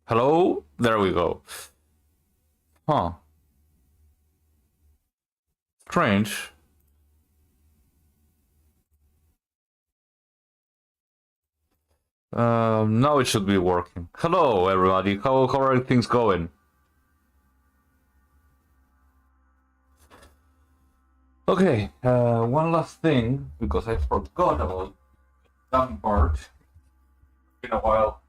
Hello? There we go. Huh. Strange. Now it should be working. Hello, everybody. How are things going? Okay, one last thing, because I forgot about that part. In a while.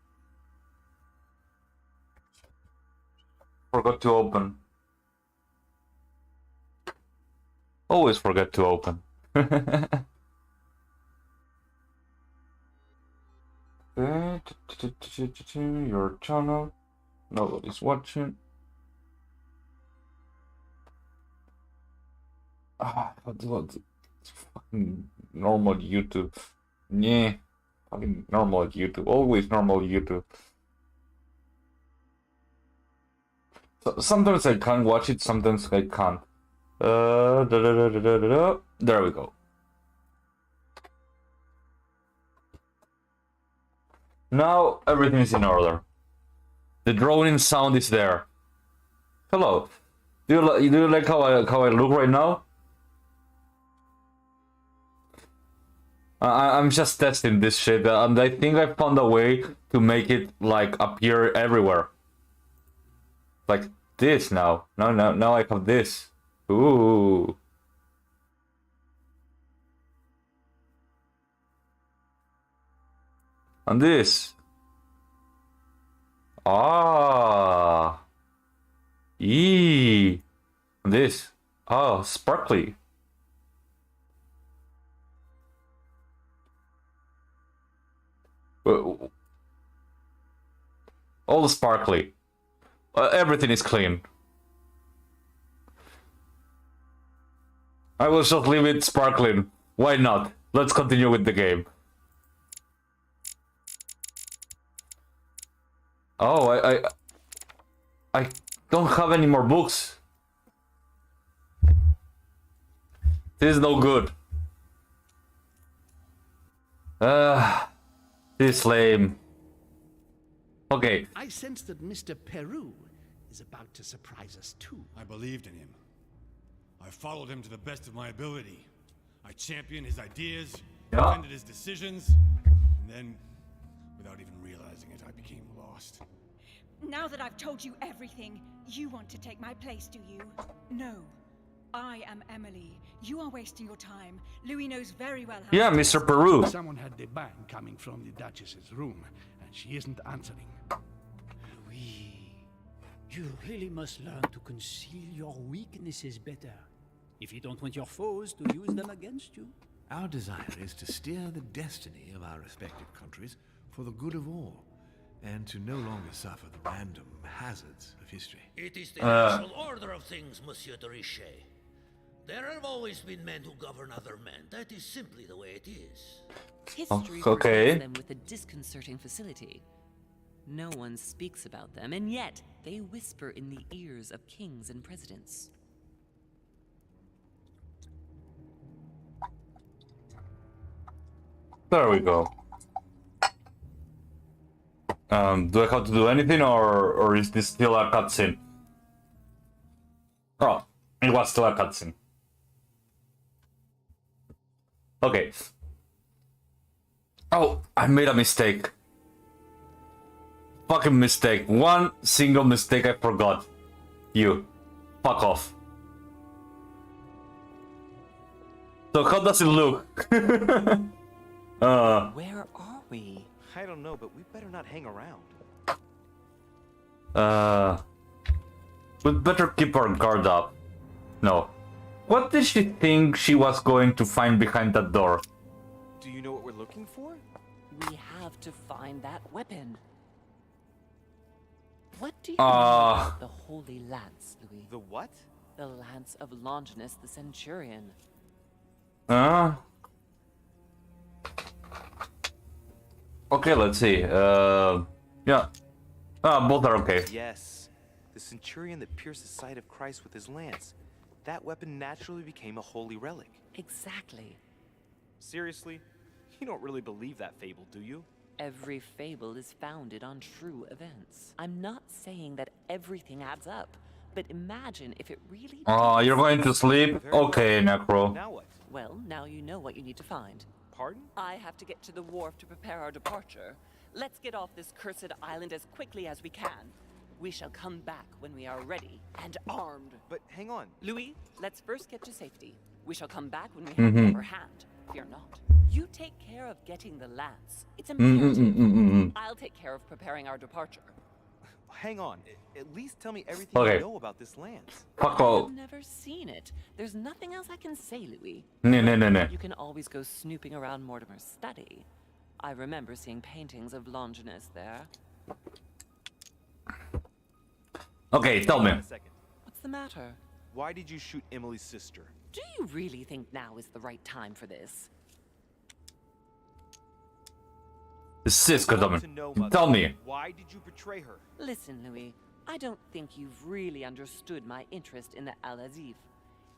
Forgot to open. Always forget to open. Your channel. Nobody's watching. What? Fucking normal YouTube. Yeah. Fucking normal YouTube. Always normal YouTube. So, sometimes I can watch it, sometimes I can't. There we go. Now everything is in order. The droning sound is there. Hello. Do you like how I look right now? I'm just testing this shit, and I think I found a way to make it like appear everywhere. Like this now. Now I have this. Ooh. And this. Ah. And this. Oh, sparkly. All sparkly. Everything is clean. I will just leave it sparkling. Why not? Let's continue with the game. Oh, I don't have any more books. This is no good. This is lame. Okay. I sense that Mr. Peru is about to surprise us too. I believed in him. I followed him to the best of my ability. I championed his ideas, defended his decisions, and then, without even realizing it, I became lost. Now that I've told you everything, you want to take my place, do you? No. I am Emily. You are wasting your time. Louis knows very well how. Yeah, Mr. Peru. Someone had the bang coming from the Duchess's room, and she isn't answering. Louis, you really must learn to conceal your weaknesses better. If you don't want your foes to use them against you. Our desire is to steer the destiny of our respective countries for the good of all, and to no longer suffer the random hazards of history. It is the natural order of things, Monsieur de Richet. There have always been men who govern other men. That is simply the way it is. History okay. presents them with a disconcerting facility. No one speaks about them, and yet they whisper in the ears of kings and presidents. There we go. Do I have to do anything, or is this still a cutscene? Oh, it was still a cutscene. Okay. Oh, I made a mistake. Fucking mistake. One single mistake I forgot. You. Fuck off. So how does it look? Where are we? I don't know, but we better not hang around. We'd better keep our guard up. No. What did she think she was going to find behind that door? Do you know what we're looking for? We have to find that weapon. What do you mean by the Holy Lance, Louis? The what? The Lance of Longinus the Centurion. Okay, let's see. Yeah. Both are okay. Yes. The centurion that pierced the side of Christ with his lance. That weapon naturally became a holy relic. Exactly. Seriously? You don't really believe that fable, do you? Every fable is founded on true events. I'm not saying that everything adds up, but imagine if it really Oh, did. you're going to sleep? Okay, Necro. Now what? Well, now you know what you need to find. Pardon? I have to get to the wharf to prepare our departure. Let's get off this cursed island as quickly as we can. We shall come back when we are ready and armed. But hang on. Louis, let's first get to safety. We shall come back when we have the upper hand. Fear not. You take care of getting the lance. It's imperative. I'll take care of preparing our departure. Hang on. At least tell me everything Okay. you know about this lance. Fuck off. I've never seen it. There's nothing else I can say, Louis. No. You can always go snooping around Mortimer's study. I remember seeing paintings of Longinus there. Okay, tell me. Wait a second. What's the matter? Why did you shoot Emily's sister? Do you really think now is the right time for this? Sis, I want to know, Mother, tell me. Why did you betray her? Listen, Louis, I don't think you've really understood my interest in the Al-Azif.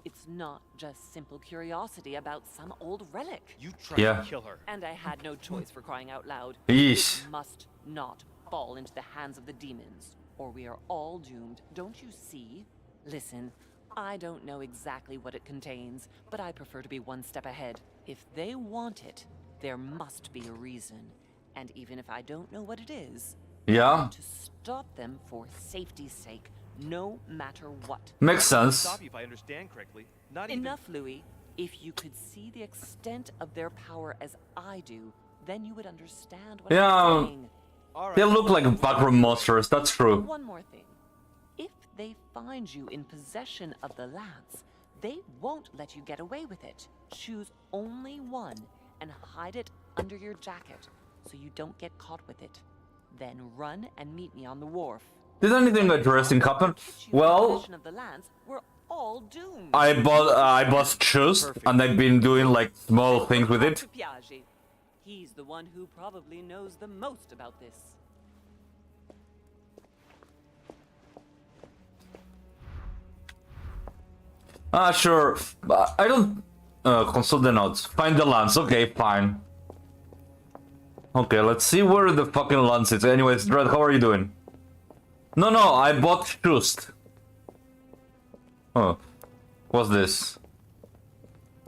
It's not just simple curiosity about some old relic. You tried Yeah. to kill her. And I had no choice for crying out loud. Yeesh. It must not fall into the hands of the demons, or we are all doomed. Don't you see? Listen, I don't know exactly what it contains, but I prefer to be one step ahead. If they want it, there must be a reason. And even if I don't know what it is, Yeah, to stop them for safety's sake, no matter what. makes sense. Stop you if I understand correctly. Not even. Enough, Louis. If you could see the extent of their power as I do, then you would understand what Yeah. I'm saying. All right. They look like backroom monsters, that's true. One more thing. If they find you in possession of the lance, they won't let you get away with it. Choose only one and hide it under your jacket so you don't get caught with it. Then run and meet me on the wharf. Did anything interesting happen? Catch you in Well, possession of the lance, we're all doomed. I bought shoes, and I've been doing like small things with it. Piaget. He's the one who probably knows the most about this. Sure. But I don't consult the notes. Find the lance. Okay, fine. Okay, let's see where the fucking lance is. Anyways, Dread, how are you doing? No, I bought shoes. Oh, what's this?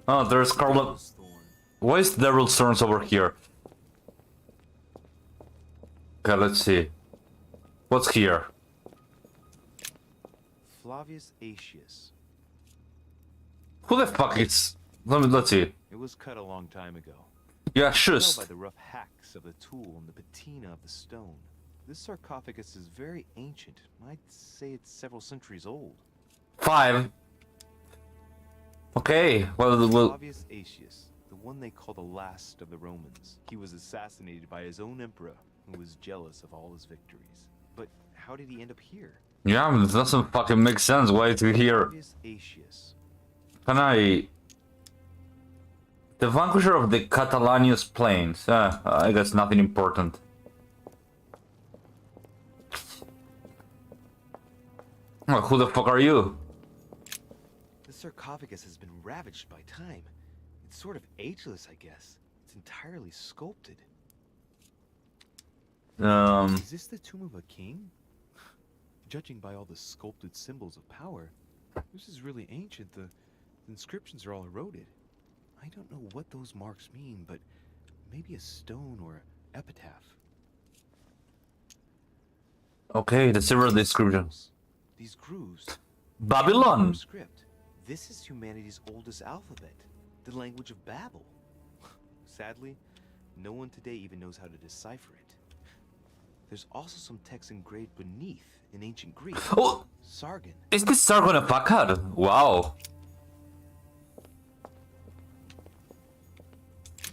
Oh, there's Scarlet. Why is Devil's Thorns over here? Okay, let's see. What's here? Flavius Aetius. Who the fuck is? Let's see. It was cut a long time ago. Yeah, Tell shoes. by the rough hacks of the tool and the patina of the stone. This sarcophagus is very ancient. I'd say it's several centuries old. 5. Okay, well, Flavius Aetius, the one they call the last of the Romans. He was assassinated by his own emperor, who was jealous of all his victories. But how did he end up here? yeah, it doesn't fucking make sense. Why is he here? Flavius Aetius. Can I? The vanquisher of the Catalanius plains. I guess nothing important. Oh, who the fuck are you? The sarcophagus has been ravaged by time. It's sort of ageless, I guess. It's entirely sculpted. Is this the tomb of a king? Judging by all the sculpted symbols of power, this is really ancient. The inscriptions are all eroded. I don't know what those marks mean, but maybe a stone or epitaph. Okay, the silver description. These grooves. Babylon. Script. This is humanity's oldest alphabet, the language of Babel. Sadly, no one today even knows how to decipher it. There's also some text engraved beneath in ancient Greek. Oh, Sargon. is this Sargon of Akkad? Wow.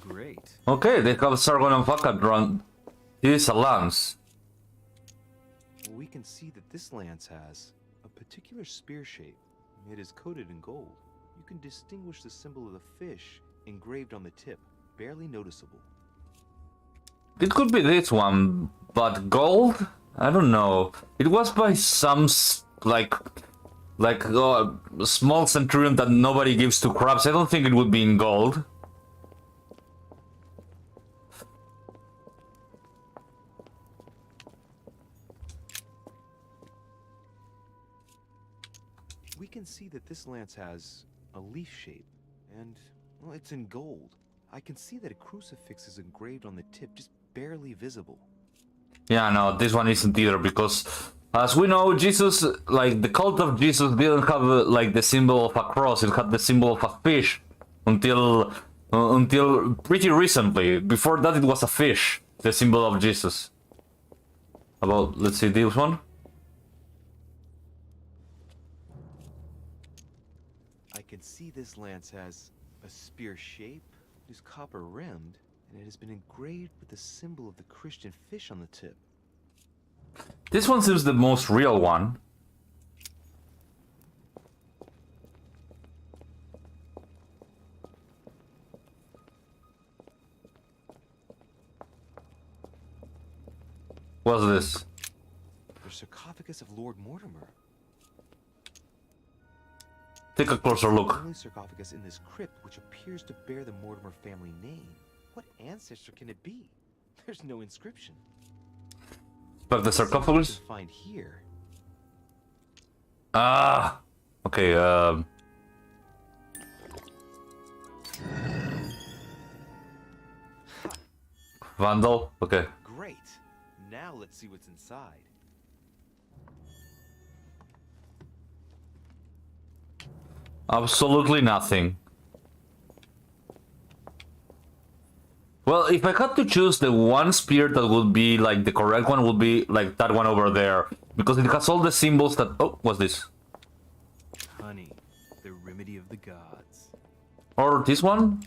Great. Okay, they have Sargon of Akkad run. This is a lance. Well, we can see that this lance has a particular spear shape. It is coated in gold. You can distinguish the symbol of the fish engraved on the tip, barely noticeable. It could be this one, but gold? I don't know. It was by some small centurion that nobody gives two craps. I don't think it would be in gold. We can see that this lance has a leaf shape, and, well, it's in gold. I can see that a crucifix is engraved on the tip, just barely visible. Yeah, no, this one isn't either, because as we know, Jesus, like, the cult of Jesus didn't have, like, the symbol of a cross, it had the symbol of a fish, until pretty recently. Before that, it was a fish, the symbol of Jesus. About, let's see, this one. I can see this lance has a spear shape, it is copper rimmed, and it has been engraved with the symbol of the Christian fish on the tip. This one seems the most real one. What's this? The sarcophagus of Lord Mortimer. Take a closer The look. only sarcophagus in this crypt which appears to bear the Mortimer family name. What ancestor can it be? There's no inscription. But the sarcophagus? Can find here. Ah! Okay, Vandal? Okay. Great. Now let's see what's inside. Absolutely nothing. Well, if I had to choose the one spear that would be like the correct one, would be like that one over there. Because it has all the symbols that... Oh, what's this? Honey, the remedy of the gods. Or this one?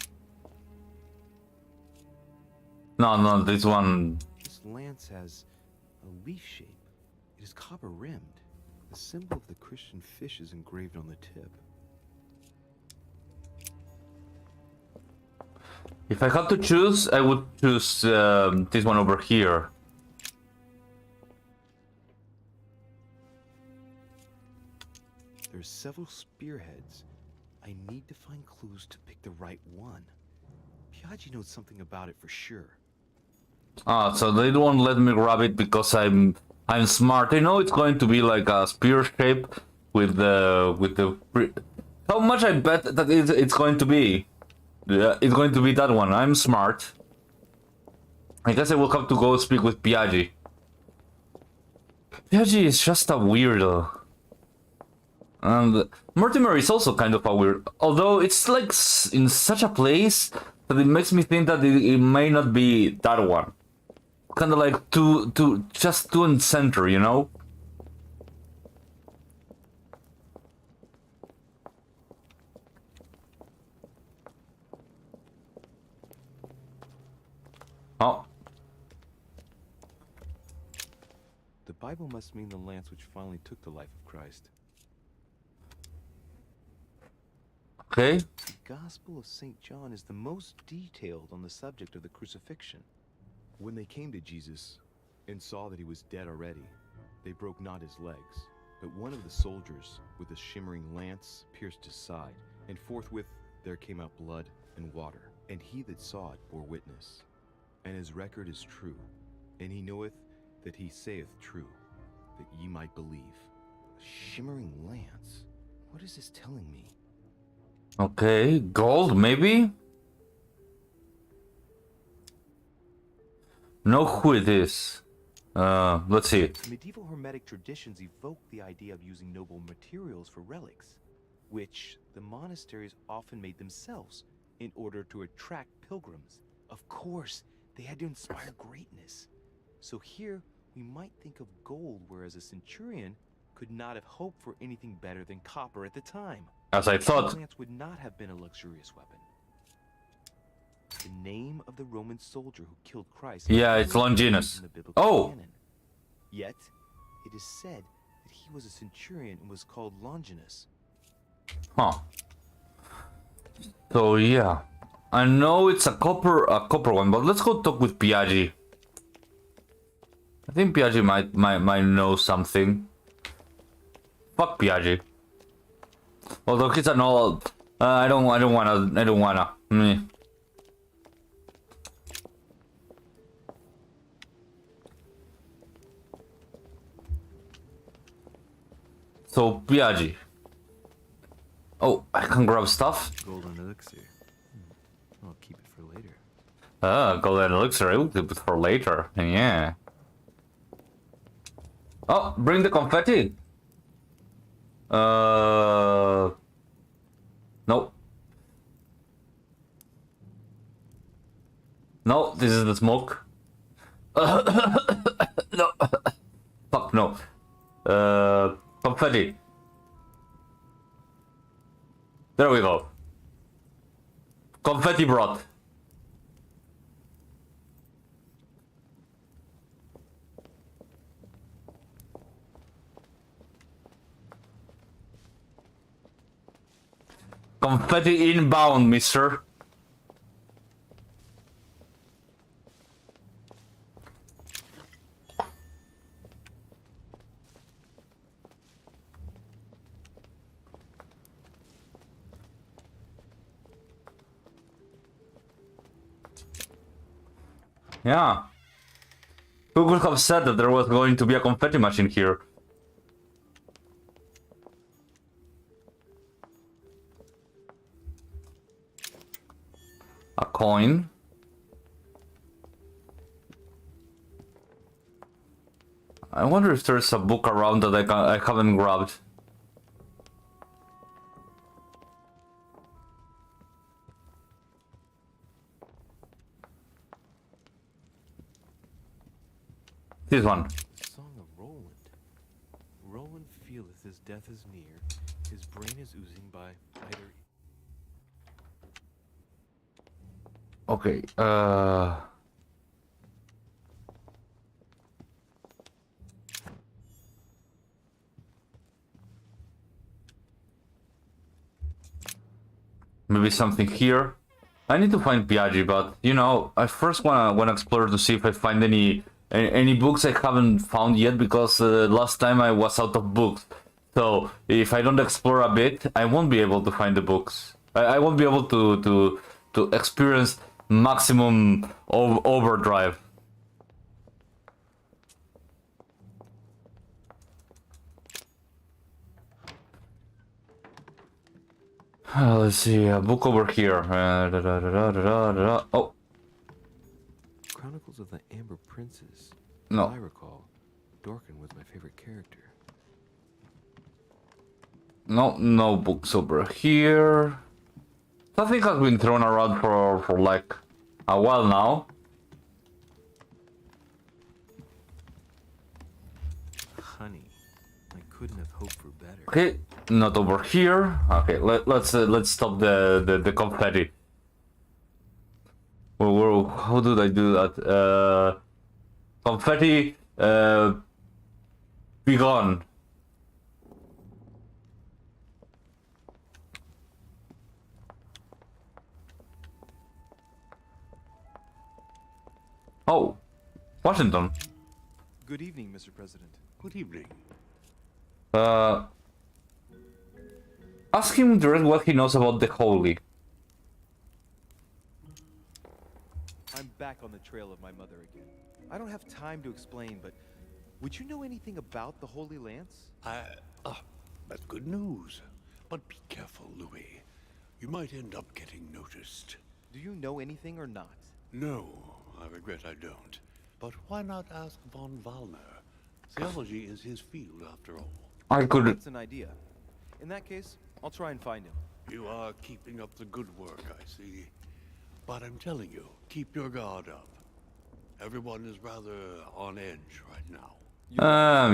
No, this one... This lance has a leaf shape. It is copper rimmed. The symbol of the Christian fish is engraved on the tip. If I had to choose, I would choose this one over here. There's several spearheads. I need to find clues to pick the right one. Piaggi knows something about it for sure. Ah, so they won't let me grab it because I'm smart. I know it's going to be like a spear shape with the. How much I bet that it's going to be? Yeah, it's going to be that one. I'm smart. I guess I will have to go speak with Piaggi. Piaggi is just a weirdo. And Mortimer is also kind of a weird. Although it's like in such a place that it makes me think that it may not be that one. Kind of like just two in center, you know? Oh. The Bible must mean the lance which finally took the life of Christ. Okay. The Gospel of St. John is the most detailed on the subject of the crucifixion. When they came to Jesus and saw that he was dead already, they broke not his legs, but one of the soldiers with a shimmering lance pierced his side, and forthwith there came out blood and water. And he that saw it bore witness, and his record is true, and he knoweth that he saith true, that ye might believe. A shimmering lance? What is this telling me? Okay, gold maybe? Know who it is. Let's see. Medieval Hermetic traditions evoke the idea of using noble materials for relics, which the monasteries often made themselves in order to attract pilgrims. Of course, they had to inspire greatness. So here, we might think of gold, whereas a centurion could not have hoped for anything better than copper at the time. As I thought. The lance would not have been a luxurious weapon. The name of the Roman soldier who killed Christ. Yeah, it's Longinus. Oh! Canon. Yet, it is said that he was a centurion and was called Longinus. Huh. So yeah, I know it's a copper one, but let's go talk with Piaggi. I think Piaggi might know something. Fuck Piaggi. Although he's an old, I don't wanna. Meh. So Piaggi. Oh, I can grab stuff. Golden elixir. I'll keep it for later. Golden elixir. I will keep it for later. Yeah. Oh, bring the confetti. No. No, this is the smoke. No. Fuck no. Confetti. There we go. Confetti brought. Confetti inbound, mister. Yeah. Who could have said that there was going to be a confetti machine here? A coin. I wonder if there's a book around that I haven't grabbed. This one. Song of Roland. Roland feeleth his death is near. His brain is oozing by either. Okay, maybe something here. I need to find Piaggi, but you know, I first wanna explore to see if I find any books I haven't found yet, because last time I was out of books. So if I don't explore a bit, I won't be able to find the books. I won't be able to experience maximum overdrive. Let's see, a book over here. Oh. Chronicles of the Amber Princess. No. I recall, Dorkin was my favorite character. No books over here. Something has been thrown around for like a while now. Honey, I couldn't have hoped for better. Okay, not over here. Okay, let's stop the confetti. Whoa, how did I do that? Confetti, be gone. Oh, Washington. Good evening, Mr. President. Good evening. Ask him direct what he knows about the Holy. I'm back on the trail of my mother again. I don't have time to explain, but would you know anything about the Holy Lance? That's good news. But be careful, Louis. You might end up getting noticed. Do you know anything or not? No, I regret I don't. But why not ask von Wallner? Theology is his field, after all. I could. That's an idea. In that case, I'll try and find him. You are keeping up the good work, I see. But I'm telling you, keep your guard up. Everyone is rather on edge right now.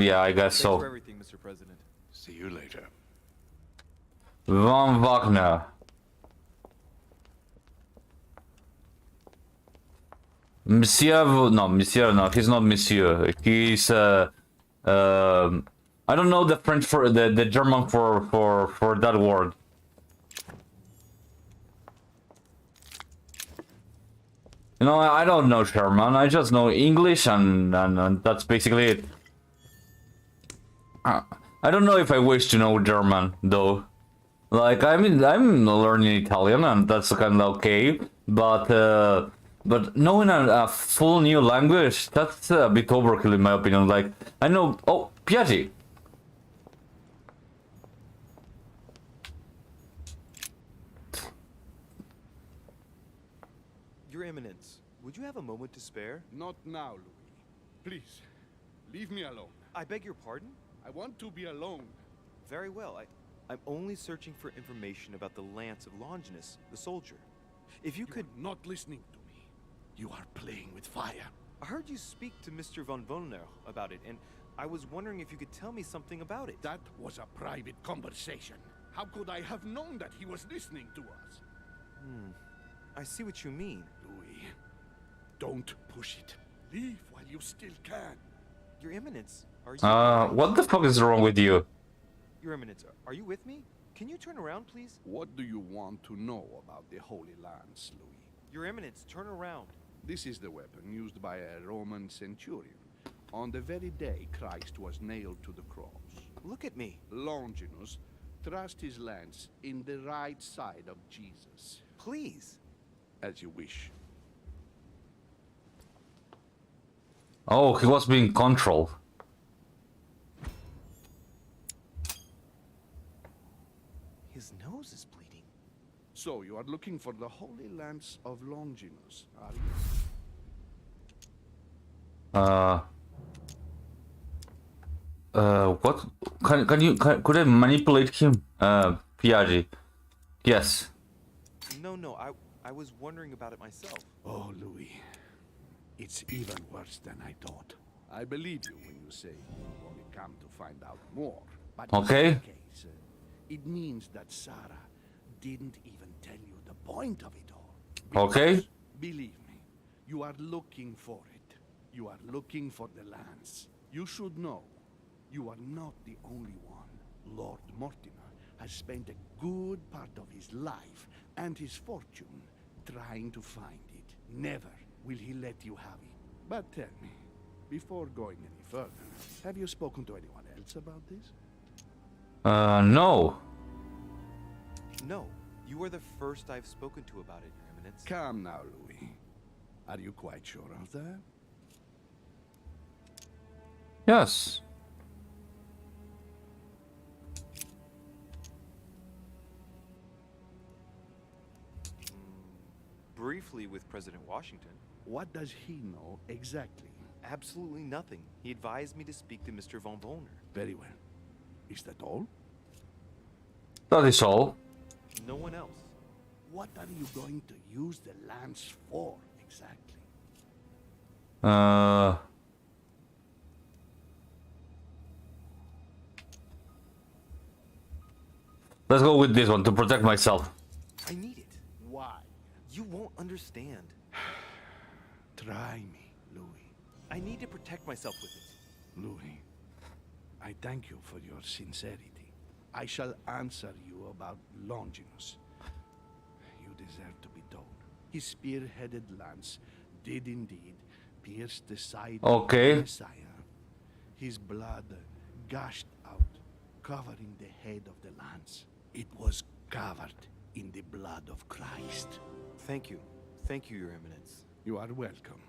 Yeah, I guess Thanks so. for everything, Mr. President. See you later. Von Wagner. Monsieur, no, he's not Monsieur. He's I don't know the French for the German for that word. You know, I don't know German. I just know English, and that's basically it. I don't know if I wish to know German though. Like, I mean, I'm learning Italian, and that's kind of okay. But knowing a full new language, that's a bit overkill in my opinion. Like, I know. Oh, Piaggi. Eminence, would you have a moment to spare? Not now, Louis. Please, leave me alone. I beg your pardon? I want to be alone. Very well. I'm only searching for information about the lance of Longinus, the soldier. If you could... You're not listening to me. You are playing with fire. I heard you speak to Mr. von Wollner about it, and I was wondering if you could tell me something about it. That was a private conversation. How could I have known that he was listening to us? I see what you mean. Louis, don't push it. Leave while you still can. Your Eminence, are you... What the fuck is wrong with you? Your Eminence, are you with me? Can you turn around, please? What do you want to know about the Holy Lance, Louis? Your Eminence, turn around. This is the weapon used by a Roman centurion on the very day Christ was nailed to the cross. Look at me. Longinus thrust his lance in the right side of Jesus. Please. As you wish. Oh, he was being controlled. His nose is bleeding. So you are looking for the Holy Lance of Longinus, are you? What? Could I manipulate him? Piaggi. Yes. No, I was wondering about it myself. Oh, Louis. It's even worse than I thought. I believe you when you say you've only come to find out more. But Okay. in this case, it means that Sarah didn't even tell you the point of it all. Okay. Because, believe me, you are looking for it. You are looking for the lance. You should know, you are not the only one. Lord Mortimer has spent a good part of his life and his fortune trying to find it. Never will he let you have it. But tell me, before going any further, have you spoken to anyone else about this? No. No, you are the first I've spoken to about it, Your Eminence. Come now, Louis. Are you quite sure of that? Yes. Briefly with President Washington. What does he know exactly? Absolutely nothing. He advised me to speak to Mr. von Wollner. Very well. Is that all? That is all. No one else. What are you going to use the lance for, exactly? Let's go with this one to protect myself. I need it. Why? You won't understand. Try me, Louis. I need to protect myself with it. Louis, I thank you for your sincerity. I shall answer you about Longinus. You deserve to be told. His spear-headed lance did indeed pierce the side of the Messiah. His blood gushed out, covering the head of the lance. It was covered in the blood of Christ. Thank you. Thank you, Your Eminence. You are welcome.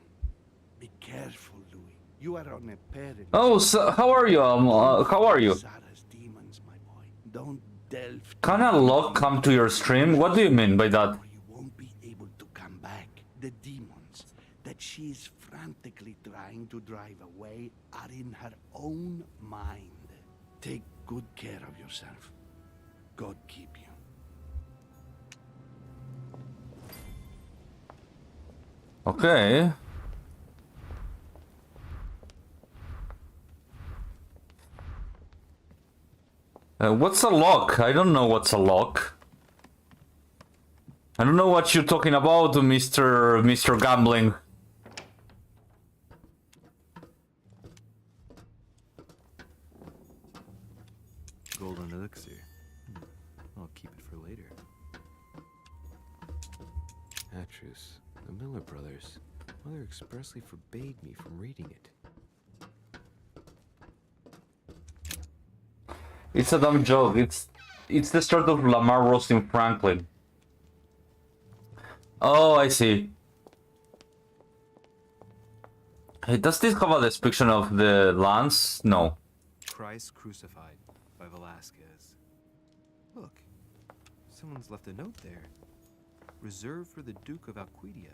Be careful, Louis. You are on a perilous... Oh, so how are you? How are you? Sarah's demons, my boy. Don't delve... Can a log come to your stream? What do you mean by that? Or you won't be able to come back. The demons that she's frantically trying to drive away are in her own mind. Take good care of yourself. God keep you. Okay. What's a lock? I don't know what's a lock. I don't know what you're talking about, Mr. Gambling. Golden elixir. I'll keep it for later. Atrus, the Miller brothers. Mother expressly forbade me from reading it. It's a dumb joke. It's the start of Lamar roasting Franklin. Oh, I see. Hey, does this have a description of the lance? No. Christ crucified by Velasquez. Look, someone's left a note there. Reserved for the Duke of Alquidia.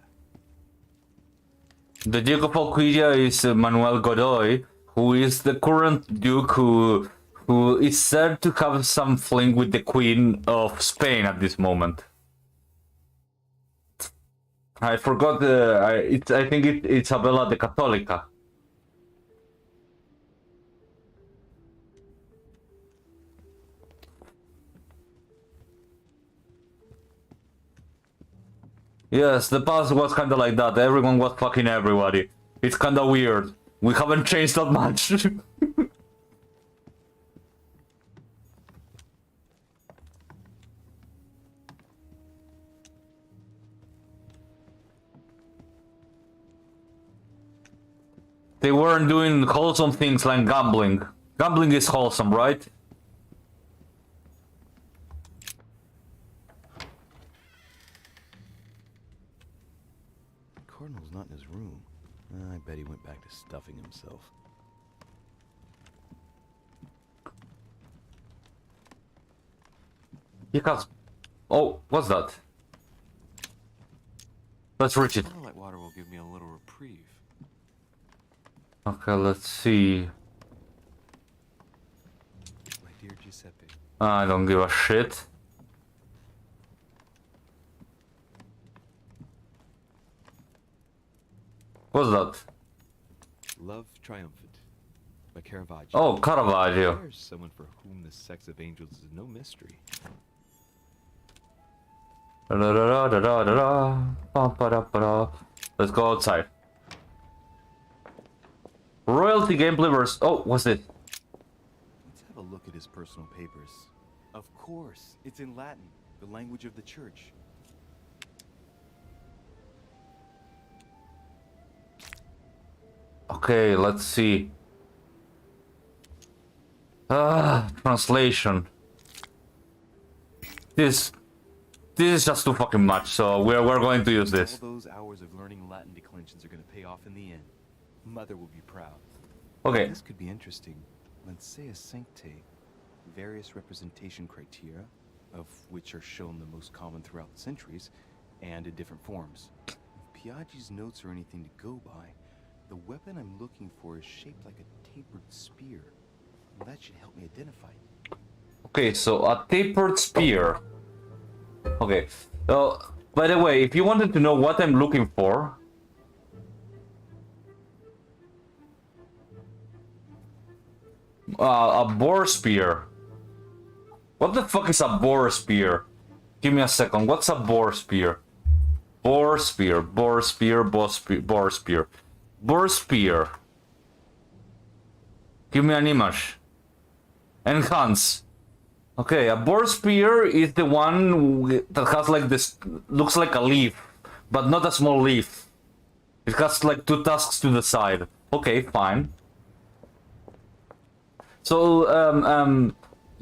The Duke of Alquilla is Manuel Godoy, who is the current Duke who is said to have some fling with the Queen of Spain at this moment. I forgot I think it's Isabella de Católica. Yes, the past was kinda like that. Everyone was fucking everybody. It's kinda weird. We haven't changed that much. They weren't doing wholesome things like gambling. Gambling is wholesome, right? Cardinal's not in his room. I bet he went back to stuffing himself. He has... Oh, what's that? Let's reach it. Starlight water will give me a little reprieve. Okay, let's see. My dear Giuseppe. I don't give a shit. What's that? Love Triumphant by Caravaggio. Oh, Caravaggio. There's someone for whom the sex of angels is no mystery. Let's go outside. Royalty gameplay versus... Oh, what's it? Let's have a look at his personal papers. Of course, it's in Latin, the language of the church. Okay, let's see. Translation. This is just too fucking much, so we're going to use this. All those hours of learning Latin declensions are going to pay off in the end. Mother will be proud. Okay. This could be interesting. Let's say a sancte, various representation criteria, of which are shown the most common throughout the centuries, and in different forms. If Piaggi's notes are anything to go by, the weapon I'm looking for is shaped like a tapered spear. That should help me identify it. Okay, so a tapered spear. Okay. By the way, if you wanted to know what I'm looking for, a boar spear. What the fuck is a boar spear? Give me a second. What's a boar spear? Boar spear, boar spear, boar spear, boar spear. Boar spear. Give me an image. Enhance. Okay, a boar spear is the one that has like this, looks like a leaf, but not a small leaf. It has like two tusks to the side. Okay, fine. So,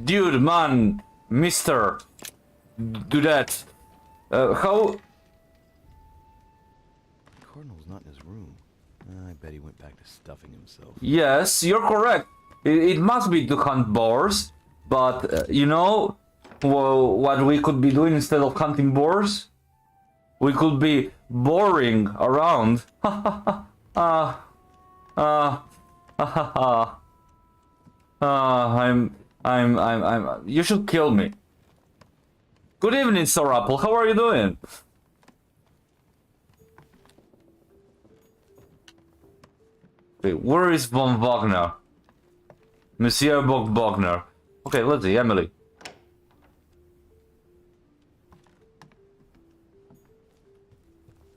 dude, man, mister, do that. How? Cardinal's not in his room. I bet he went back to stuffing himself. Yes, you're correct. It must be to hunt boars, but you know what we could be doing instead of hunting boars? We could be boring around. You should kill me. Good evening, Sir Apple. How are you doing? Wait, where is von Wagner? Monsieur Wagner. Okay, let's see, Emily.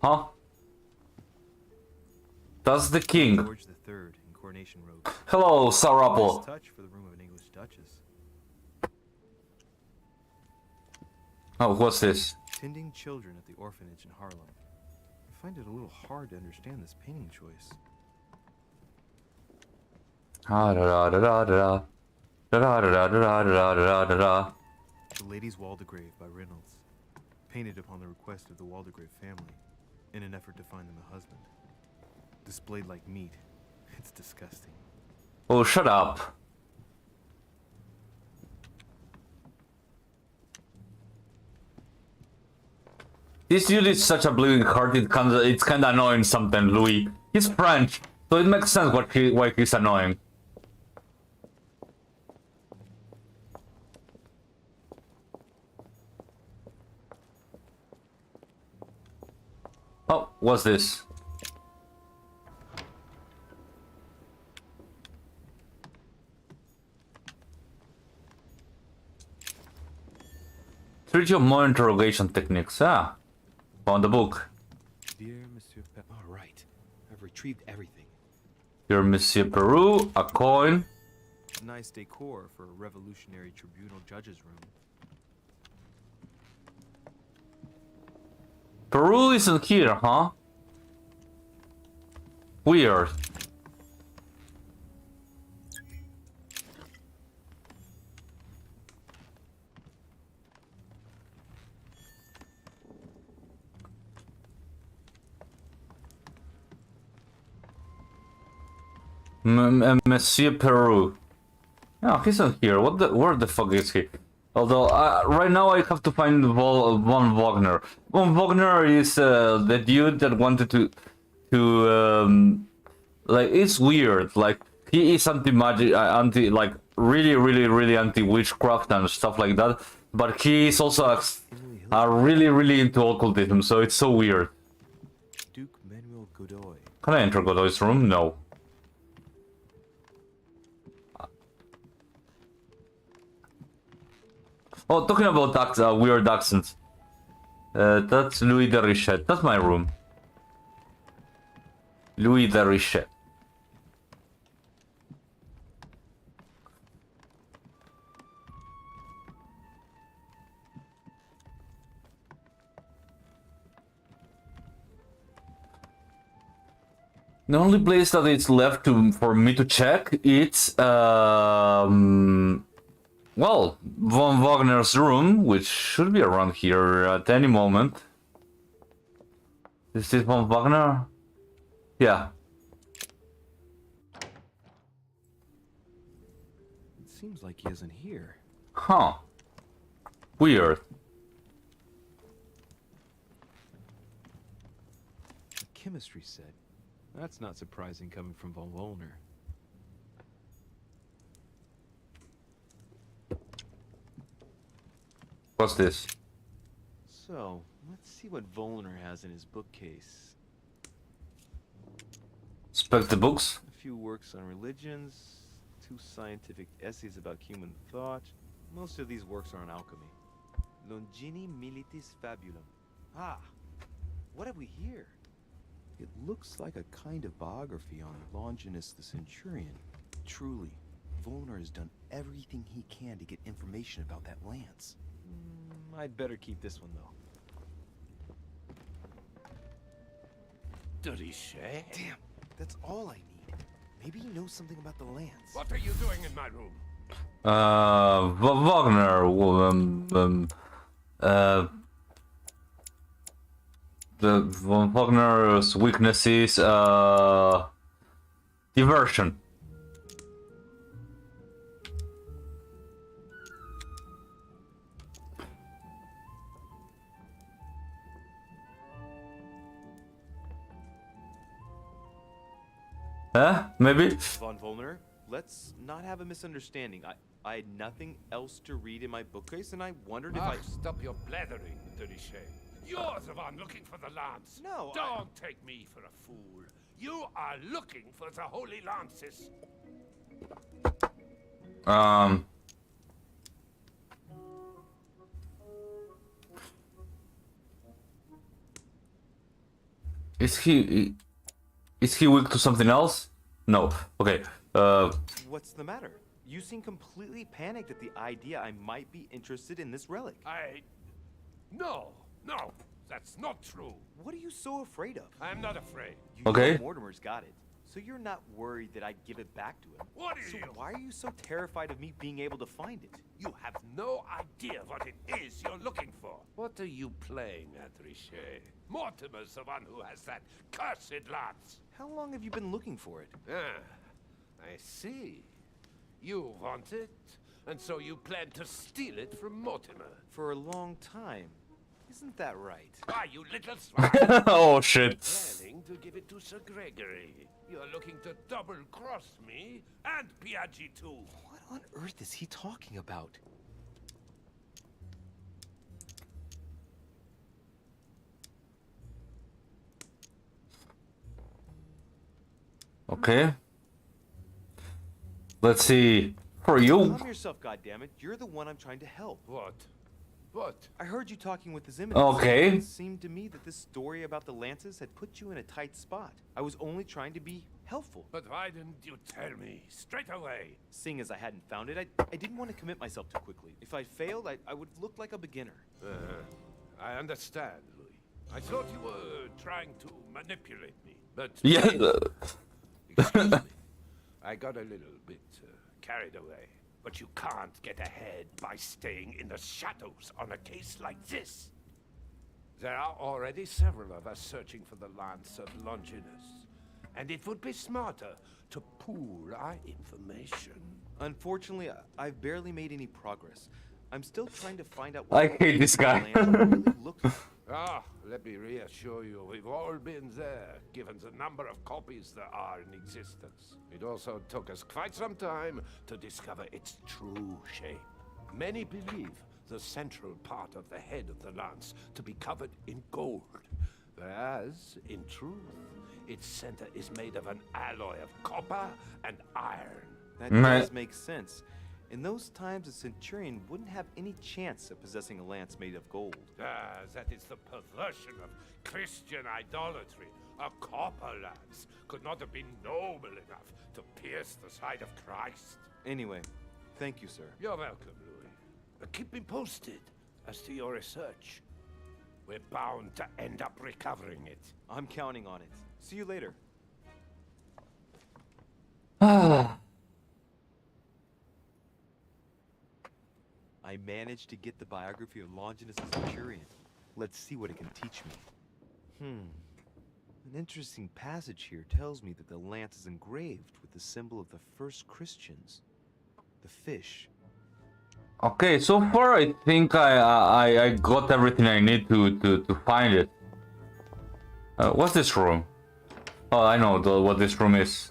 Huh? That's the king. George III in Coronation Road. Hello, Sir Apple. Nice touch for the room of an English duchess. Oh, what's this? Tending children at the orphanage in Harlem. I find it a little hard to understand this painting choice. Ah, da da da da da da da da da da da da da. The Lady's Waldegrave by Reynolds, painted upon the request of the Waldegrave family, in an effort to find them a husband. Displayed like meat. It's disgusting. Oh, shut up. This dude is such a bleeding heart, it's kinda annoying something, Louis. He's French, so it makes sense why he's annoying. Oh, what's this? Treat your more interrogation techniques. Ah, found the book. Dear Monsieur all right. I've retrieved everything. Dear Monsieur Peru, a coin. Nice decor for a revolutionary tribunal judge's room. Peru isn't here, huh? Weird. Monsieur Peru. No, he's not here. Where the fuck is he? Although, right now I have to find Von Wagner. Von Wagner is the dude that wanted to like, it's weird. Like, he is anti-magic, like, really anti-witchcraft and stuff like that. But he is also really into occultism, so it's so weird. Duke Manuel Godoy. Can I enter Godoy's room? No. Oh, talking about weird accents. That's Louis de Richet. That's my room. Louis de Richet. The only place that it's left for me to check, it's well, Von Wagner's room, which should be around here at any moment. Is this Von Wagner? Yeah. It seems like he isn't here. Huh. Weird. The chemistry set. That's not surprising coming from Von Wagner. What's this? So, let's see what Volner has in his bookcase. Inspect the books. A few works on religions, 2 scientific essays about human thought. Most of these works are on alchemy. Longini Militis Fabulum. Ah, what have we here? It looks like a kind of biography on Longinus the Centurion. Truly, Volner has done everything he can to get information about that lance. I'd better keep this one, though. Richet? Damn, that's all I need. Maybe he knows something about the lance. What are you doing in my room? Wagner, the Von Wagner's weakness is, diversion. Maybe? Von Volner, let's not have a misunderstanding. I had nothing else to read in my bookcase, and I wondered if I... Stop your blathering, Richet. You're the one looking for the lance. No, Don't take me for a fool. You are looking for the holy lances. Is he weak to something else? No. Okay. What's the matter? You seem completely panicked at the idea I might be interested in this relic. No, that's not true. What are you so afraid of? I'm not afraid. You Okay. know Mortimer's got it, so you're not worried that I'd give it back to him. What are So you? why are you so terrified of me being able to find it? You have no idea what it is you're looking for. What are you playing at, Richet? Mortimer's the one who has that cursed lance. How long have you been looking for it? Ah, I see. You want it, and so you plan to steal it from Mortimer. For a long time. Isn't that right? Why, you little swine! Oh shit. Planning to give it to Sir Gregory. You're looking to double-cross me and Piaggi too. What on earth is he talking about? Okay. Let's see. For you. Calm yourself, goddammit. You're the one I'm trying to help. What? What? I heard you talking with his eminence. Okay. It seemed to me that this story about the lances had put you in a tight spot. I was only trying to be helpful. But why didn't you tell me straight away? Seeing as I hadn't found it, I didn't want to commit myself too quickly. If I'd failed, I would look like a beginner. I understand, Louis. I thought you were trying to manipulate me, but... Yeah. Excuse me. I got a little bit carried away. But you can't get ahead by staying in the shadows on a case like this. There are already several of us searching for the Lance of Longinus. And it would be smarter to pool our information. Unfortunately, I've barely made any progress. I'm still trying to find out I hate this guy. the lands really looked like. Ah, let me reassure you, we've all been there, given the number of copies there are in existence. It also took us quite some time to discover its true shape. Many believe the central part of the head of the lance to be covered in gold, whereas, in truth, its center is made of an alloy of copper and iron. That does make sense. In those times, a centurion wouldn't have any chance of possessing a lance made of gold. Ah, that is the perversion of Christian idolatry. A copper lance could not have been noble enough to pierce the side of Christ. Anyway, thank you, sir. You're welcome, Louis. Keep me posted as to your research. We're bound to end up recovering it. I'm counting on it. See you later. I managed to get the biography of Longinus the Centurion. Let's see what it can teach me. An interesting passage here tells me that the lance is engraved with the symbol of the first Christians. The fish. Okay, so far I think I got everything I need to find it. What's this room? Oh, I know what this room is.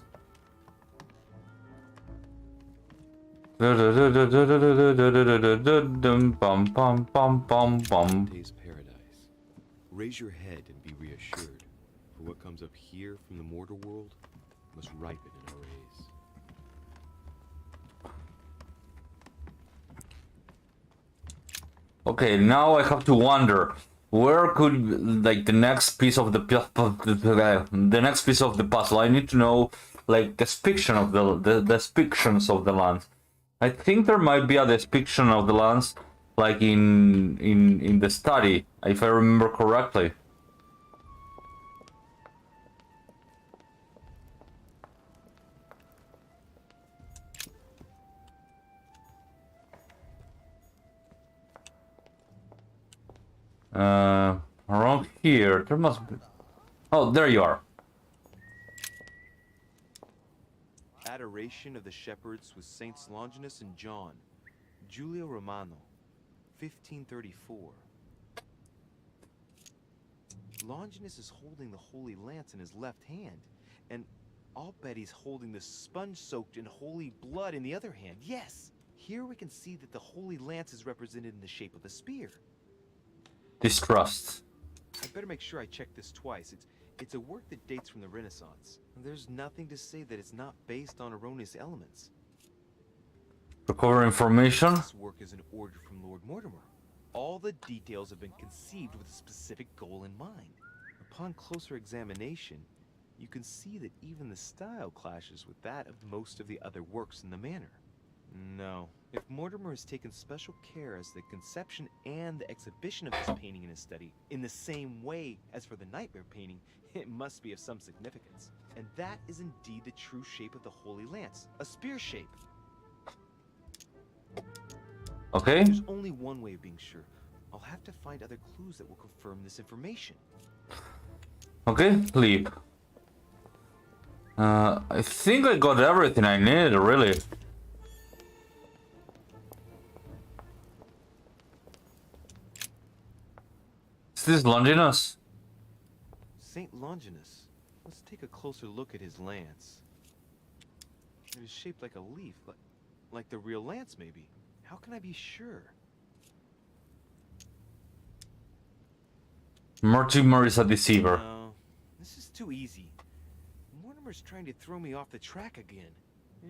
Dante's paradise. Raise your head and be reassured, for what comes up here from the mortal world must ripen in our rays. Okay, now I have to wonder where could like the next piece of the next piece of the puzzle. I need to know like depiction of the depictions of the lands. I think there might be a depiction of the lands like in the study, if I remember correctly. Around here, there must be... Oh, there you are. Adoration of the Shepherds with Saints Longinus and John. Giulio Romano, 1534. Longinus is holding the Holy Lance in his left hand, and I'll bet he's holding the sponge-soaked in holy blood in the other hand. Yes! Here we can see that the Holy Lance is represented in the shape of a spear. Distrust. I better make sure I check this twice. It's a work that dates from the Renaissance. There's nothing to say that it's not based on erroneous elements. Recover information. This work is an order from Lord Mortimer. All the details have been conceived with a specific goal in mind. Upon closer examination, you can see that even the style clashes with that of most of the other works in the manor. No. If Mortimer has taken special care as the conception and the exhibition of this painting in his study, in the same way as for the nightmare painting, it must be of some significance. And that is indeed the true shape of the Holy Lance, a spear shape. Okay. There's only one way of being sure. I'll have to find other clues that will confirm this information. Okay, leave. I think I got everything I needed, really. this Longinus? Saint Longinus. Let's take a closer look at his lance. It is shaped like a leaf, like the real lance, maybe. How can I be sure? Mortimer is a deceiver. No, this is too easy. Mortimer's trying to throw me off the track again.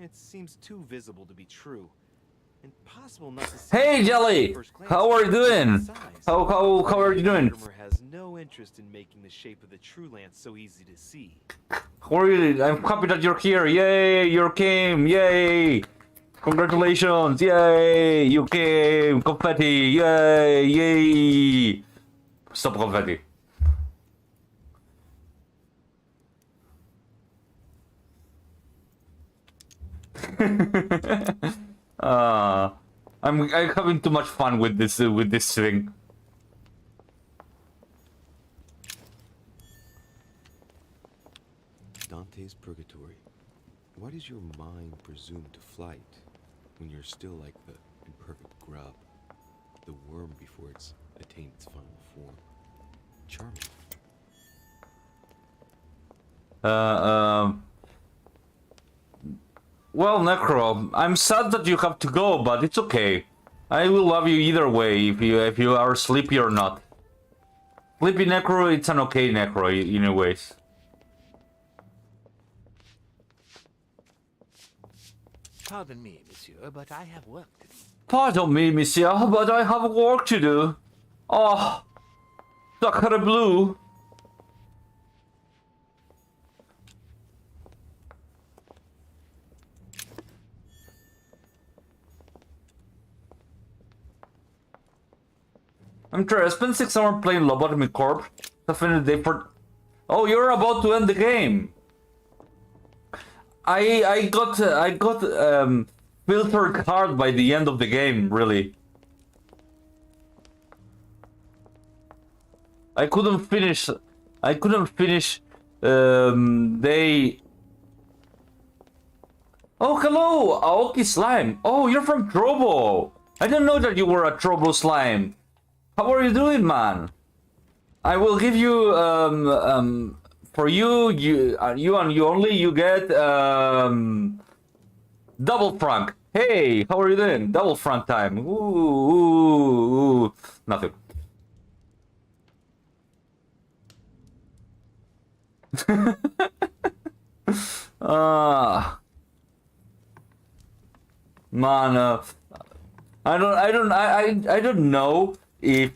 It seems too visible to be true. Impossible not to see. Hey Jelly! How are you doing? How are you doing? Mortimer has no interest in making the shape of the true lance so easy to see. How are you? I'm happy that you're here. Yay! You came! Yay! Congratulations! Yay! You came! Confetti! Yay! Yay! Stop confetti. I'm having too much fun with this thing. Dante's Purgatory. Why does your mind presume to flight when you're still like the imperfect grub, the worm before it's attained its final form? Charming. Well, Necro, I'm sad that you have to go, but it's okay. I will love you either way, if you are sleepy or not. Sleepy Necro, it's an okay Necro, anyways. Pardon me, monsieur, but I have work to do. Pardon me, monsieur, but I have work to do. Oh, sacre bleu. I'm sure I spent 6 hours playing Lobotomy Corp. To finish the day for. Oh, you're about to end the game. I got filtered hard by the end of the game, really. I couldn't finish. They. Oh, hello, Aoki Slime. Oh, you're from Trobo. I didn't know that you were a Trobo Slime. How are you doing, man? I will give you for you and you only, you get double franc. Hey, how are you doing? Double franc time. Ooh. Nothing. Man, I don't know if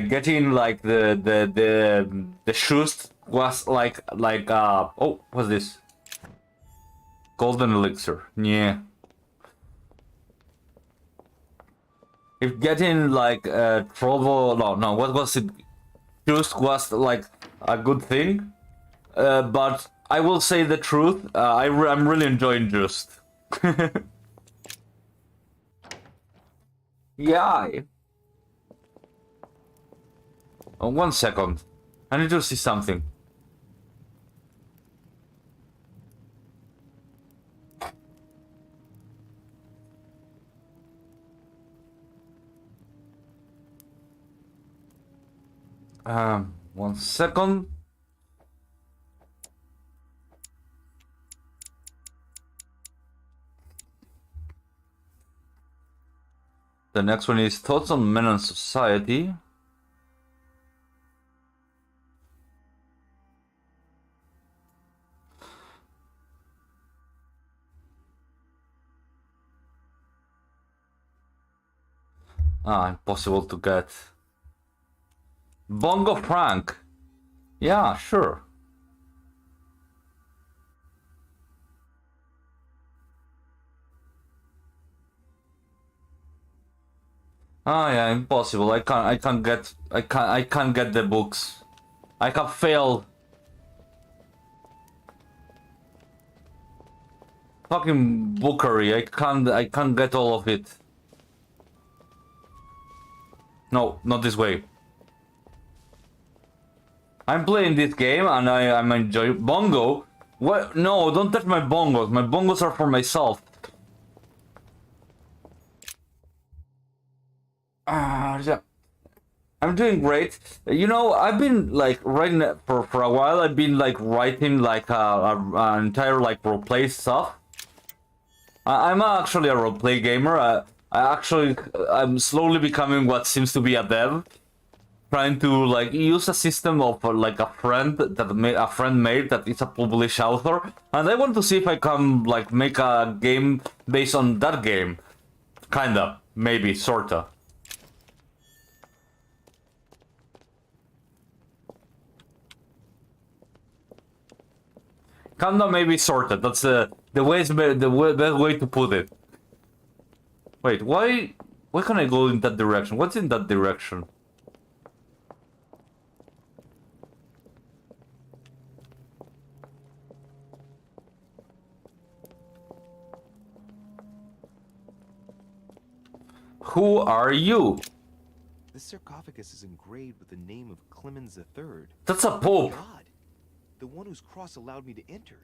getting like the shoes was like oh, what's this? Golden elixir. Yeah. If getting like trouble, no, what was it? Shoes was like a good thing, but I will say the truth. I'm really enjoying Just. Yeah. Oh, 1 second. I need to see something. One second. The next one is Thoughts on Men and Society. Impossible to get. Bongo Frank. Yeah, sure. Yeah, impossible. I can't get the books. I have failed. Fucking bookery. I can't get all of it. No, not this way. I'm playing this game and I'm enjoying bongo. What? No, don't touch my bongos. My bongos are for myself. Yeah. I'm doing great. You know, I've been like writing for a while. I've been like writing like an entire like roleplay stuff. I'm actually a roleplay gamer. I'm slowly becoming what seems to be a dev, trying to like use a system of like a friend made that is a published author, and I want to see if I can like make a game based on that game, kinda, maybe, sorta. Kinda, maybe, sorta. That's the best way to put it. Wait, why can I go in that direction? What's in that direction? Who are you? This sarcophagus is engraved with the name of Clemens III. That's a pope. God, the one whose cross allowed me to enter.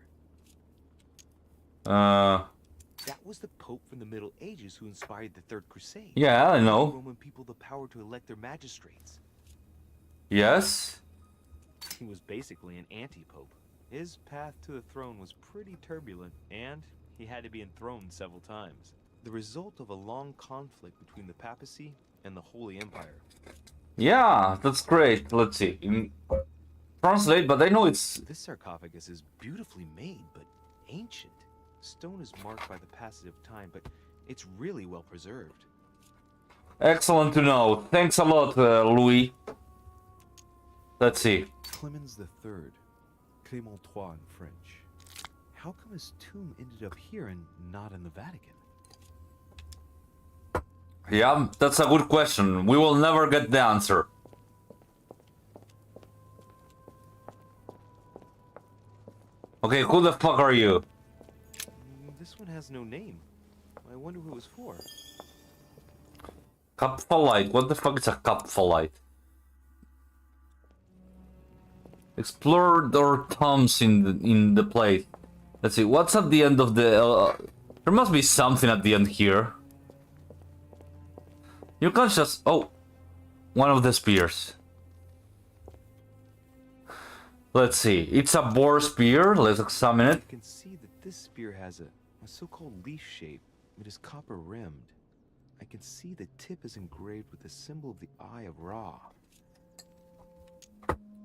That was the Pope from the Middle Ages who inspired the Third Crusade. Yeah, I know. Gave Roman people the power to elect their magistrates. Yes? He was basically an anti-pope. His path to the throne was pretty turbulent, and he had to be enthroned several times. The result of a long conflict between the papacy and the Holy Empire. Yeah, that's great. Let's see. Translate, but I know it's... This sarcophagus is beautifully made, but ancient. Stone is marked by the passage of time, but it's really well preserved. Excellent to know. Thanks a lot, Louis. Let's see. Clemens III, Clément III in French. How come his tomb ended up here and not in the Vatican? Yeah, that's a good question. We will never get the answer. Okay, who the fuck are you? This one has no name. I wonder who it was for. Capfolite. What the fuck is a capfolite? Explore their tombs in the place. Let's see. What's at the end of the? There must be something at the end here. You can't just... Oh! One of the spears. Let's see. It's a boar spear. Let's examine it. You can see that this spear has a so-called leaf shape. It is copper rimmed. I can see the tip is engraved with the symbol of the Eye of Ra.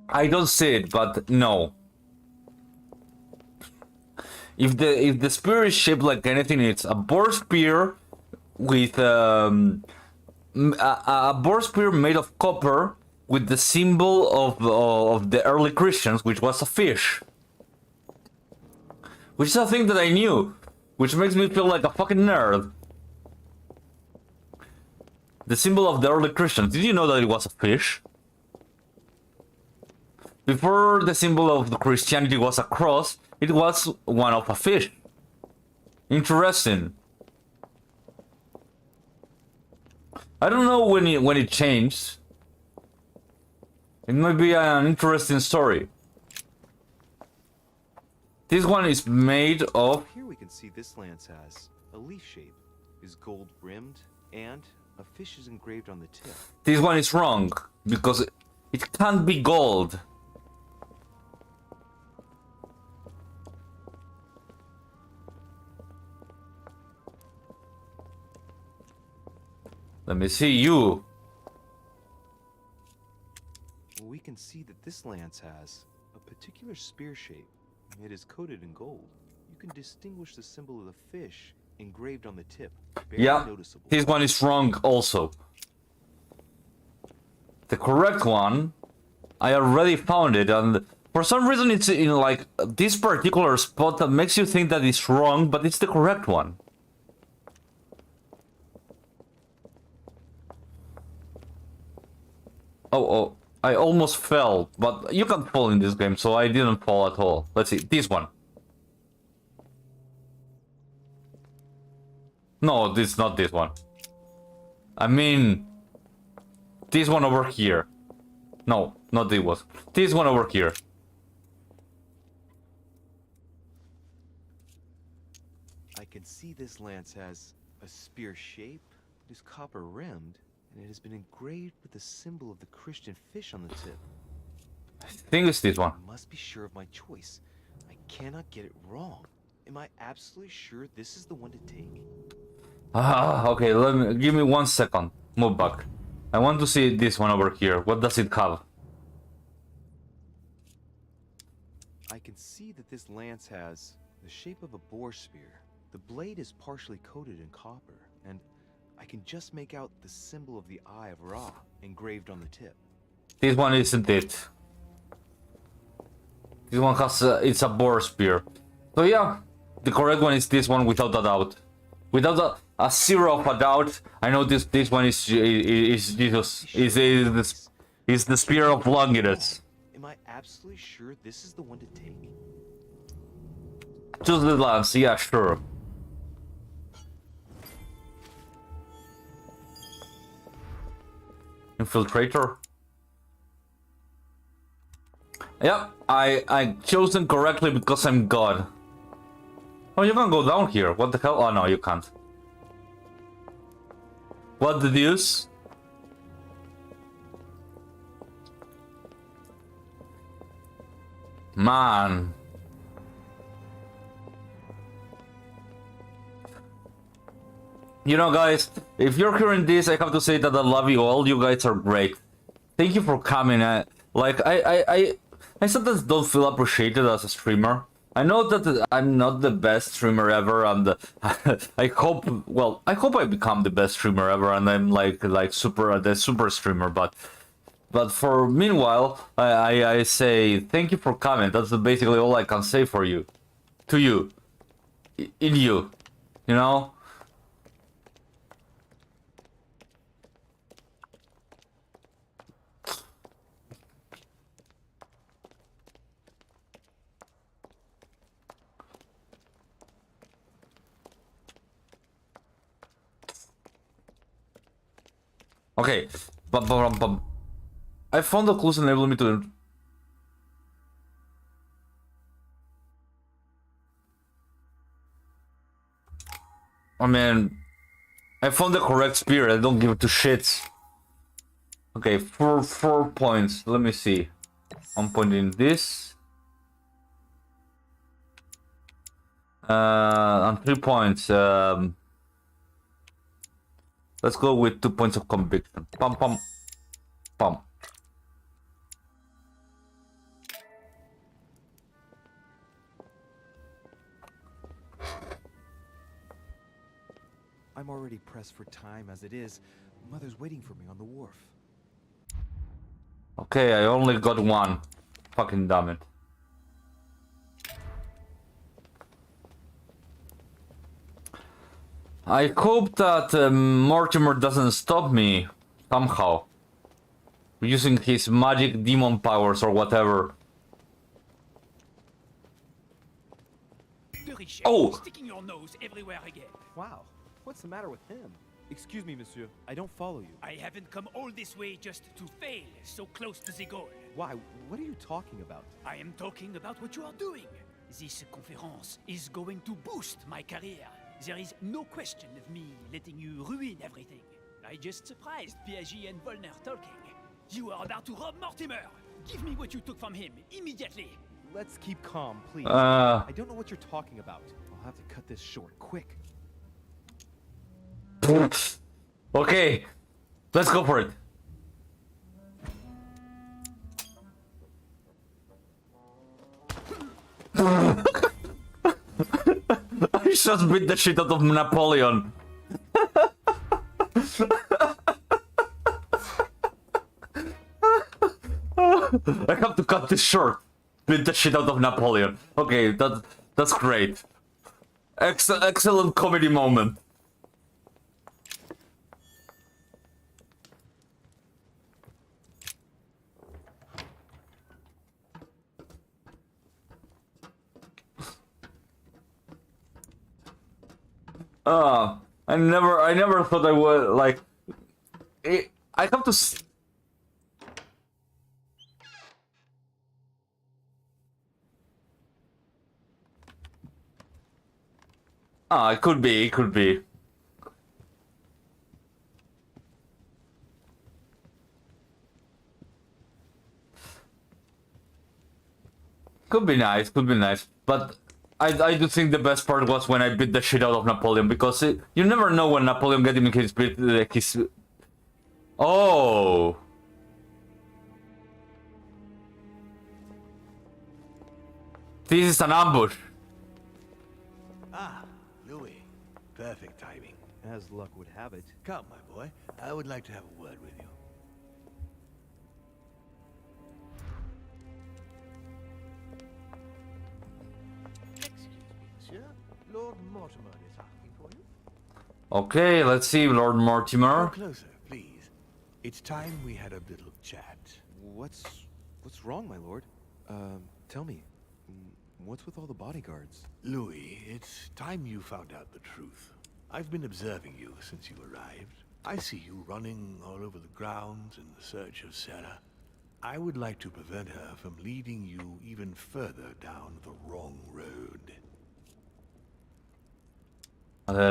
I don't see it, but no. If the spear is shaped like anything, it's a boar spear with a boar spear made of copper with the symbol of the early Christians, which was a fish. Which is a thing that I knew, which makes me feel like a fucking nerd. The symbol of the early Christians. Did you know that it was a fish? Before the symbol of the Christianity was a cross, it was one of a fish. Interesting. I don't know when it changed. It might be an interesting story. This one is made of... Here we can see this lance has a leaf shape, is gold rimmed, and a fish is engraved on the tip. This one is wrong, because it can't be gold. Let me see you. We can see that this lance has a particular spear shape. It is coated in gold. You can distinguish the symbol of the fish engraved on the tip. Very noticeable. This one is wrong also. The correct one, I already found it, and for some reason it's in like this particular spot that makes you think that it's wrong, but it's the correct one. Oh, I almost fell, but you can't fall in this game, so I didn't fall at all. Let's see, this one. No, this is not this one. I mean, this one over here. No, not this one. This one over here. I can see this lance has a spear shape, it is copper rimmed, and it has been engraved with the symbol of the Christian fish on the tip. I think it's this one. I must be sure of my choice. I cannot get it wrong. Am I absolutely sure this is the one to take? Okay, give me 1 second. Move back. I want to see this one over here. What does it have? I can see that this lance has the shape of a boar spear. The blade is partially coated in copper, and I can just make out the symbol of the Eye of Ra engraved on the tip. This one isn't it. This one has it's a boar spear. So yeah, the correct one is this one without a doubt. Without a zero of a doubt, I know this one is Jesus. Is the spear of Longinus. Am I absolutely sure this is the one to take? Just the lance, yeah, sure. Infiltrator. Yeah, I chosen correctly because I'm God. Oh, you can go down here. What the hell? Oh no, you can't. What the deuce? Man. You know, guys, if you're hearing this, I have to say that I love you all. You guys are great. Thank you for coming. Like, I sometimes don't feel appreciated as a streamer. I know that I'm not the best streamer ever, and I hope I become the best streamer ever, and I'm like the super streamer. But for meanwhile, I say thank you for coming. That's basically all I can say for you, to you, in you, you know. Okay, I found the clues enable me to. I mean, I found the correct spear. I don't give it to shits. Okay, four points. Let me see. I'm pointing this. And 3 points. Let's go with 2 points of conviction. Pum pum pum. I'm already pressed for time as it is. Mother's waiting for me on the wharf. Okay, I only got 1. Fucking damn it. I hope that Mortimer doesn't stop me somehow using his magic demon powers or whatever. Oh! Sticking your nose everywhere again. Wow, what's the matter with him? Excuse me, monsieur. I don't follow you. I haven't come all this way just to fail so close to the goal. Why? What are you talking about? I am talking about what you are doing. This conference is going to boost my career. There is no question of me letting you ruin everything. I just surprised Piaget and Volner talking. You are about to rob Mortimer. Give me what you took from him immediately. Let's keep calm, please. I don't know what you're talking about. I'll have to cut this short, quick. Okay, let's go for it. I just beat the shit out of Napoleon. I have to cut this short. Beat the shit out of Napoleon. Okay, that's great. Excellent comedy moment. I never thought I would, like, I have to it could be. Could be nice, could be nice. But I do think the best part was when I beat the shit out of Napoleon, because you never know when Napoleon gets him his... Oh! This is an ambush. Ah, Louis. Perfect timing. As luck would have it. Come, my boy. I would like to have a word with you. Excuse me, monsieur. Lord Mortimer is asking for you. Okay, let's see, Lord Come Mortimer. closer, please. It's time we had a little chat. What's wrong, my lord? Tell me. What's with all the bodyguards? Louis, it's time you found out the truth. I've been observing you since you arrived. I see you running all over the grounds in the search of Sarah. I would like to prevent her from leading you even further down the wrong road.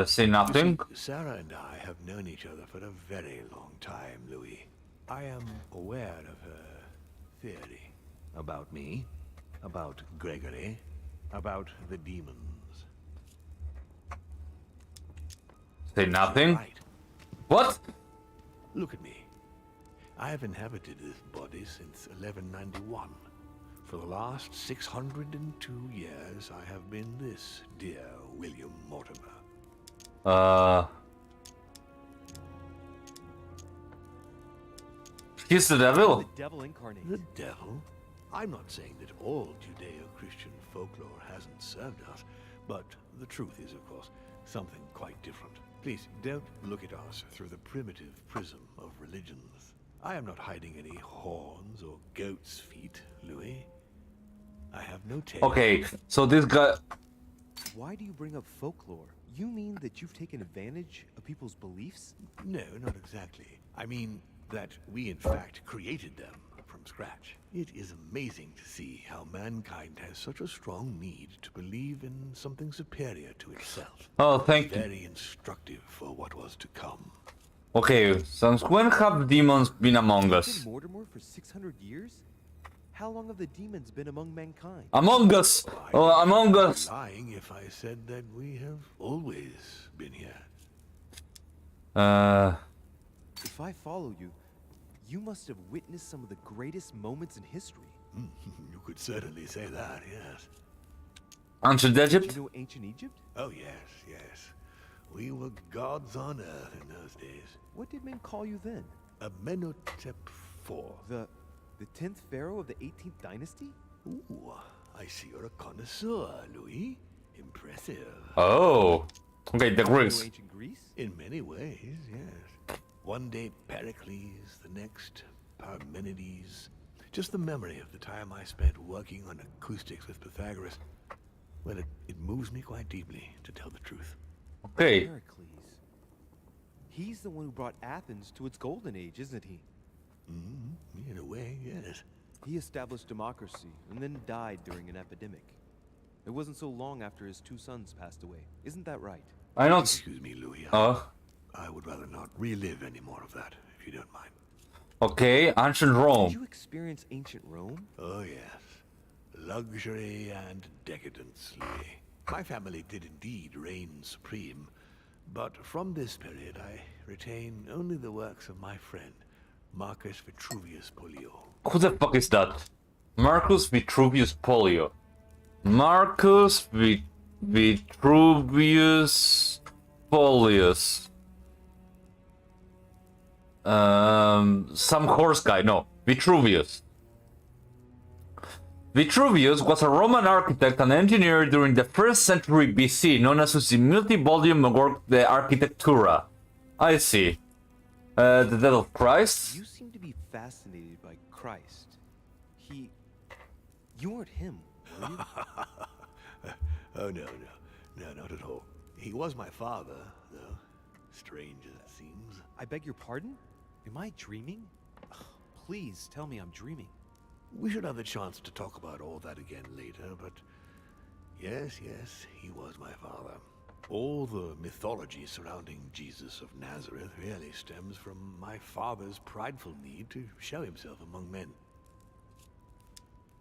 Say nothing. You see, Sarah and I have known each other for a very long time, Louis. I am aware of her theory. About me, about Gregory, about the demons. Say nothing. Right. What? Look at me. I have inhabited this body since 1191. For the last 602 years, I have been this dear William Mortimer. He's the devil. The devil incarnate. The devil? I'm not saying that all Judeo-Christian folklore hasn't served us, but the truth is, of course, something quite different. Please, don't look at us through the primitive prism of religions. I am not hiding any horns or goat's feet, Louis. I have no tail. Okay, so this guy... Why do you bring up folklore? You mean that you've taken advantage of people's beliefs? No, not exactly. I mean that we in fact created them from scratch. It is amazing to see how mankind has such a strong need to believe in something superior to itself. Oh, thank you. Very instructive for what was to come. Okay, since when have demons been among Been us? Mortimer for 600 years? How long have the demons been among mankind? Among us! Oh, among us! Lying if I said that we have always been here. If I follow you, you must have witnessed some of the greatest moments in history. You could certainly say that, yes. Ancient Do Egypt? you know ancient Egypt? Oh, yes, yes. We were gods on earth in those days. What did men call you then? Amenhotep IV. The 10th pharaoh of the 18th dynasty? Ooh, I see you're a connoisseur, Louis. Impressive. Oh. Okay, the You know Greeks. ancient Greece? In many ways, yes. One day Pericles, the next Parmenides. Just the memory of the time I spent working on acoustics with Pythagoras. Well, it moves me quite deeply, to tell the truth. Okay. Pericles. He's the one who brought Athens to its golden age, isn't he? In a way, yes. He established democracy and then died during an epidemic. It wasn't so long after his 2 sons passed away. Isn't that right? I don't... Excuse me, Louis. I would rather not relive any more of that, if you don't mind. Okay, ancient Did Rome. you experience ancient Rome? Oh, yes. Luxury and decadence, Louis. My family did indeed reign supreme, but from this period I retain only the works of my friend, Marcus Vitruvius Pollio. Who the fuck is that? Marcus Vitruvius Pollio. Marcus Vitruvius Pollius. Some horse guy. No, Vitruvius. Vitruvius was a Roman architect and engineer during the 1st century BC, known as his multi-volume work, the Architectura. I see. The death of Christ? You seem to be fascinated by Christ. You weren't him, were you? Oh, no, not at all. He was my father, though. Strange as it seems. I beg your pardon? Am I dreaming? Ugh, please tell me I'm dreaming. We should have the chance to talk about all that again later, but yes, he was my father. All the mythology surrounding Jesus of Nazareth really stems from my father's prideful need to show himself among men.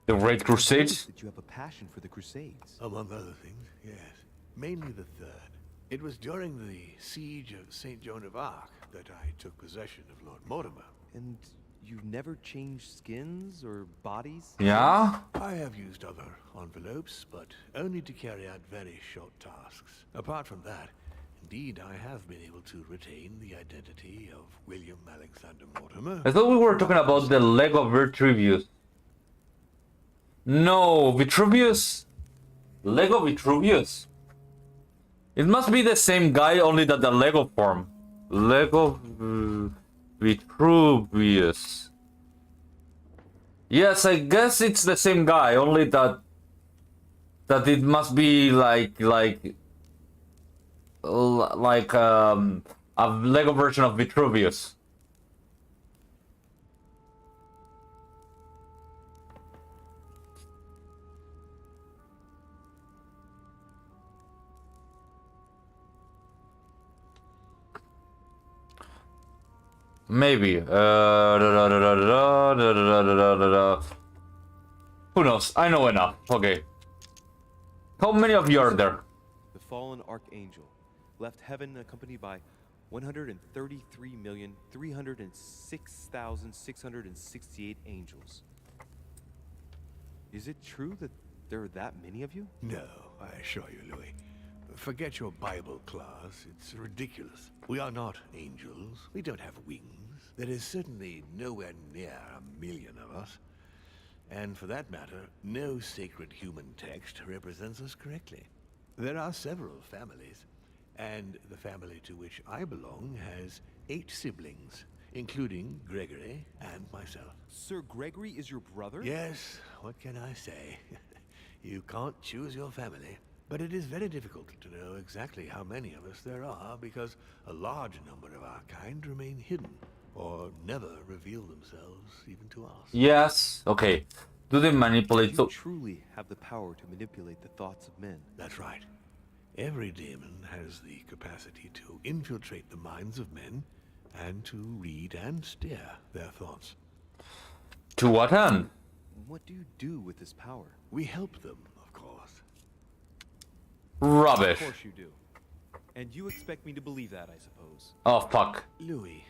The Great I Crusade? noticed that you have a passion for the Crusades. Among other things, yes. Mainly the third. It was during the siege of St. Joan of Arc that I took possession of Lord Mortimer. And you've never changed skins or bodies? Yeah? I have used other envelopes, but only to carry out very short tasks. Apart from that, indeed, I have been able to retain the identity of William Alexander Mortimer. I thought we were talking about the leg of Vitruvius. No, Vitruvius? Lego Vitruvius? It must be the same guy, only that the Lego form. Lego Vitruvius. Yes, I guess it's the same guy, only that it must be like a Lego version of Vitruvius. Maybe. Who knows? I know enough. Okay. How many of you are there? The fallen archangel left heaven accompanied by 133,306,668 angels. Is it true that there are that many of you? No, I assure you, Louis. Forget your Bible class. It's ridiculous. We are not angels. We don't have wings. There is certainly nowhere near 1,000,000 of us. And for that matter, no sacred human text represents us correctly. There are several families, and the family to which I belong has 8 siblings, including Gregory and myself. Sir Gregory is your brother? Yes, what can I say? You can't choose your family. But it is very difficult to know exactly how many of us there are, because a large number of our kind remain hidden, or never reveal themselves even to us. Yes. Okay. Do they manipulate? You truly have the power to manipulate the thoughts of men. That's right. Every demon has the capacity to infiltrate the minds of men, and to read and steer their thoughts. To what end? What do you do with this power? We help them, of course. Rubbish. Of course you do. And you expect me to believe that, I suppose. Oh, fuck. Louis,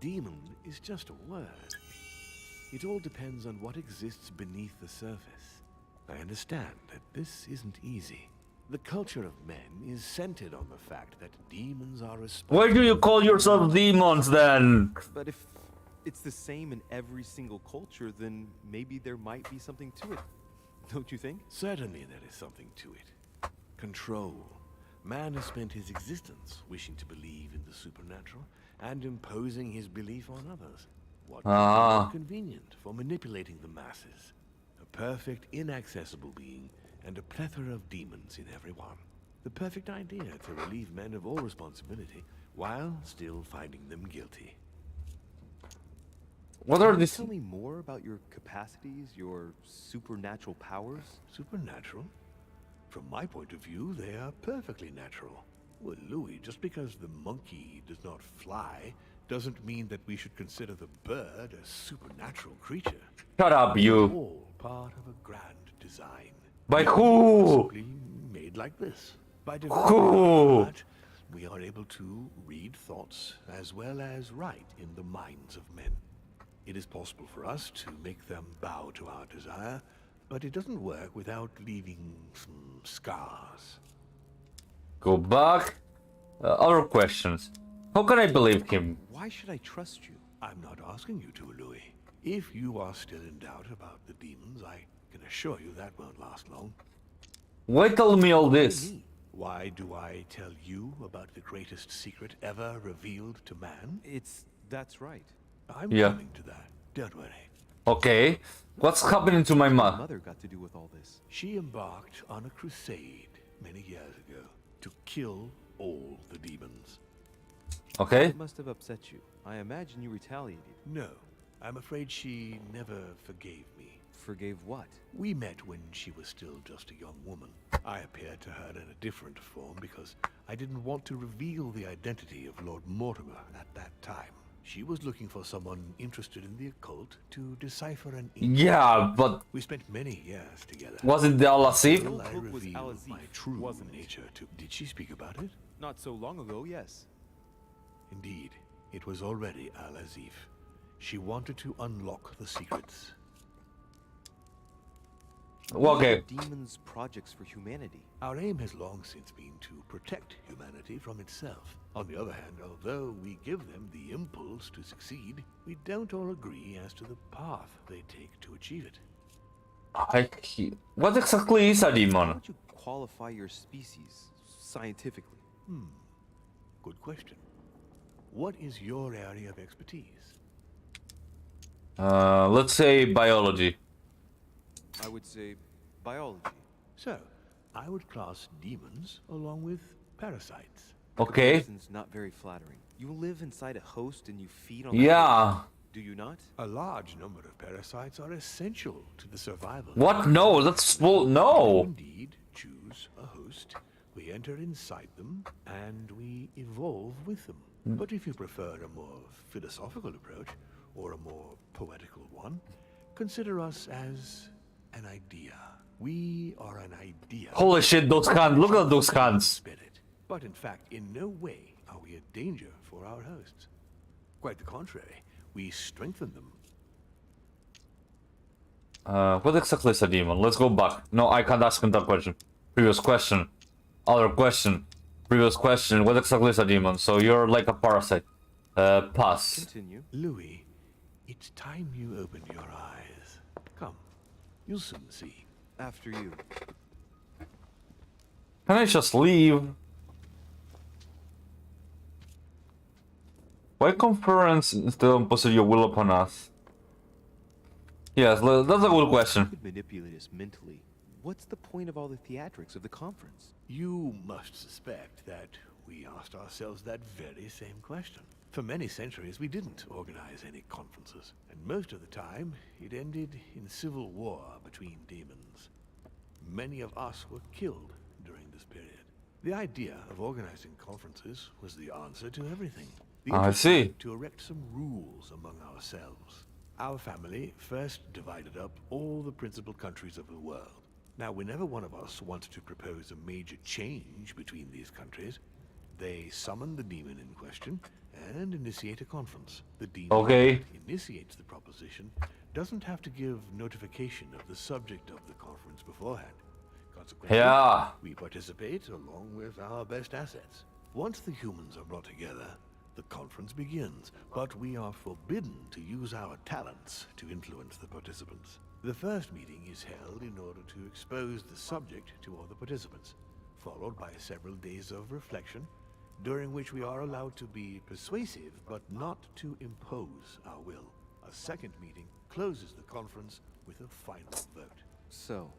demon is just a word. It all depends on what exists beneath the surface. I understand that this isn't easy. The culture of men is centered on the fact that demons are responsible. Why do you call yourself demons then? But if it's the same in every single culture, then maybe there might be something to it. Don't you think? Certainly there is something to it. Control. Man has spent his existence wishing to believe in the supernatural and imposing his belief on others. What more convenient for manipulating the masses? A perfect, inaccessible being and a plethora of demons in everyone. The perfect idea to relieve men of all responsibility while still finding them guilty. What are Can you these? tell me more about your capacities, your supernatural powers? Supernatural? From my point of view, they are perfectly natural. Well, Louis, just because the monkey does not fly doesn't mean that we should consider the bird a supernatural creature. Shut up, you. All part of a grand design. By who? Simply made like this. By Who? developing art, we are able to read thoughts as well as write in the minds of men. It is possible for us to make them bow to our desire, but it doesn't work without leaving some scars. Go back. Other questions. How can I believe him? Why should I trust you? I'm not asking you to, Louis. If you are still in doubt about the demons, I can assure you that won't last long. Why tell me all this? Why do I tell you about the greatest secret ever revealed to man? That's right. I'm Yeah. coming to that. Don't worry. Okay. What's happening to my My mother? mother got to do with all this. She embarked on a crusade many years ago to kill all the demons. Okay. It must have upset you. I imagine you retaliated. No, I'm afraid she never forgave me. Forgave what? We met when she was still just a young woman. I appeared to her in a different form because I didn't want to reveal the identity of Lord Mortimer at that time. She was looking for someone interested in the occult to decipher an ink. Yeah, but We spent many years together. was it the Al-Asif? Till I Hope was revealed Al-Azif, my true wasn't it? nature to... Did she speak about it? Not so long ago, yes. Indeed, it was already Al-Azif. She wanted to unlock the secrets. Okay. Demons' projects for humanity. Our aim has long since been to protect humanity from itself. On the other hand, although we give them the impulse to succeed, we don't all agree as to the path they take to achieve it. What exactly is a How demon? would you qualify your species scientifically? Good question. What is your area of expertise? Let's say biology. I would say biology. So, I would class demons along with parasites. Okay. Comparison's not very flattering. You live inside a host and you feed on the Yeah. host. Do you not? A large number of parasites are essential to the survival. What? No, that's full. We No. indeed choose a host, we enter inside them, and we evolve with them. But if you prefer a more philosophical approach, or a more poetical one, consider us as an idea. We are an idea. Holy shit, those hands. Look at those hands. Spirit. But in fact, in no way are we a danger for our hosts. Quite the contrary, we strengthen them. What exactly is a demon? Let's go back. No, I can't ask him that question. Previous question. Other question. Previous question. What exactly is a demon? So you're like a parasite. Pass. Continue. Louis, it's time you opened your eyes. Come, you'll soon see. After you. Can I just leave? Why conference instead of imposing your will upon us? Yes, that's a good question. You could manipulate us mentally. What's the point of all the theatrics of the conference? You must suspect that we asked ourselves that very same question. For many centuries, we didn't organize any conferences, and most of the time, it ended in civil war between demons. Many of us were killed during this period. The idea of organizing conferences was the answer to everything. The I interest see. was to erect some rules among ourselves. Our family first divided up all the principal countries of the world. Now, whenever one of us wanted to propose a major change between these countries, they summon the demon in question and initiate a conference. The demon Okay. that initiates the proposition doesn't have to give notification of the subject of the conference beforehand. Consequently, Yeah. we participate along with our best assets. Once the humans are brought together, the conference begins, but we are forbidden to use our talents to influence the participants. The first meeting is held in order to expose the subject to all the participants, followed by several days of reflection, during which we are allowed to be persuasive but not to impose our will. A second meeting closes the conference with a final vote. So,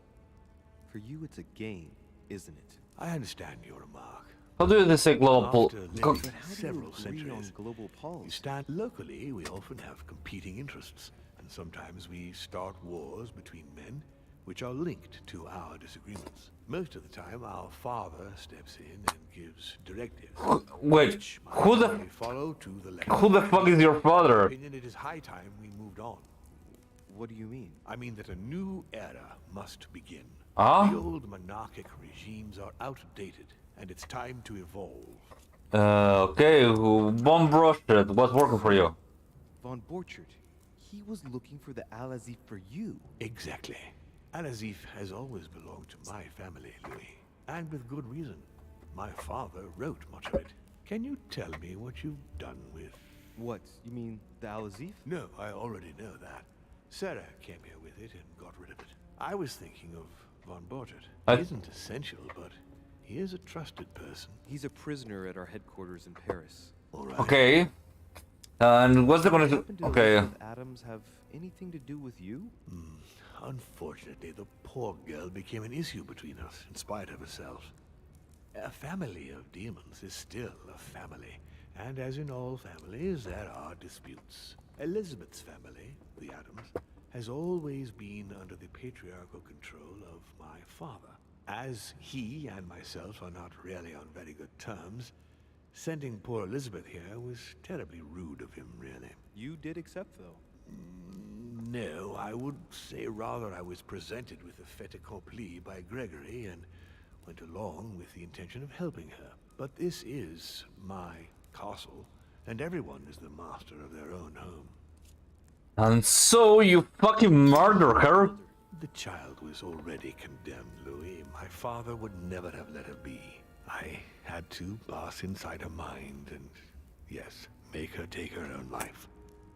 for you it's a game, isn't it? I understand your remark. How do you say global? After living But how do several you agree on centuries, global you policy? stand locally, we often have competing interests, and sometimes we start wars between men which are linked to our disagreements. Most of the time, our father steps in and gives directives. Wait, which my who the family follow to the letter. who the fuck is your In my father? opinion, it is high time we moved on. What do you mean? I mean that a new era must begin. Huh? The old monarchic regimes are outdated, and it's time to evolve. Okay, Von Broschet, what's working for you? Von Borchert. He was looking for the Al-Azif for you. Exactly. Al-Azif has always belonged to my family, Louis. And with good reason. My father wrote much of it. Can you tell me what you've done with... What? You mean the Al-Azif? No, I already know that. Sarah came here with it and got rid of it. I was thinking of Von Borchert. I- He isn't essential, but he is a trusted person. He's a prisoner at our headquarters in Paris. All right. Okay. And what's the Happen connection? to Okay. Elizabeth Adams have anything to do with you? Unfortunately, the poor girl became an issue between us, in spite of herself. A family of demons is still a family, and as in all families, there are disputes. Elizabeth's family, the Adams, has always been under the patriarchal control of my father. As he and myself are not really on very good terms, Sending poor Elizabeth here was terribly rude of him, really. You did accept, though. No, I would say rather I was presented with a fait accompli by Gregory and went along with the intention of helping her. But this is my castle, and everyone is the master of their own home. And so you fucking murder her? The child was already condemned, Louis. My father would never have let her be. I had to pass inside her mind and, yes, make her take her own life.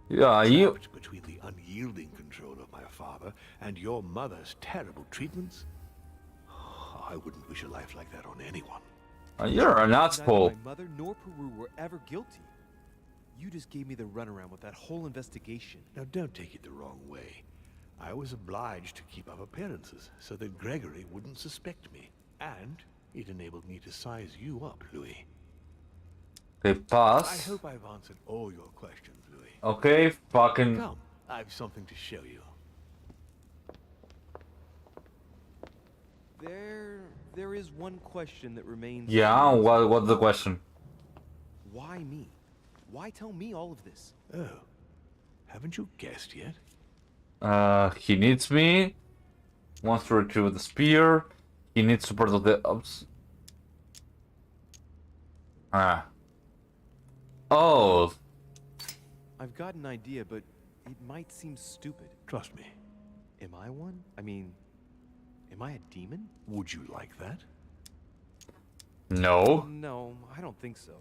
Yeah, you... Trapped between the unyielding control of my father and your mother's terrible treatments, I wouldn't wish a life like that on anyone. You're an asshole. Neither my mother nor Peru were ever guilty. You just gave me the runaround with that whole investigation. Now, don't take it the wrong way. I was obliged to keep up appearances so that Gregory wouldn't suspect me. And it enabled me to size you up, Louis. Okay, pass. I hope I've answered all your questions, Louis. Okay, fucking... Come, I've something to show you. There is one question that remains. Yeah, what's the question? Why me? Why tell me all of this? Oh, haven't you guessed yet? He needs me. Wants to retrieve the spear. He needs support of the ups. Oh. I've got an idea, but it might seem stupid. Trust me. Am I one? I mean, am I a demon? Would you like that? No. No, I don't think so.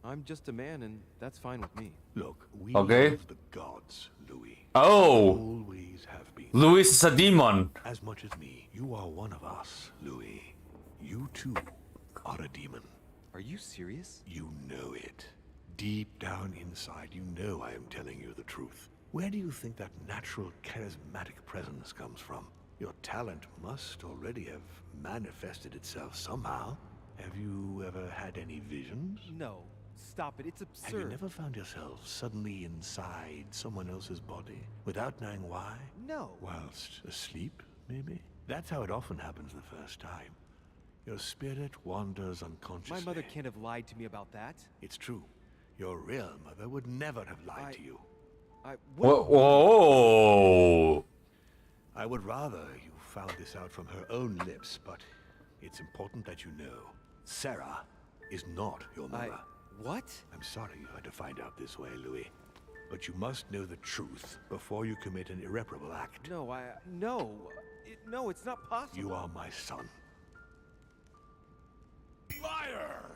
I'm just a man, and that's fine with me. Look, we Okay. love the gods, Louis. Oh. Always have been. Louis is a demon. As much as me, you are one of us, Louis. You too are a demon. Are you serious? You know it. Deep down inside, you know I am telling you the truth. Where do you think that natural, charismatic presence comes from? Your talent must already have manifested itself somehow. Have you ever had any visions? No. Stop it. It's Have you absurd. never found yourself suddenly inside someone else's body without knowing why? No. Whilst asleep, maybe? That's how it often happens the first time. Your spirit wanders unconsciously. My mother can't have lied to me about that. It's true. Your real mother would never have lied to you. Whoa. I would rather you found this out from her own lips, but it's important that you know. Sarah is not your mother. What? I'm sorry you had to find out this way, Louis. But you must know the truth before you commit an irreparable act. No, no, it's not possible. You are my son. Liar!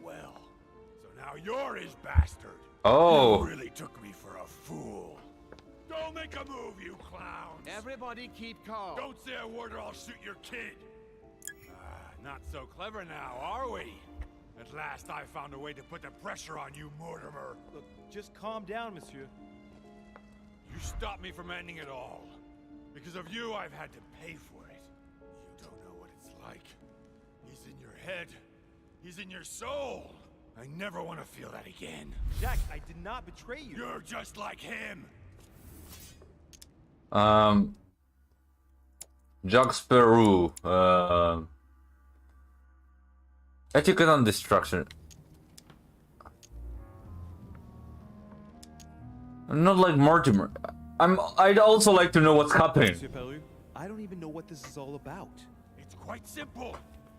Well. So now you're his bastard. Oh. You really took me for a fool. Don't make a move, you clowns. Everybody keep calm. Don't say a word or I'll shoot your kid. Not so clever now, are we? At last I found a way to put the pressure on you, Mortimer. Look, just calm down, monsieur. You stopped me from ending it all. Because of you, I've had to pay for it. You don't know what it's like. He's in your head. He's in your soul. I never want to feel that again. Jack, I did not betray you. You're just like him. Jacques Peru. Etiquette and destruction. I'm not like Mortimer. I'd also like to know what's happening. Monsieur Peru, I don't even know what this is all about. It's quite simple.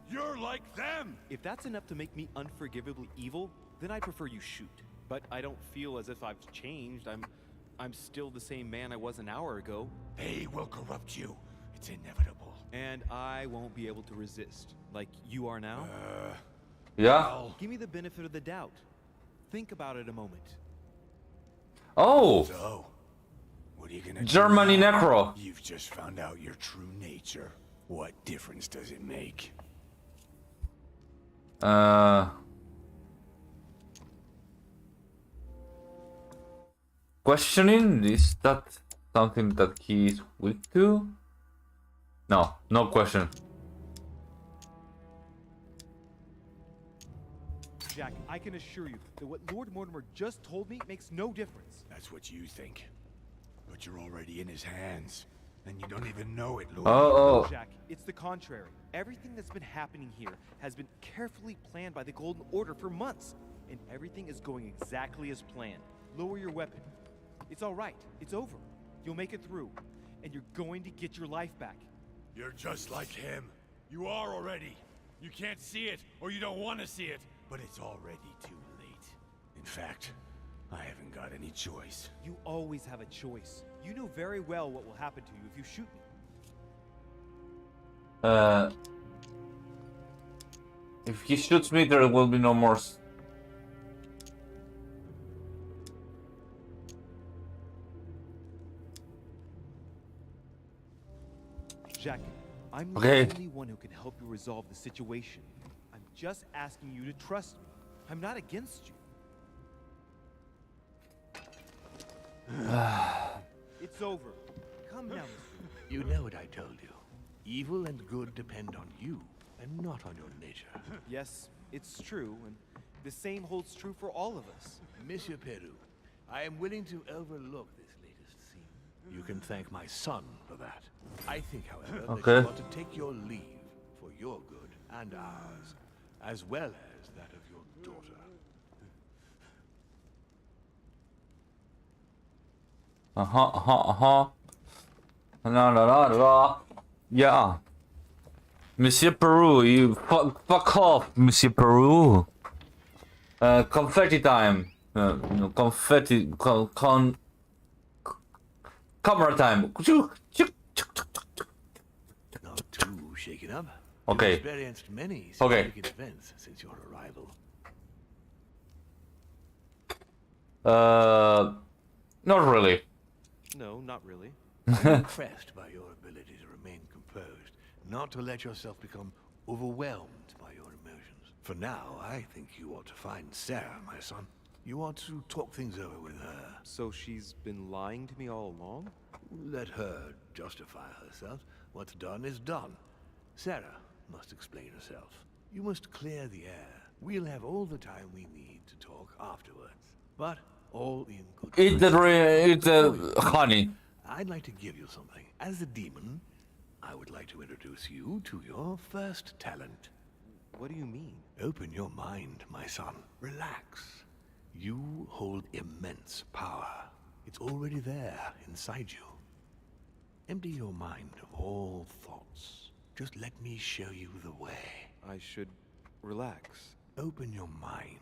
You're like them. If that's enough to make me unforgivably evil, then I prefer you shoot. But I don't feel as if I've changed. I'm still the same man I was an hour ago. They will corrupt you. It's inevitable. And I won't be able to resist, like you are now. Yeah? Give me the benefit of the doubt. Think about it a moment. Oh! So, what are you gonna Germany do now? Necro. You've just found out your true nature. What difference does it make? Questioning? Is that something that he's weak to? No, no question. Jack, I can assure you that what Lord Mortimer just told me makes no difference. That's what you think. But you're already in his hands. And you don't even know it, Lord. Oh. Jack, it's the contrary. Everything that's been happening here has been carefully planned by the Golden Order for months, and everything is going exactly as planned. Lower your weapon. It's all right. It's over. You'll make it through, and you're going to get your life back. You're just like him. You are already. You can't see it, or you don't want to see it, but it's already too late. In fact, I haven't got any choice. You always have a choice. You know very well what will happen to you if you shoot me. If he shoots me, there will be no more. Jack, I'm Okay. the only one who can help you resolve the situation. I'm just asking you to trust me. I'm not against you. It's over. Come now, mister. You know what I told you. Evil and good depend on you, and not on your nature. Yes, it's true, and the same holds true for all of us. Monsieur Peru, I am willing to overlook this latest scene. You can thank my son for that. I think, however, that Okay. you ought to take your leave for your good and ours, as well as that of your daughter. La la la la. Yeah. Monsieur Peru, you fuck off, Monsieur Peru. Confetti time. No, confetti. Camera time. Not too shaken up. Okay. You've experienced many Okay. significant events since your arrival. Not really. No, not really. I'm impressed by your ability to remain composed, not to let yourself become overwhelmed by your emotions. For now, I think you ought to find Sarah, my son. You ought to talk things over with her. So she's been lying to me all along? Let her justify herself. What's done is done. Sarah must explain herself. You must clear the air. We'll have all the time we need to talk afterwards. But all in good Eat the honey. I'd like to give you something. As a demon, I would like to introduce you to your first talent. What do you mean? Open your mind, my son. Relax. You hold immense power. It's already there inside you. Empty your mind of all thoughts. Just let me show you the way. I should relax. Open your mind.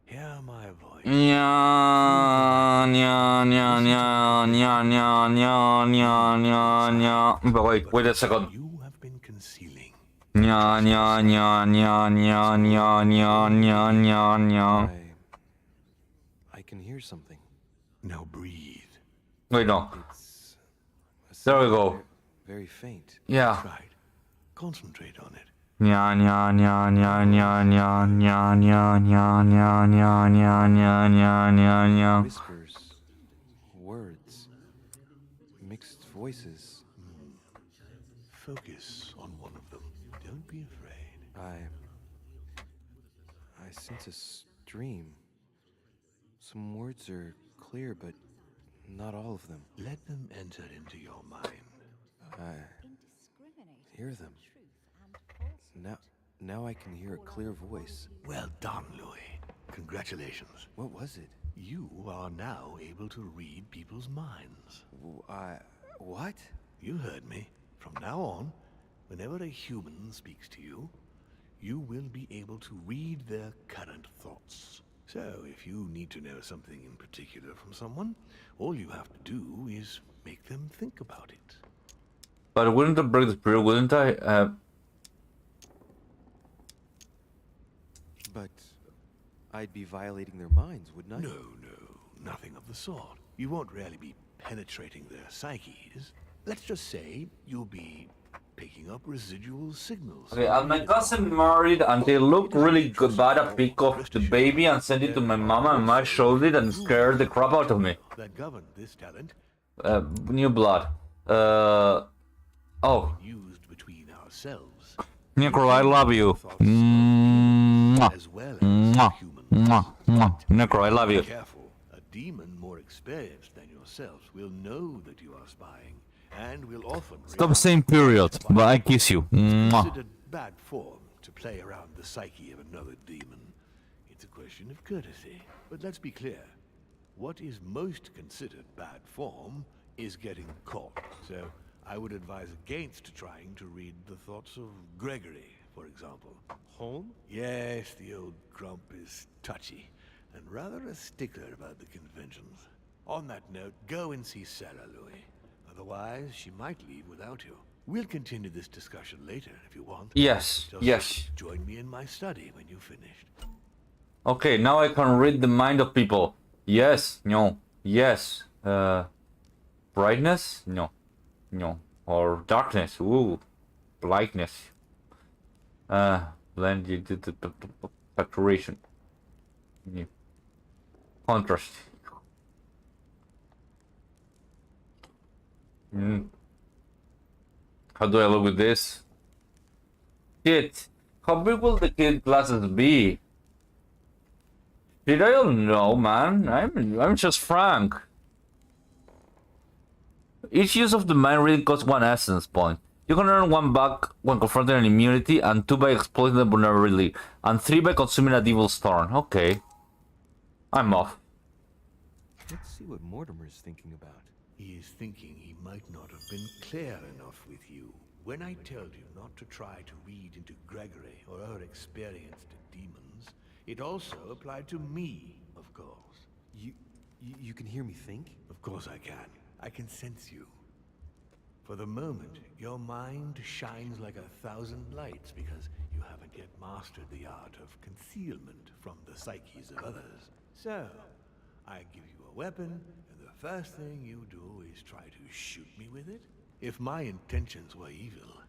Hear my voice. Nya, nya, nya, nya, nya, nya, nya, nya, nya, nya. But wait a second. You have been concealing. Nya, nya, nya, nya, nya, nya, nya, nya, nya, nya. I can hear something. Now breathe. Wait, no. It's There we go. very faint. Yeah. Right. Concentrate on it. Nya, nya, nya, nya, nya, nya, nya, nya, nya, nya, nya, nya, nya, nya, nya, nya. Whispers, words, mixed voices. Focus on one of them. Don't be afraid. I sense a stream. Some words are clear, but not all of them. Let them enter into your mind. I hear them. Now I can hear a clear voice. Well done, Louis. Congratulations. What was it? You are now able to read people's minds. What? You heard me. From now on, whenever a human speaks to you, you will be able to read their current thoughts. So, if you need to know something in particular from someone, all you have to do is make them think about it. But wouldn't I break the spirit? Wouldn't I? But I'd be violating their minds, wouldn't I? No, nothing of the sort. You won't really be penetrating their psyches. Let's just say you'll be picking up residual signals. Okay, and my cousin married and they look really good. Bad a pic of the baby and sent it to my mama and my showed it and scared the crap out of me. That govern this talent. New blood. Oh. Used between ourselves. Necro, I love you. Mwah. As well as Mwah. human. Mwah. Mwah. Necro, I love you. Careful. A demon more experienced than yourself will know that you are spying and will often Stop saying period, but I kiss you. Mwah. considered bad form to play around the psyche of another demon. It's a question of courtesy. But let's be clear. What is most considered bad form is getting caught. So I would advise against trying to read the thoughts of Gregory, for example. Home? Yes, the old grump is touchy, and rather a stickler about the conventions. On that note, go and see Sarah, Louis. Otherwise, she might leave without you. We'll continue this discussion later if you want. Yes, Just yes. join me in my study when you've finished. Okay, now I can read the mind of people. Yes, no, yes. Brightness? No, no. Or darkness? Ooh, blackness. Blended saturation. Yeah. Contrast. How do I look with this? Shit. How big will the kid glasses be? Shit, I don't know, man. I'm just Frank. Each use of the mind really costs 1 essence point. You can earn 1 back when confronting an immunity, and 2 by exploiting the vulnerability, and 3 by consuming a devil's thorn. Okay. I'm off. Let's see what Mortimer's thinking about. He is thinking he might not have been clear enough with you. When I told you not to try to read into Gregory or her experienced demons, it also applied to me, of course. You can hear me think? Of course I can. I can sense you. For the moment, your mind shines like 1,000 lights because you haven't yet mastered the art of concealment from the psyches of others. So, I give you a weapon, and the first thing you do is try to shoot me with it? If my intentions were evil,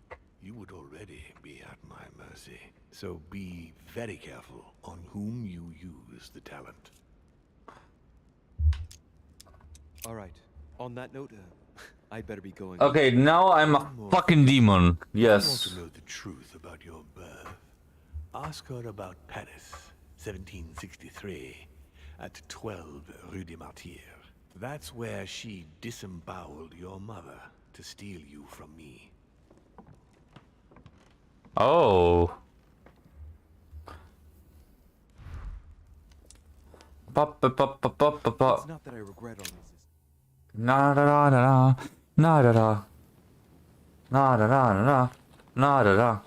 you would already be at my mercy. So be very careful on whom you use the talent. All right. On that note, I'd better be going. Okay, now I'm a fucking demon. If you want Yes. to know the truth about your birth, ask her about Paris, 1763, at 12 Rue des Martyrs. That's where she disemboweled your mother to steal you from me. Oh. Pop, pop, pop, pop, pop, It's pop. not that I regret all this. Na da da da da. Na da da. Na da da da da. Na da da.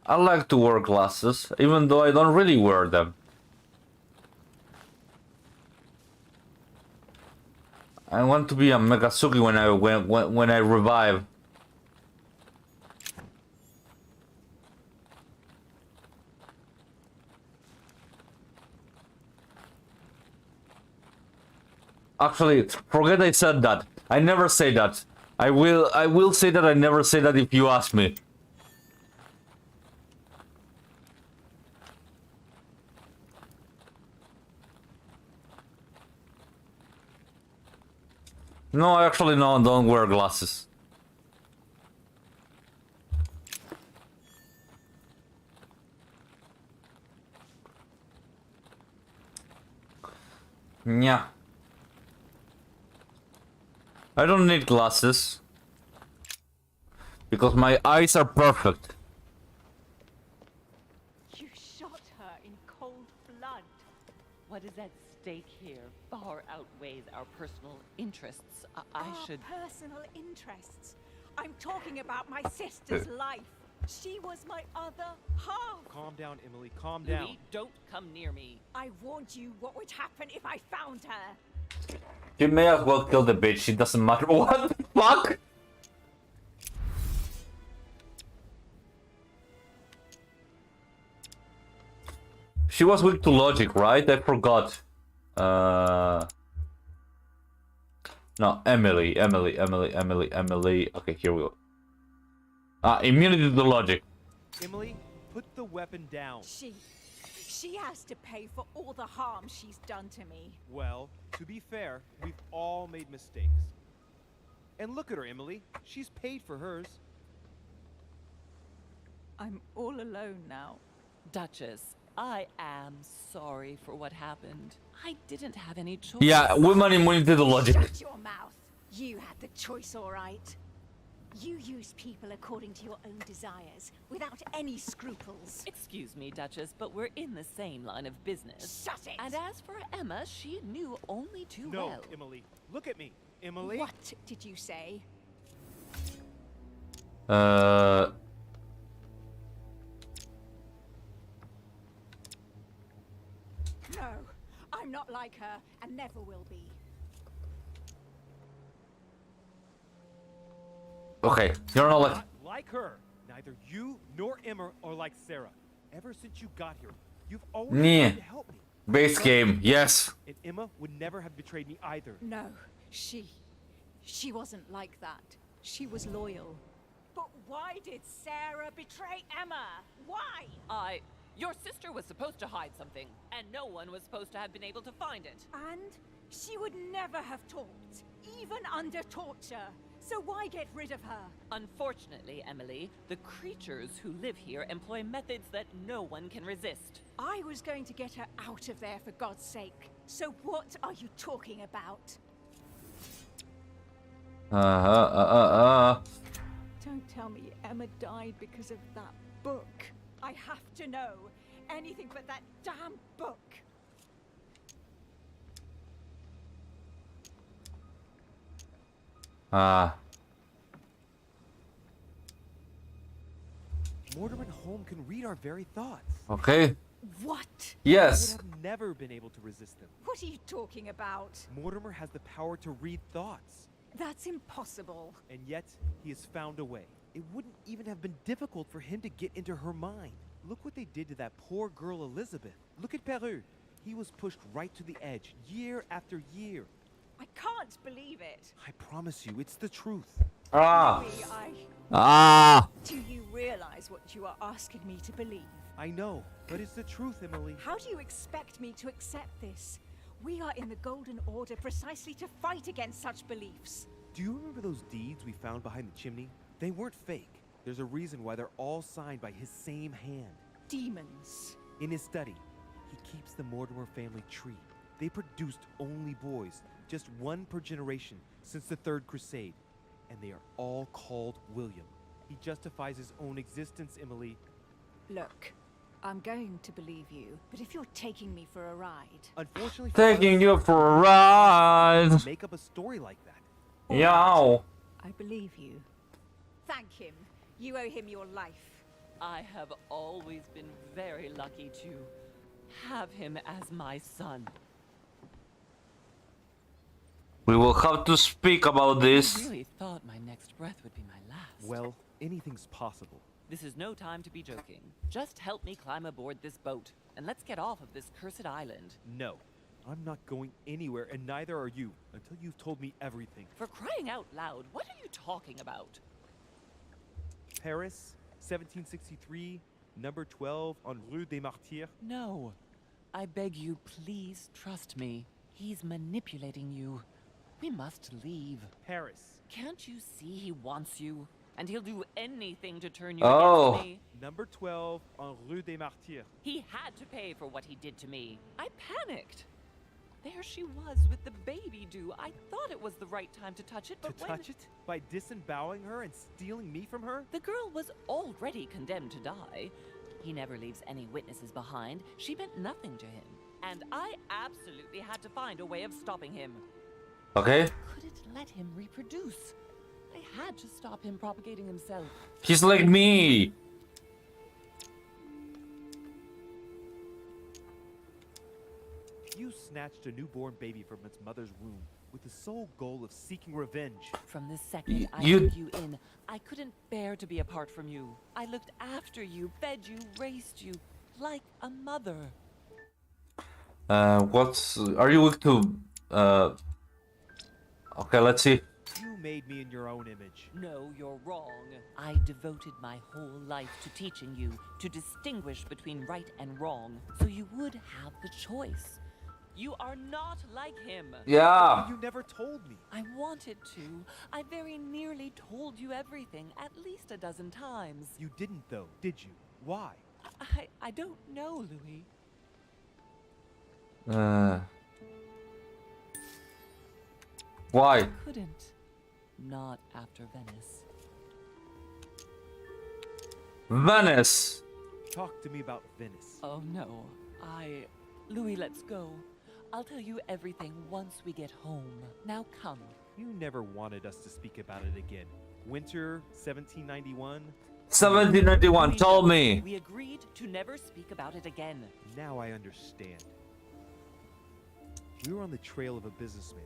I like to wear glasses, even though I don't really wear them. I want to be a Megasuki when I revive. Actually, forget I said that. I never say that. I will say that I never say that if you ask me. No, actually no, don't wear glasses. Yeah. I don't need glasses. Because my eyes are perfect. You shot her in cold blood. What is at stake here far outweighs our personal interests. I should... Personal interests. I'm talking about my sister's life. She was my other half. Calm down, Emily. Calm down. Louis, don't come near me. I warned you what would happen if I found her. You may as well kill the bitch, it doesn't matter. What the fuck? She was weak to logic, right? I forgot. No, Emily. Okay, here we go. Immunity to logic. Emily, put the weapon down. She has to pay for all the harm she's done to me. Well, to be fair, we've all made mistakes. And look at her, Emily. She's paid for hers. I'm all alone now. Duchess, I am sorry for what happened. I didn't have any choice. Yeah, women immunity to logic. Shut your mouth. You had the choice, all right. You use people according to your own desires, without any scruples. Excuse me, Duchess, but we're in the same line of business. Shut it! And as for Emma, she knew only too No, well. Emily. Look at me. Emily? What did you say? Uh. No, I'm not like her, and never will be. Okay, you're not like. Not like her. Neither you nor Emma are like Sarah. Ever since you got here, you've always Yeah. tried to help me. Base game, yes. And Emma would never have betrayed me either. No, she wasn't like that. She was loyal. But why did Sarah betray Emma? Why? Your sister was supposed to hide something, and no one was supposed to have been able to find it. And she would never have talked, even under torture. So why get rid of her? Unfortunately, Emily, the creatures who live here employ methods that no one can resist. I was going to get her out of there for God's sake. So what are you talking about? Don't tell me Emma died because of that book. I have to know. Anything but that damn book. Mortimer and Holm can read our very thoughts. Okay. What? Yes. I would have never been able to resist them. What are you talking about? Mortimer has the power to read thoughts. That's impossible. And yet, he has found a way. It wouldn't even have been difficult for him to get into her mind. Look what they did to that poor girl Elizabeth. Look at Peru. He was pushed right to the edge, year after year. I can't believe it. I promise you, it's the truth. Do you realize what you are asking me to believe? I know, but it's the truth, Emily. How do you expect me to accept this? We are in the Golden Order precisely to fight against such beliefs. Do you remember those deeds we found behind the chimney? They weren't fake. There's a reason why they're all signed by his same hand. Demons. In his study, he keeps the Mortimer family tree. They produced only boys, just one per generation since the Third Crusade. And they are all called William. He justifies his own existence, Emily. Look, I'm going to believe you, but if you're taking me for a ride... Unfortunately for Taking us, you for a ride. make up a story like that. Yow. I believe you. Thank him. You owe him your life. I have always been very lucky to have him as my son. We will have to speak about I this. really thought my next breath would be my last. Well, anything's possible. This is no time to be joking. Just help me climb aboard this boat, and let's get off of this cursed island. No, I'm not going anywhere, and neither are you, until you've told me everything. For crying out loud, what are you talking about? Paris, 1763, number 12 on Rue des Martyrs. No. I beg you, please trust me. He's manipulating you. We must leave. Paris, Can't you see he wants you? And he'll do anything to turn you Oh. against me. number 12 on Rue des Martyrs. He had to pay for what he did to me. I panicked. There she was with the baby due. I thought it was the right time to touch it, To but when touch it? By disemboweling her and stealing me from her? the girl was already condemned to die. He never leaves any witnesses behind. She meant nothing to him. And I absolutely had to find a way of stopping him. Okay. Couldn't let him reproduce. I had to stop him propagating himself. He's like me. You snatched a newborn baby from its mother's womb with the sole goal of seeking revenge. From the second I you- took you in, I couldn't bear to be apart from you. I looked after you, fed you, raised you, like a mother. Are you weak to, okay, let's see. You made me in your own image. No, you're wrong. I devoted my whole life to teaching you to distinguish between right and wrong, so you would have the choice. You are not like him. Yeah. You never told me. I wanted to. I very nearly told you everything, at least a dozen times. You didn't, though, did you? Why? I don't know, Louis. Why? I couldn't. Not after Venice. Venice! Talk to me about Venice. Oh no. Louis, let's go. I'll tell you everything once we get home. Now come. You never wanted us to speak about it again. Winter 1791. 1791, tell me. We agreed to never speak about it again. Now I understand. We were on the trail of a businessman.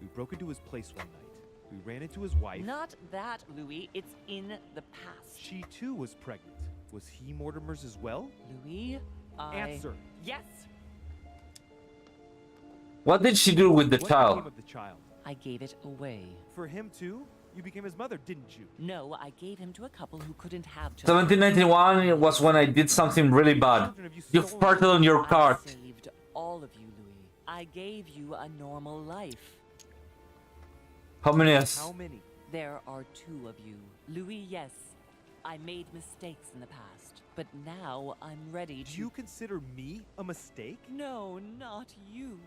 We broke into his place one night. We ran into his wife. Not that, Louis. It's in the past. She too was pregnant. Was he Mortimer's as well? Louis, Answer. Yes! What did she do with the What child? became of the child? I gave it away. For him too? You became his mother, didn't you? No, I gave him to a couple who couldn't have children. 1791 was when I did something really bad. You farted on your cart. I saved all of you, Louis. I gave you a normal life. How many is? How many? There are two of you. Louis, yes. I made mistakes in the past, but now I'm ready to... Do you consider me a mistake? No, not you.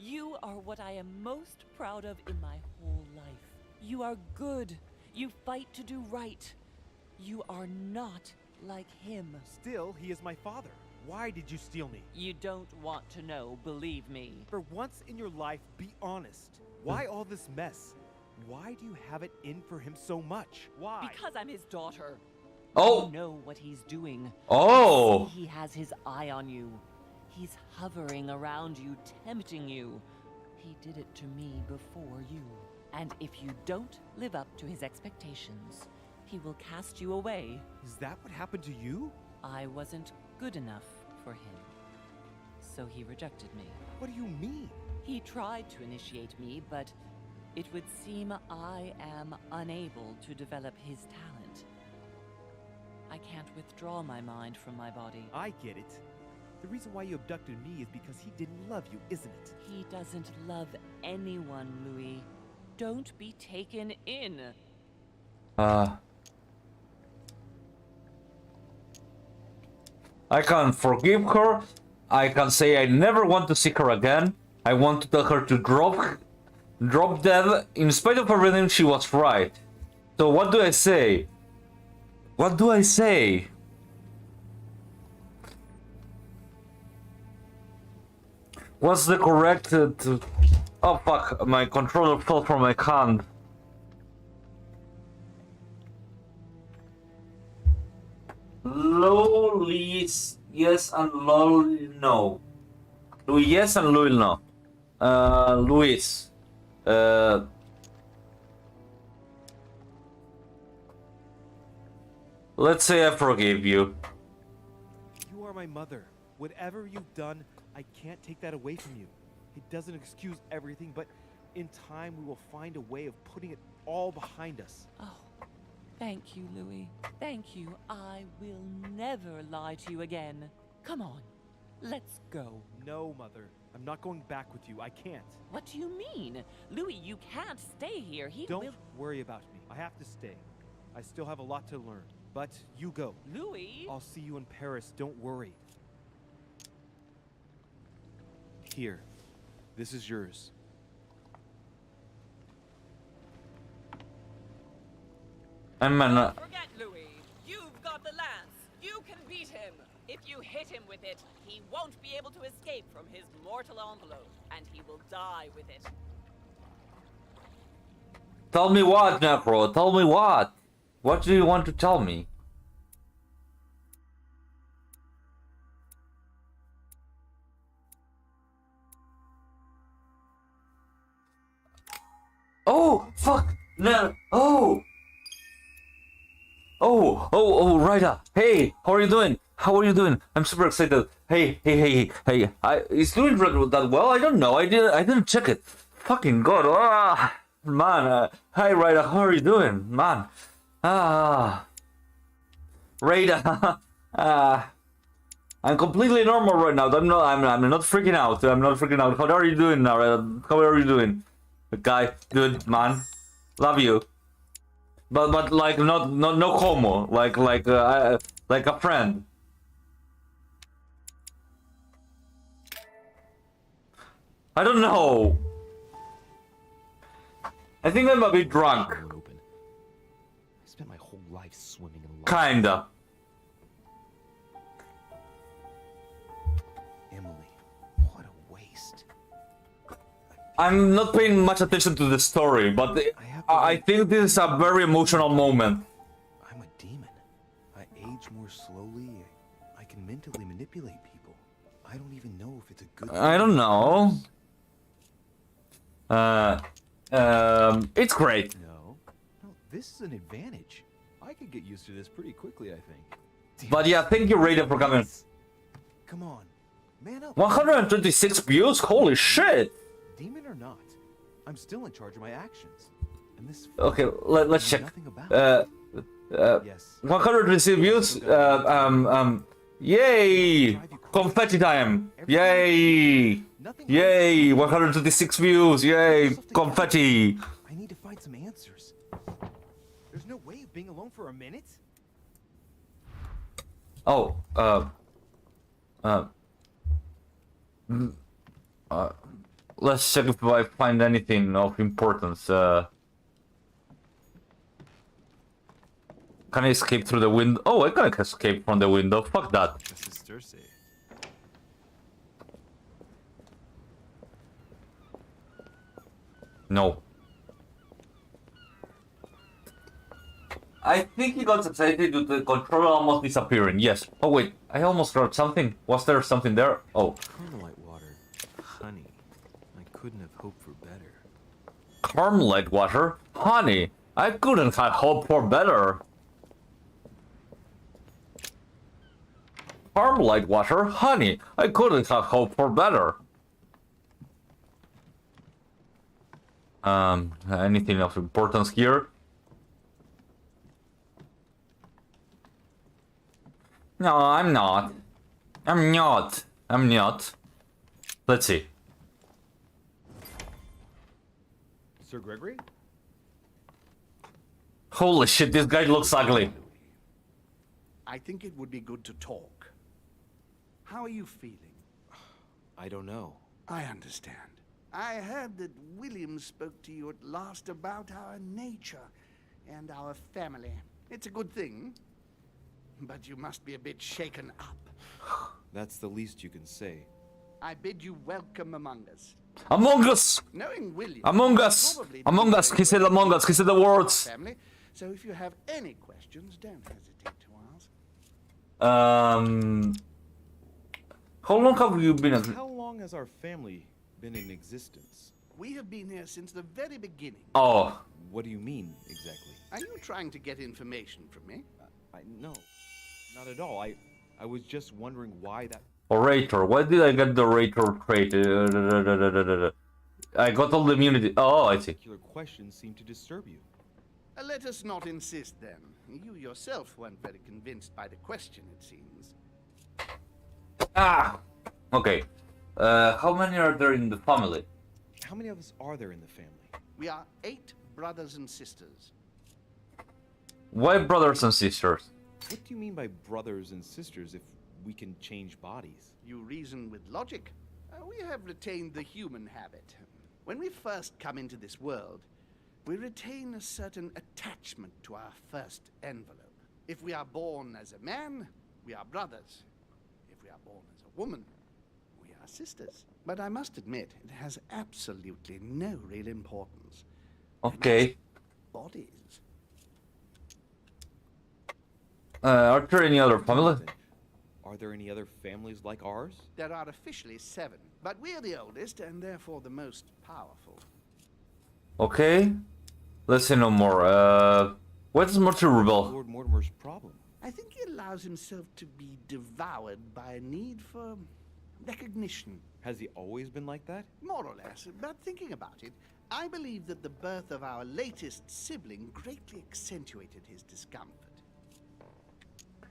You are what I am most proud of in my whole life. You are good. You fight to do right. You are not like him. Still, he is my father. Why did you steal me? You don't want to know, believe me. For once in your life, be honest. Why all this mess? Why do you have it in for him so much? Why? Because I'm his daughter. Oh! You know what he's doing. Oh! You see he has his eye on you. He's hovering around you, tempting you. He did it to me before you. And if you don't live up to his expectations, he will cast you away. Is that what happened to you? I wasn't good enough for him. So he rejected me. What do you mean? He tried to initiate me, but it would seem I am unable to develop his talent. I can't withdraw my mind from my body. I get it. The reason why you abducted me is because he didn't love you, isn't it? He doesn't love anyone, Louis. Don't be taken in. I can forgive her. I can say I never want to see her again. I want to tell her to drop dead. In spite of everything, she was right. So what do I say? What do I say? What's the correct... Oh fuck, my controller fell from my hand. Louis yes and lol no. Louis yes and Louis no. Luis. Let's say I forgive you. You are my mother. Whatever you've done, I can't take that away from you. It doesn't excuse everything, but in time we will find a way of putting it all behind us. Oh, thank you, Louis. Thank you. I will never lie to you again. Come on, let's go. No, Mother. I'm not going back with you. I can't. What do you mean? Louis, you can't stay here. Don't worry about me. I have to stay. I still have a lot to learn. But you go. Louis! I'll see you in Paris. Don't worry. Here. This is yours. Forget Louis. You've got the lance. You can beat him. If you hit him with it, he won't be able to escape from his mortal envelope, and he will die with it. Tell me what, Necro? Tell me what? What do you want to tell me? Oh, fuck! No! Oh! Oh, Ryder! Hey, how are you doing? How are you doing? I'm super excited. Hey. Is doing that well? I don't know. I didn't check it. Fucking god! Ah, man. Hi, Ryder. How are you doing, man? Ryder. I'm completely normal right now. I'm not freaking out. I'm not freaking out. How are you doing now, Ryder? How are you doing? Guy, good man, love you, but like not no homo, like a friend. I don't know. I think I'm a bit drunk. Open. I spent my whole life swimming in love. Kinda. Emily, what a waste. I'm not paying much attention to the story, but I think this is a very emotional moment. I'm a demon. I age more slowly. I can mentally manipulate people. I don't even know if it's a good thing. I don't know. It's great. No, this is an advantage. I could get used to this pretty quickly, I think. But yeah, thank you, Raider, for coming. Come on, man up. 126 views? Holy shit! Demon or not, I'm still in charge of my actions. And this Okay, let's check. nothing about. Yes. 126 views. Yay! Confetti time! Yay! Yay! 126 views! Yay! Confetti! I need to find some answers. There's no way of being alone for a minute. Oh, let's check if I find anything of importance. Can I escape through the window? Oh, I can escape from the window. Fuck that. This is Cersei. No. I think he got excited due to the controller almost disappearing. Yes. Oh wait, I almost heard something. Was there something there? Oh. Carmelite water. Honey. I couldn't have hoped for better. Carmelite water? Honey, I couldn't have hoped for better. Carmelite water? Honey, I couldn't have hoped for better. Anything of importance here? No, I'm not. I'm not. Let's see. Sir Gregory? Holy shit, this guy looks ugly. I think it would be good to talk. How are you feeling? I don't know. I understand. I heard that William spoke to you at last about our nature and our family. It's a good thing, but you must be a bit shaken up. That's the least you can say. I bid you welcome among us. Among Us! Knowing William, Among Us! probably Among Us! He said Among Us! He said the words! family. So if you have any questions, don't hesitate to ask. How long have you been at... How long has our family been in existence? We have been here since the very beginning. Oh. What do you mean, exactly? Are you trying to get information from me? No, not at all. I was just wondering why that... Orator. Why did I get the Orator trait? I got all the immunity. Oh, I see. particular questions seem to disturb you. Let us not insist then. You yourself weren't very convinced by the question, it seems. Ah! Okay. How many are there in the family? How many of us are there in the family? We are 8 brothers and sisters. Why brothers and sisters? What do you mean by brothers and sisters if we can change bodies? You reason with logic. We have retained the human habit. When we first come into this world, we retain a certain attachment to our first envelope. If we are born as a man, we are brothers. If we are born as a woman, we are sisters. But I must admit, it has absolutely no real importance. Okay. Bodies. Are there any other family? Are there any other families like ours? There are officially 7, but we're the oldest and therefore the most powerful. Okay. Let's say no more. What is Morty Rebel? Lord Mortimer's problem. I think he allows himself to be devoured by a need for recognition. Has he always been like that? More or less, but thinking about it, I believe that the birth of our latest sibling greatly accentuated his discomfort.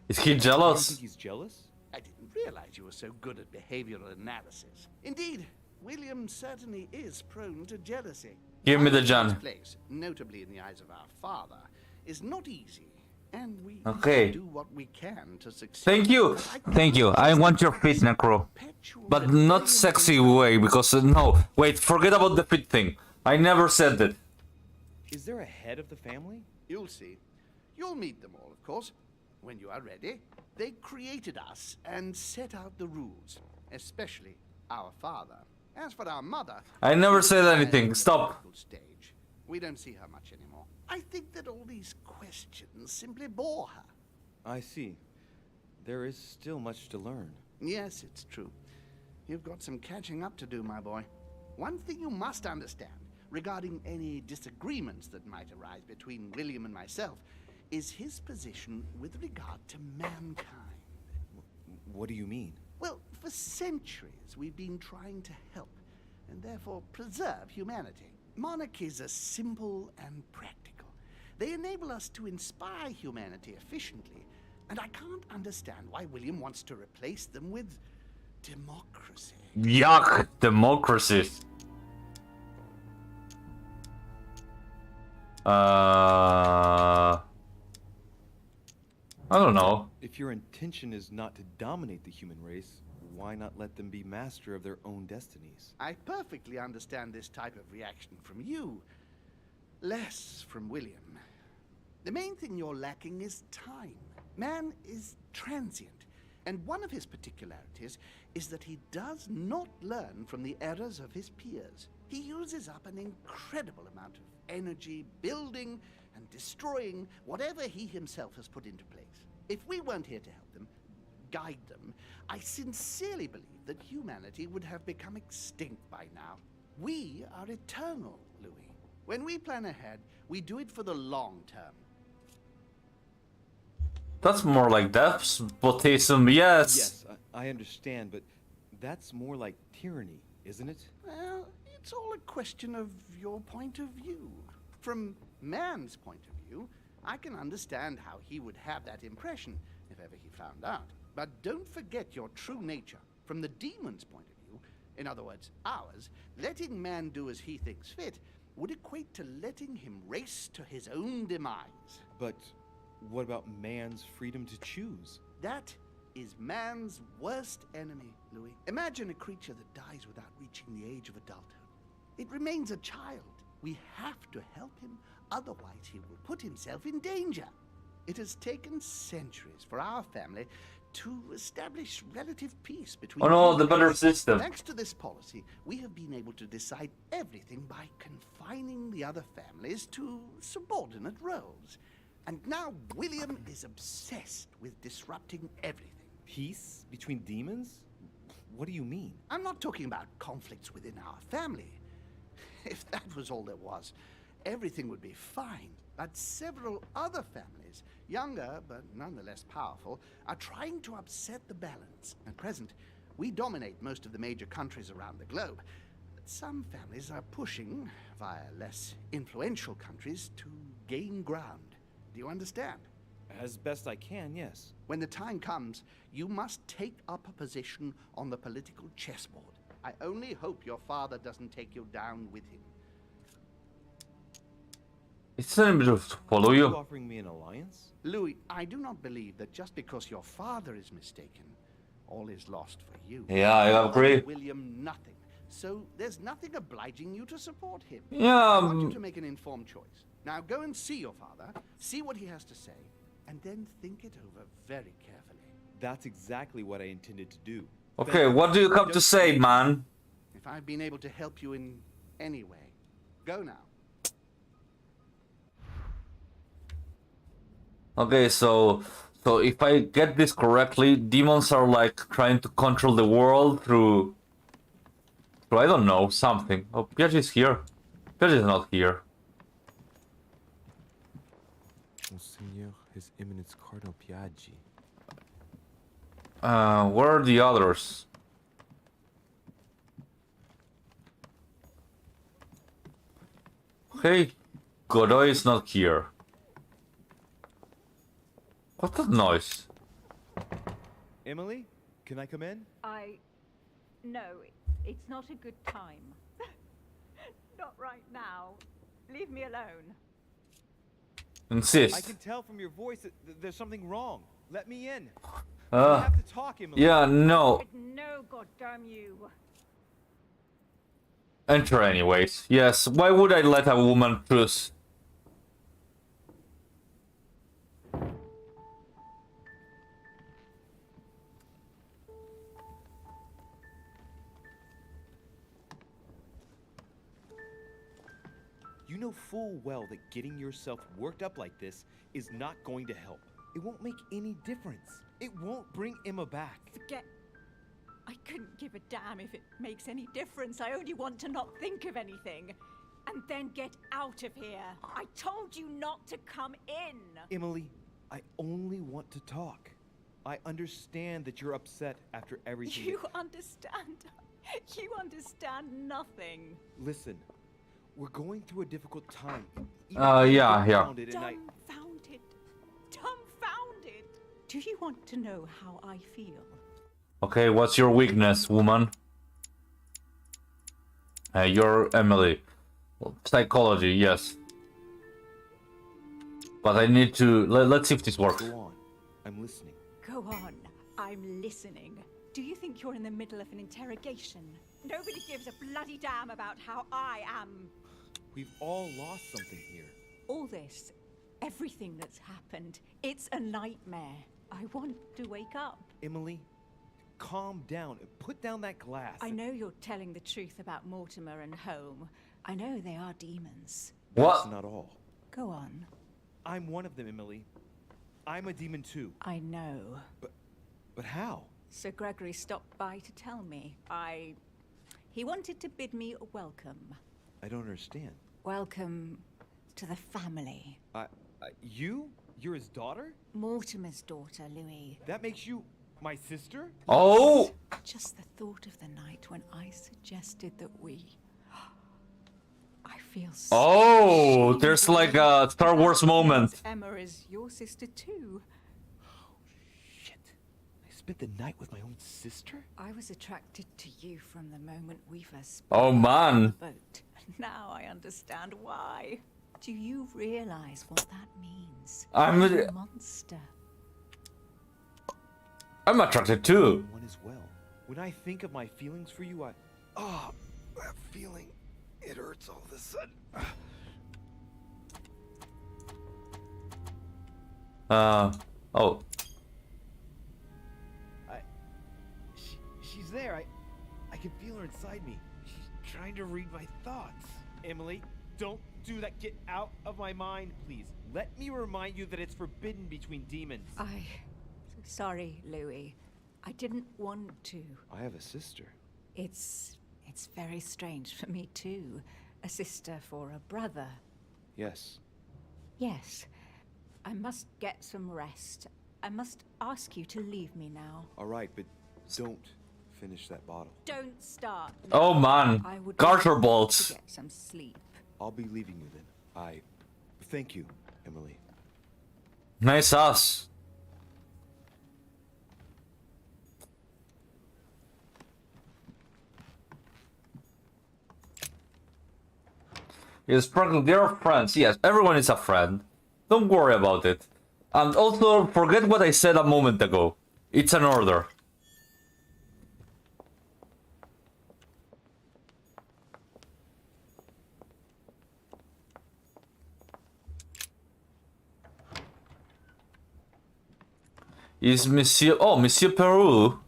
Is he You jealous? think he's jealous? I didn't realize you were so good at behavioral analysis. Indeed, William certainly is prone to jealousy. Give me the His John. place, notably in the eyes of our father, is not easy. And we Okay. do what we can to succeed. Thank you. Thank you. I want your feet, Necro. But not sexy way, because no. Wait, forget about the feet thing. I never said that. Is there a head of the family? You'll see. You'll meet them all, of course, when you are ready. They created us and set out the rules, especially our father. As for our mother, I never she said retired anything. from the Stop. political stage. We don't see her much anymore. I think that all these questions simply bore her. I see. There is still much to learn. Yes, it's true. You've got some catching up to do, my boy. One thing you must understand regarding any disagreements that might arise between William and myself is his position with regard to mankind. What do you mean? Well, for centuries we've been trying to help and therefore preserve humanity. Monarchies are simple and practical. They enable us to inspire humanity efficiently, and I can't understand why William wants to replace them with democracy. Yuck, democracy. I don't know. If your intention is not to dominate the human race, why not let them be master of their own destinies? I perfectly understand this type of reaction from you, less from William. The main thing you're lacking is time. Man is transient, and one of his particularities is that he does not learn from the errors of his peers. He uses up an incredible amount of energy building and destroying whatever he himself has put into place. If we weren't here to help them, guide them, I sincerely believe that humanity would have become extinct by now. We are eternal, Louis. When we plan ahead, we do it for the long term. That's more like despotism, yes. Yes, I understand, but that's more like tyranny, isn't it? Well, it's all a question of your point of view. From man's point of view, I can understand how he would have that impression if ever he found out. But don't forget your true nature. From the demon's point of view, in other words, ours, letting man do as he thinks fit would equate to letting him race to his own demise. But what about man's freedom to choose? That is man's worst enemy, Louis. Imagine a creature that dies without reaching the age of adulthood. It remains a child. We have to help him, otherwise he will put himself in danger. It has taken centuries for our family to establish relative peace between... Oh no, the people. better system. Thanks to this policy, we have been able to decide everything by confining the other families to subordinate roles. And now William is obsessed with disrupting everything. Peace between demons? What do you mean? I'm not talking about conflicts within our family. If that was all there was, everything would be fine. But several other families, younger but nonetheless powerful, are trying to upset the balance. At present, we dominate most of the major countries around the globe. But some families are pushing, via less influential countries, to gain ground. Do you understand? As best I can, yes. When the time comes, you must take up a position on the political chessboard. I only hope your father doesn't take you down with him. It's time to follow Are you. you offering me an alliance? Louis, I do not believe that just because your father is mistaken, all is lost for you. Yeah, I agree. William, nothing. So there's nothing obliging you to support him. Yeah, I want you to make an informed choice. Now go and see your father, see what he has to say, and then think it over very carefully. That's exactly what I intended to do. Okay, what do you have to say, man? If I've been able to help you in any way, go now. Okay, so if I get this correctly, demons are like trying to control the world through I don't know, something. Oh, Piaget is here. Piaget is not here. Monseigneur, His Eminence Cardinal Piaggi. Where are the others? Okay, Godoy is not here. What's that noise? Emily, can I come in? No, it's not a good time. Not right now. Leave me alone. Insist. I can tell from your voice that there's something wrong. Let me in. We have to talk, Emily. Yeah, no. No, goddamn you. Enter anyways. Yes, why would I let a woman choose? You know full well that getting yourself worked up like this is not going to help. It won't make any difference. It won't bring Emma back. Forget. I couldn't give a damn if it makes any difference. I only want to not think of anything. And then get out of here. I told you not to come in. Emily, I only want to talk. I understand that you're upset after everything. You understand? You understand nothing. Listen, we're going through a difficult time. Yeah. Dumbfounded. Dumbfounded. Do you want to know how I feel? Okay, what's your weakness, woman? You're Emily. Psychology, yes. But I need to... Let's see if this works. Go on. I'm listening. Go on. I'm listening. Do you think you're in the middle of an interrogation? Nobody gives a bloody damn about how I am. We've all lost something here. All this, everything that's happened, it's a nightmare. I want to wake up. Emily, calm down and put down that glass. I know you're telling the truth about Mortimer and Home. I know they are demons. What? That's not all. Go on. I'm one of them, Emily. I'm a demon too. I know. But how? Sir Gregory stopped by to tell me. He wanted to bid me a welcome. I don't understand. Welcome to the family. You're his daughter? Mortimer's daughter, Louis. That makes you my sister? Oh! Just the thought of the night when I suggested that we... I feel so Oh, there's like a Star Wars moment. Emma is your sister too. Shit. I spent the night with my own sister? I was attracted to you from the moment we first spoke Oh, man. on the boat. Now I understand why. Do you realize what that means? I'm a monster. I'm attracted too. One as well. When I think of my feelings for you, that feeling, it hurts all of a sudden. Oh. She's there. I can feel her inside me. She's trying to read my thoughts. Emily, don't do that. Get out of my mind, please. Let me remind you that it's forbidden between demons. Sorry, Louis. I didn't want to. I have a sister. It's very strange for me too. A sister for a brother. Yes. Yes. I must get some rest. I must ask you to leave me now. All right, but don't finish that bottle. Don't start. Oh man. I would Garter like bolts. to get some sleep. I'll be leaving you then. Thank you, Emily. Nice ass. Yes, Franklin, they're friends. Yes, everyone is a friend. Don't worry about it. And also, forget what I said a moment ago. It's an order. Is Monsieur... Oh, Monsieur Peru.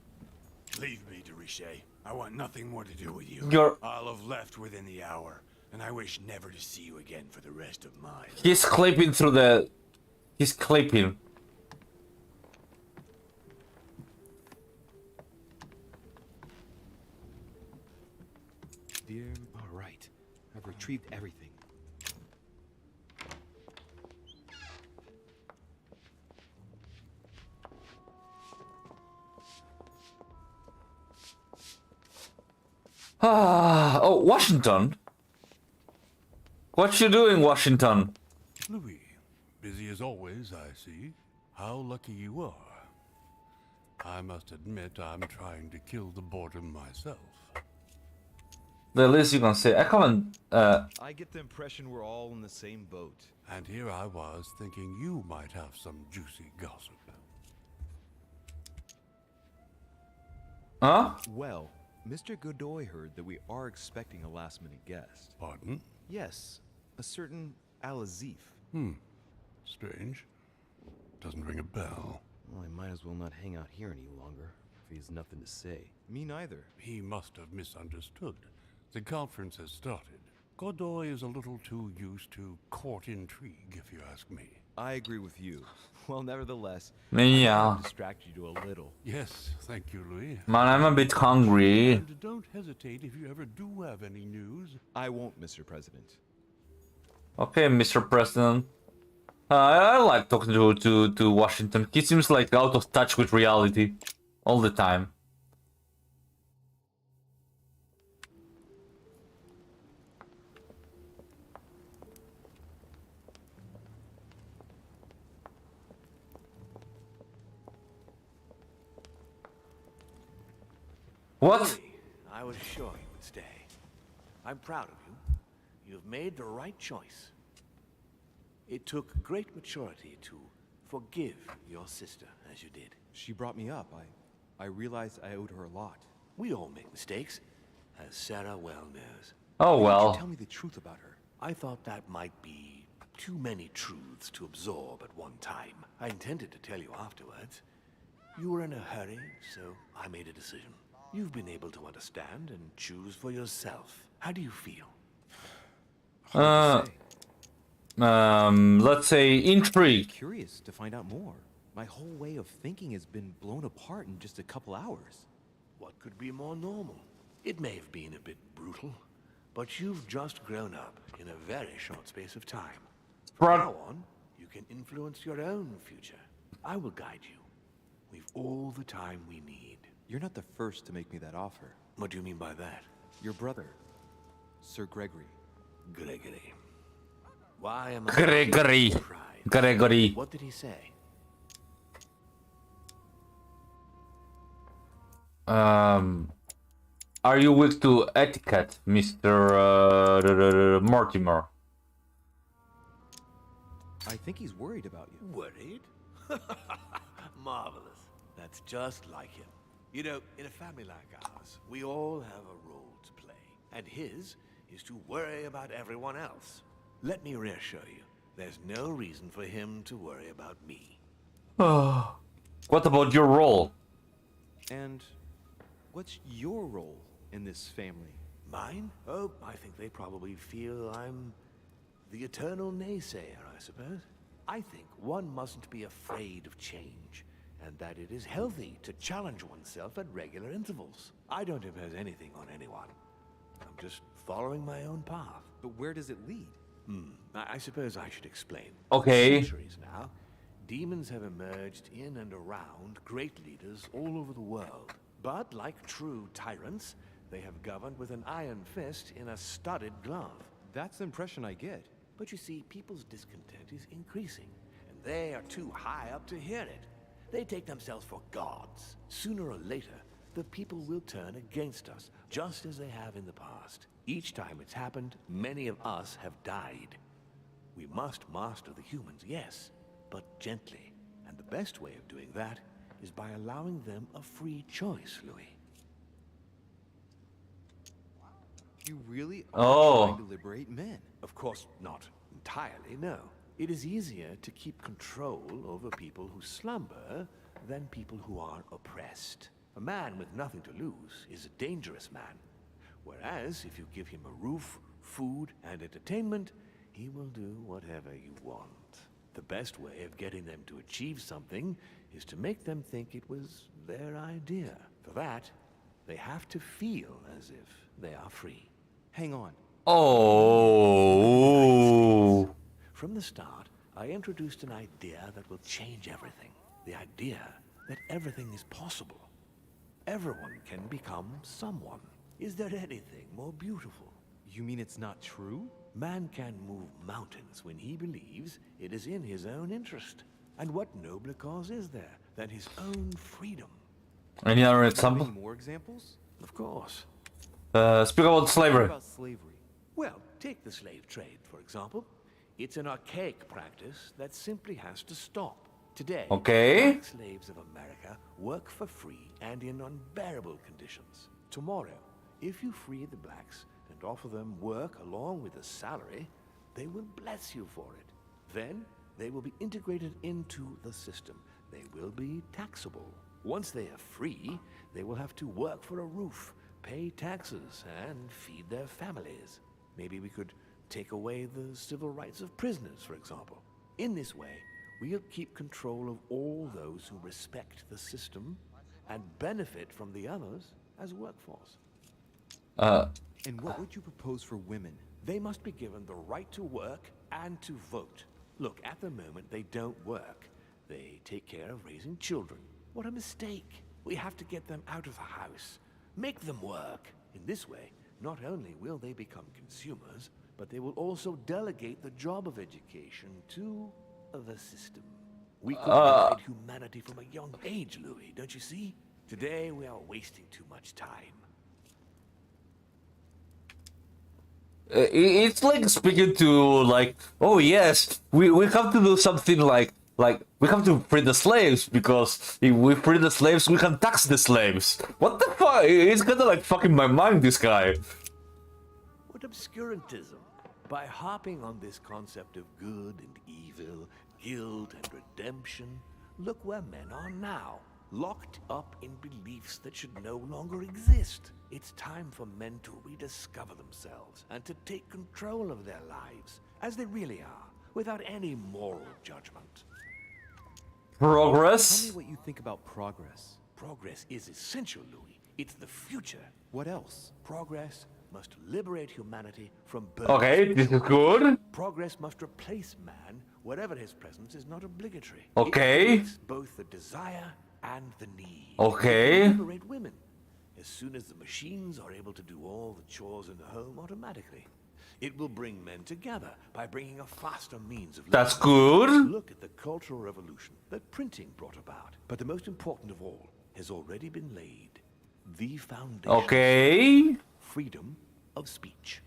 Leave me, de Richet. I want nothing more to do with you. You're... I'll have left within the hour, and I wish never to see you again for the rest of my life. He's clipping through the... He's clipping. Dear... All right. I've retrieved everything. Oh, Washington. What you doing, Washington? Louis, busy as always, I see. How lucky you are. I must admit I'm trying to kill the boredom myself. The least you can say. I haven't. I get the impression we're all in the same boat. And here I was thinking you might have some juicy gossip. Huh? Well, Mr. Godoy heard that we are expecting a last-minute guest. Pardon? Yes, a certain Al-Azif. Strange. Doesn't ring a bell. Well, I might as well not hang out here any longer if he has nothing to say. Me neither. He must have misunderstood. The conference has started. Godoy is a little too used to court intrigue, if you ask me. I agree with you. Well, nevertheless, Yeah. distract you to a little. Yes, thank you, Louis. Man, I'm a bit hungry. And don't hesitate if you ever do have any news. I won't, Mr. President. Okay, Mr. President. I like talking to Washington. He seems like out of touch with reality all the time. What? Louis, I was sure you would stay. I'm proud of you. You've made the right choice. It took great maturity to forgive your sister as you did. She brought me up. I realized I owed her a lot. We all make mistakes, as Sarah well knows. Oh Why didn't well. you tell me the truth about her. I thought that might be too many truths to absorb at one time. I intended to tell you afterwards. You were in a hurry, so I made a decision. You've been able to understand and choose for yourself. How do you feel? Let's say intrigue. Curious to find out more. My whole way of thinking has been blown apart in just a couple hours. What could be more normal? It may have been a bit brutal, but you've just grown up in a very short space of time. From now on, you can influence your own future. I will guide you. We've all the time we need. You're not the first to make me that offer. What do you mean by that? Your brother, Sir Gregory. Gregory. Why am I Gregory. surprised? Gregory. What did he say? Are you weak to etiquette, Mr. Mortimer? I think he's worried about you. Worried? Marvelous. That's just like him. You know, in a family like ours, we all have a role to play. And his is to worry about everyone else. Let me reassure you, there's no reason for him to worry about me. What about your role? And what's your role in this family? Mine? Oh, I think they probably feel I'm the eternal naysayer, I suppose. I think one mustn't be afraid of change, and that it is healthy to challenge oneself at regular intervals. I don't impose anything on anyone. I'm just following my own path. But where does it lead? I suppose I should explain. Okay. For centuries now, demons have emerged in and around great leaders all over the world. But like true tyrants, they have governed with an iron fist in a studded glove. That's the impression I get. But you see, people's discontent is increasing, and they are too high up to hear it. They take themselves for gods. Sooner or later, the people will turn against us, just as they have in the past. Each time it's happened, many of us have died. We must master the humans, yes, but gently. And the best way of doing that is by allowing them a free choice, Louis. You really are trying to liberate men. Of course, not entirely, no. It is easier to keep control over people who slumber than people who are oppressed. A man with nothing to lose is a dangerous man. Whereas, if you give him a roof, food, and entertainment, he will do whatever you want. The best way of getting them to achieve something is to make them think it was their idea. For that, they have to feel as if they are free. Hang on. Oh. From the start, I introduced an idea that will change everything. The idea that everything is possible. Everyone can become someone. Is there anything more beautiful? You mean it's not true? Man can move mountains when he believes it is in his own interest. And what nobler cause is there than his own freedom? Any other Any example? more examples? Of course. Speak about What slavery. about slavery? Well, take the slave trade, for example. It's an archaic practice that simply has to stop. Today, Okay. black slaves of America work for free and in unbearable conditions. Tomorrow, if you free the blacks and offer them work along with a salary, they will bless you for it. Then, they will be integrated into the system. They will be taxable. Once they are free, they will have to work for a roof, pay taxes, and feed their families. Maybe we could take away the civil rights of prisoners, for example. In this way, we'll keep control of all those who respect the system and benefit from the others as a workforce. And what would you propose for women? They must be given the right to work and to vote. Look, at the moment, they don't work. They take care of raising children. What a mistake. We have to get them out of the house. Make them work. In this way, not only will they become consumers, but they will also delegate the job of education to the system. We could guide humanity from a young age, Louis, don't you see? Today, we are wasting too much time. It's like speaking to like, oh yes, we have to do something like we have to free the slaves because if we free the slaves, we can tax the slaves. What the fuck? It's kind of like fucking my mind, this guy. What obscurantism! By harping on this concept of good and evil, guilt and redemption, look where men are now, locked up in beliefs that should no longer exist. It's time for men to rediscover themselves and to take control of their lives as they really are, without any moral judgment. Progress? Tell me what you think about progress. Progress is essential, Louis. It's the future. What else? Progress must liberate humanity from birth. Okay, this is good. Progress must replace man wherever his presence is not obligatory. Okay. It creates both the desire and the need. Okay. It will liberate women as soon as the machines are able to do all the chores in the home automatically. It will bring men together by bringing a faster means of living. That's good. Look at the cultural revolution that printing brought about. But the most important of all has already been laid. The foundation. Okay. Freedom of speech.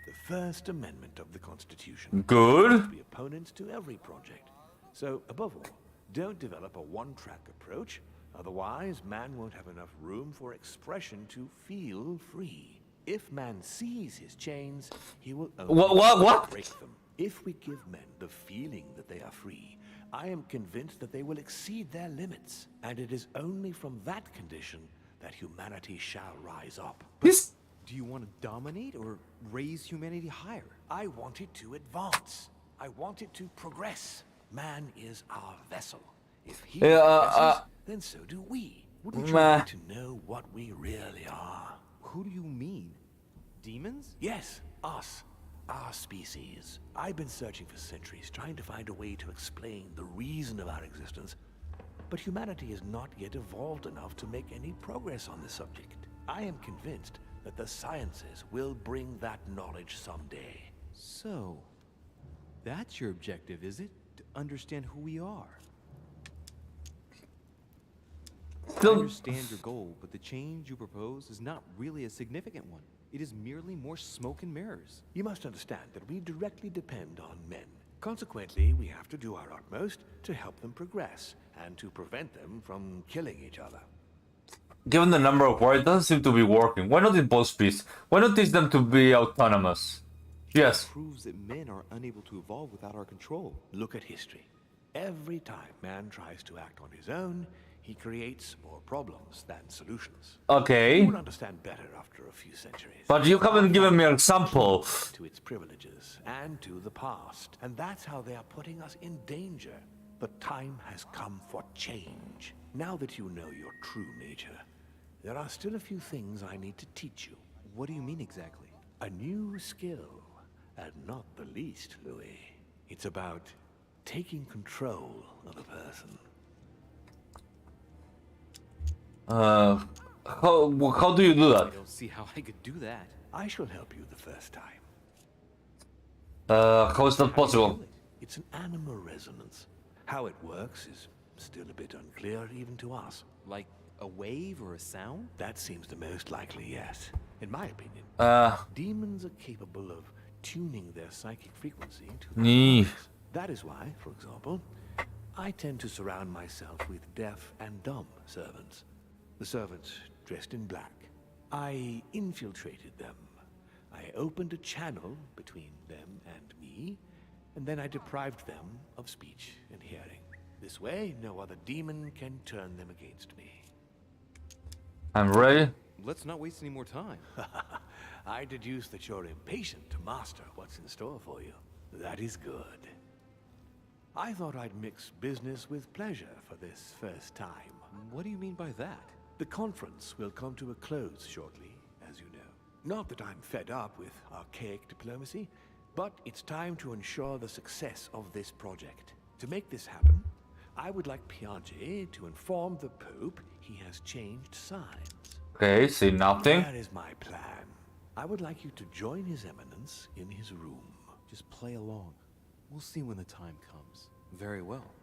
The First Amendment of the Constitution. Good. There must be opponents to every project. So, above all, don't develop a one-track approach. Otherwise, man won't have enough room for expression to feel free. If man sees his chains, he will only What? break them. If we give men the feeling that they are free, I am convinced that they will exceed their limits. And it is only from that condition that humanity shall rise up. This. Do you want to dominate or raise humanity higher? I want it to advance. I want it to progress. Man is our vessel. If he progresses, then so do we. Wouldn't you like to know what we really are? Who do you mean? Demons? Yes, us. Our species. I've been searching for centuries, trying to find a way to explain the reason of our existence. But humanity has not yet evolved enough to make any progress on this subject. I am convinced that the sciences will bring that knowledge someday. So, that's your objective, is it? To understand who we are? I understand your goal, but the change you propose is not really a significant one. It is merely more smoke and mirrors. You must understand that we directly depend on men. Consequently, we have to do our utmost to help them progress and to prevent them from killing each other. Given the number of war, it doesn't seem to be working. Why not impose peace? Why not teach them to be autonomous? Yes. It proves that men are unable to evolve without our control. Look at history. Every time man tries to act on his own, he creates more problems than solutions. Okay. You will understand better after a few centuries. But you haven't given me an example. To its privileges and to the past. And that's how they are putting us in danger. The time has come for change. Now that you know your true nature, there are still a few things I need to teach you. What do you mean exactly? A new skill, and not the least, Louis. It's about taking control of a person. How do you do I that? don't see how I could do that. I shall help you the first time. How is that possible? It's an animal resonance. How it works is still a bit unclear even to us. Like a wave or a sound? That seems the most likely, yes. In my opinion, Uh, demons are capable of tuning their psychic frequency to nee. That is why, for example, I tend to surround myself with deaf and dumb servants. The servants dressed in black. I infiltrated them. I opened a channel between them and me, and then I deprived them of speech and hearing. This way, no other demon can turn them against me. I'm ready. Let's not waste any more time. I deduce that you're impatient to master what's in store for you. That is good. I thought I'd mix business with pleasure for this first time. What do you mean by that? The conference will come to a close shortly, as you know. Not that I'm fed up with archaic diplomacy, but it's time to ensure the success of this project. To make this happen, I would like Piaget to inform the Pope he has changed sides. Okay, see nothing. That is my plan. I would like you to join His Eminence in his room. Just play along. We'll see when the time comes. Very well.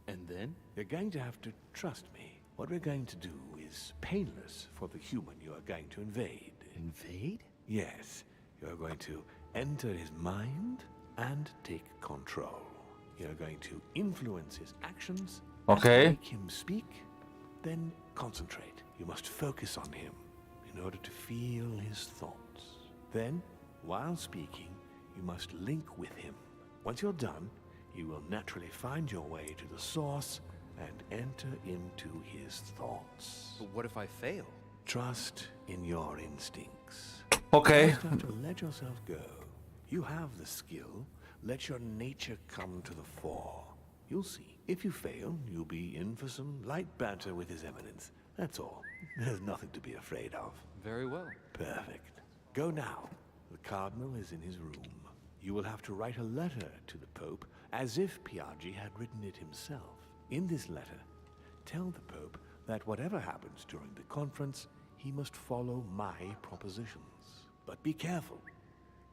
And then? You're going to have to trust me. What we're going to do is painless for the human you are going to invade. Invade? Yes. You're going to enter his mind and take control. You're going to influence his actions. Okay. Make him speak, then concentrate. You must focus on him in order to feel his thoughts. Then, while speaking, you must link with him. Once you're done, you will naturally find your way to the source and enter into his thoughts. But what if I fail? Trust in your instincts. Okay. You just have to let yourself go. You have the skill. Let your nature come to the fore. You'll see. If you fail, you'll be in for some light banter with His Eminence. That's all. There's nothing to be afraid of. Very well. Perfect. Go now. The Cardinal is in his room. You will have to write a letter to the Pope as if Piaget had written it himself. In this letter, tell the Pope that whatever happens during the conference, he must follow my propositions. But be careful.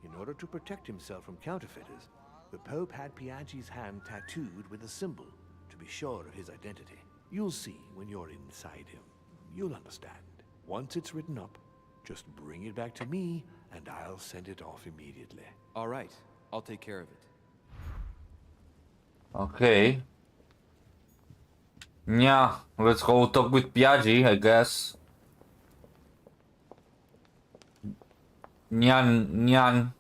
In order to protect himself from counterfeiters, the Pope had Piaget's hand tattooed with a symbol to be sure of his identity. You'll see when you're inside him. You'll understand. Once it's written up, just bring it back to me, and I'll send it off immediately. All right. I'll take care of it. Okay. Yeah, let's go talk with Piaget, I guess. Nyan, nyan.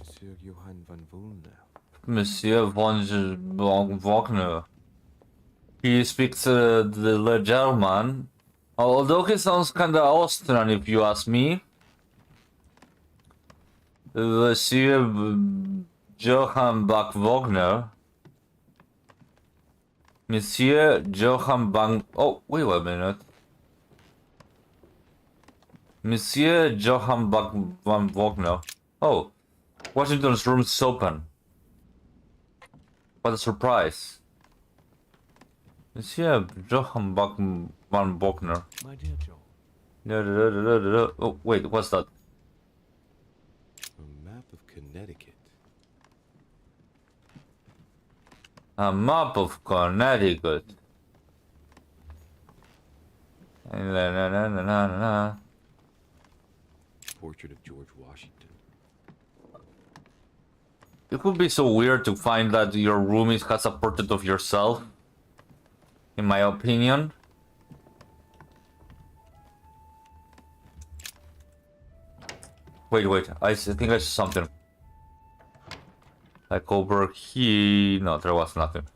Monsieur Johann van Wulner. Monsieur von Wagner. He speaks the German, although he sounds kinda Austrian if you ask me. Monsieur Johann Bach Wagner. Monsieur Johann Bang. Oh, wait a minute. Monsieur Johann Bach van Wagner. Oh, Washington's room is open. What a surprise. Monsieur Johann Bach van Wagner. My dear Joel. Oh, wait, what's that? A map of Connecticut. A map of Connecticut. Portrait of George Washington. It would be so weird to find that your room has a portrait of yourself. In my opinion. Wait, I think I saw something. Like over here. No, there was nothing.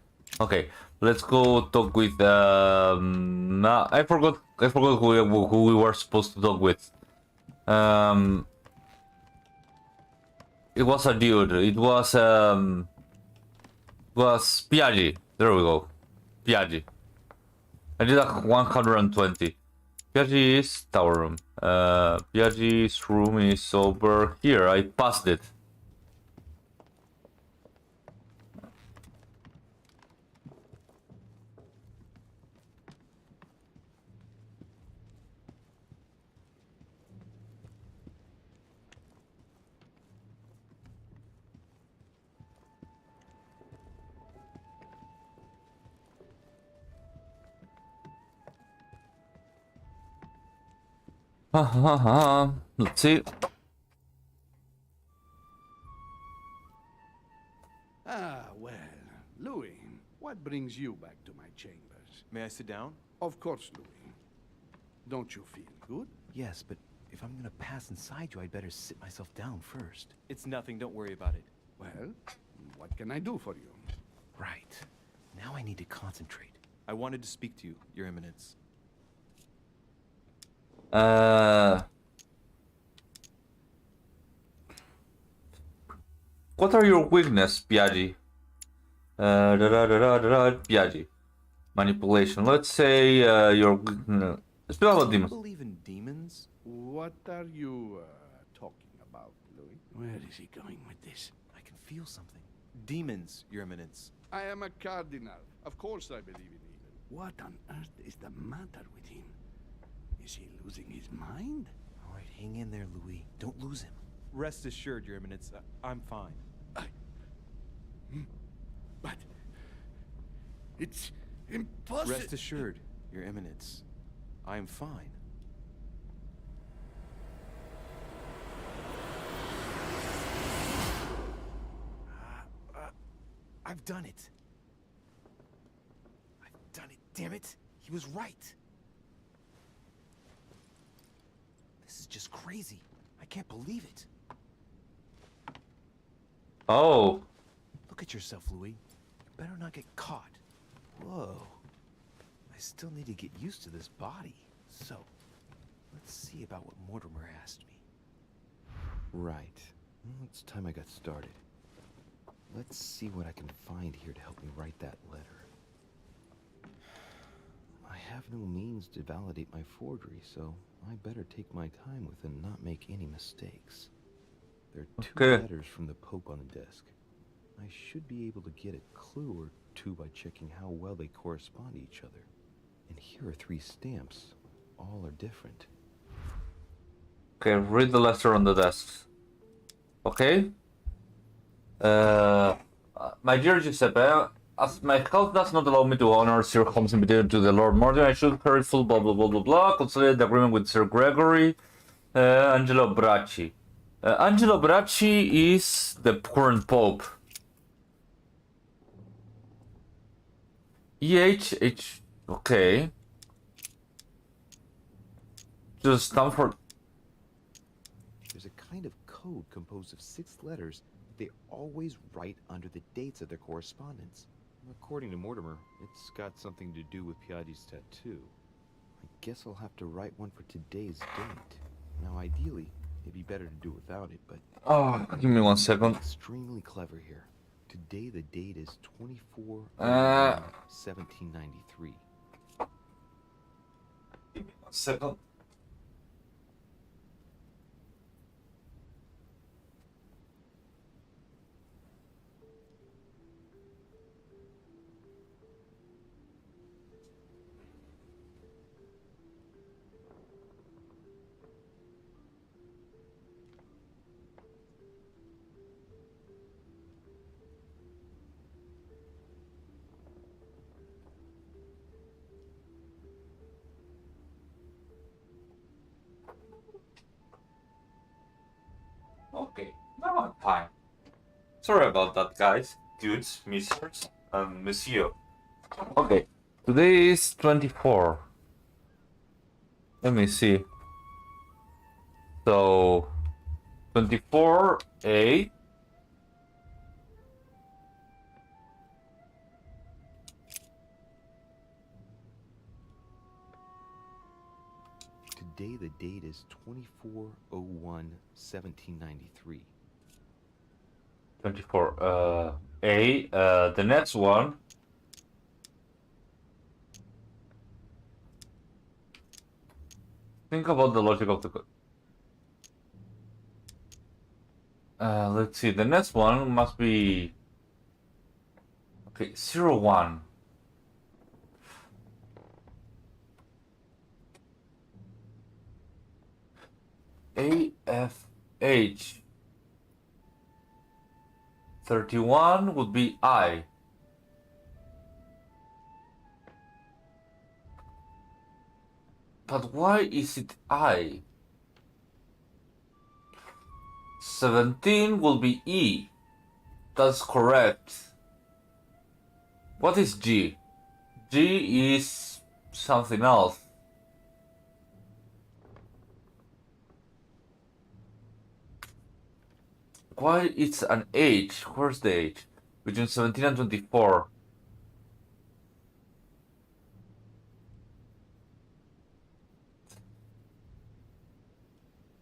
Okay, let's go talk with I forgot who we were supposed to talk with. It was a dude. It was Piaget. There we go. Piaget. I did a 120. Piaget's tower room. Piaget's room is over here. I passed it. Let's see. Ah, well, Louis, what brings you back to my chambers? May I sit down? Of course, Louis. Don't you feel good? Yes, but if I'm gonna pass inside you, I'd better sit myself down first. It's nothing, don't worry about it. Well, what can I do for you? Right. Now I need to concentrate. I wanted to speak to you, Your Eminence. What are your weakness, Piaggi? Piaggi. Manipulation. Let's say your weakness. Let's talk about Do you demons. believe in demons? What are you talking about, Louis? Where is he going with this? I can feel something. Demons, Your Eminence. I am a cardinal. Of course I believe in evil. What on earth is the matter with him? Is he losing his mind? All right, hang in there, Louis. Don't lose him. Rest assured, Your Eminence, I'm fine. But it's impossible. Rest assured, Your Eminence, I am fine. I've done it. I've done it, damn it. He was right. This is just crazy. I can't believe it. Oh. Look at yourself, Louis. You better not get caught. Whoa. I still need to get used to this body. So, let's see about what Mortimer asked me. Right. Well, it's time I got started. Let's see what I can find here to help me write that letter. I have no means to validate my forgery, so I better take my time with it and not make any mistakes. There are two letters from the Pope on the desk. I should be able to get a clue or two by checking how well they correspond to each other. And here are 3 stamps. All are different. Okay, read the letter on the desk. Okay. My dear Giuseppe, as my health does not allow me to honor Sir Holmes' invitation to the Lord Mortimer, I should carry full blah blah blah blah blah, consolidate the agreement with Sir Gregory, Angelo Bracci. Angelo Bracci is the current Pope. EHH, okay. Just Stanford. There's a kind of code composed of 6 letters that they always write under the dates of their correspondence. According to Mortimer, it's got something to do with Piaggi's tattoo. I guess I'll have to write one for today's date. Now, ideally, it'd be better to do without it, but... Oh, give me 1 second. Extremely clever here. Today the date is 24/1793. Give me 1 second. Okay, now I'm fine. Sorry about that, guys, dudes, misters, and monsieur. Okay, today is 24. Let me see. So, 24/8. Today the date is 24/01/1793. 24. A. The next one. Think about the logic of the code. Let's see. The next one must be. Okay, 01. AFH 31 would be I. But why is it I? 17 will be E. That's correct. What is G? G is something else. Why it's an H? Where's the H? Between 17 and 24.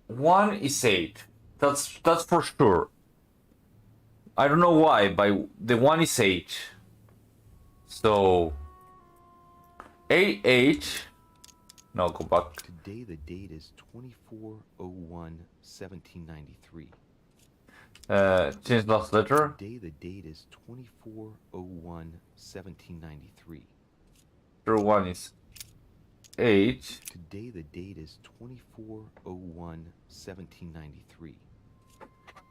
One is 8. That's for sure. I don't know why, but the one is 8. So AH. No, go back. Today the date is 24/01/1793. Change last letter. Today the date is 24/01/1793. Zero one is H. Today the date is 24/01/1793.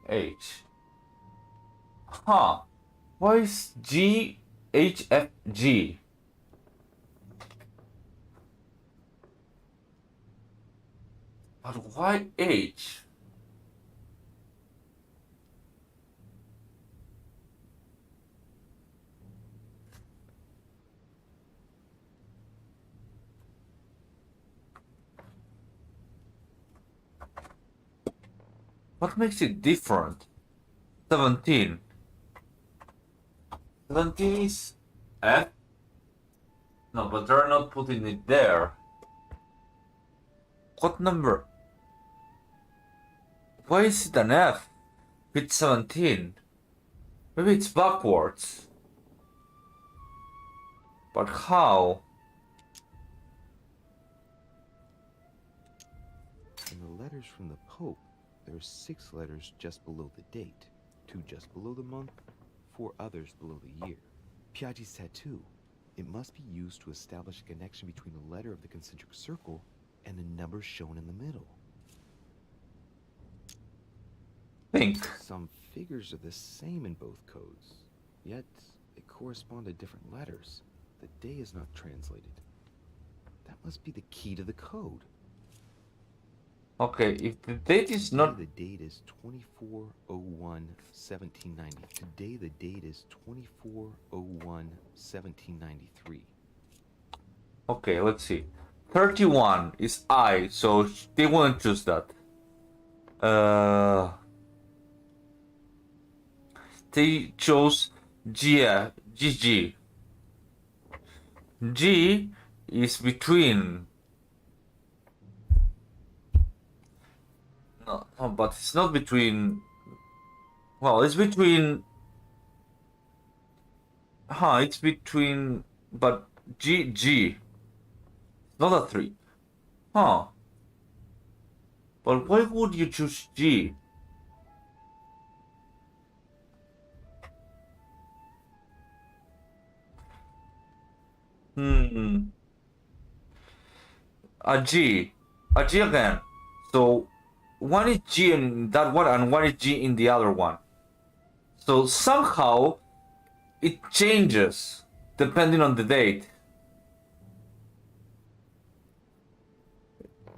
H. Huh. Why is G H F G? But why H? What makes it different? 17. 17 is F? No, but they're not putting it there. What number? Why is it an F? It's 17. Maybe it's backwards. But how? In the letters from the Pope, there are 6 letters just below the date, 2 just below the month, 4 others below the year. Piaggi's tattoo. It must be used to establish a connection between the letter of the concentric circle and the number shown in the middle. Think. Some figures are the same in both codes, yet they correspond to different letters. The day is not translated. That must be the key to the code. Okay, if the date is not... Today the date is 24/01/1790. Today the date is 24/01/1793. Okay, let's see. 31 is I, so they won't choose that. They chose GG. G is between... No, but it's not between... Well, it's between... it's between... But GG. Not a 3. But why would you choose G? A G again. So one is G in that one and one is G in the other one. So somehow it changes depending on the date.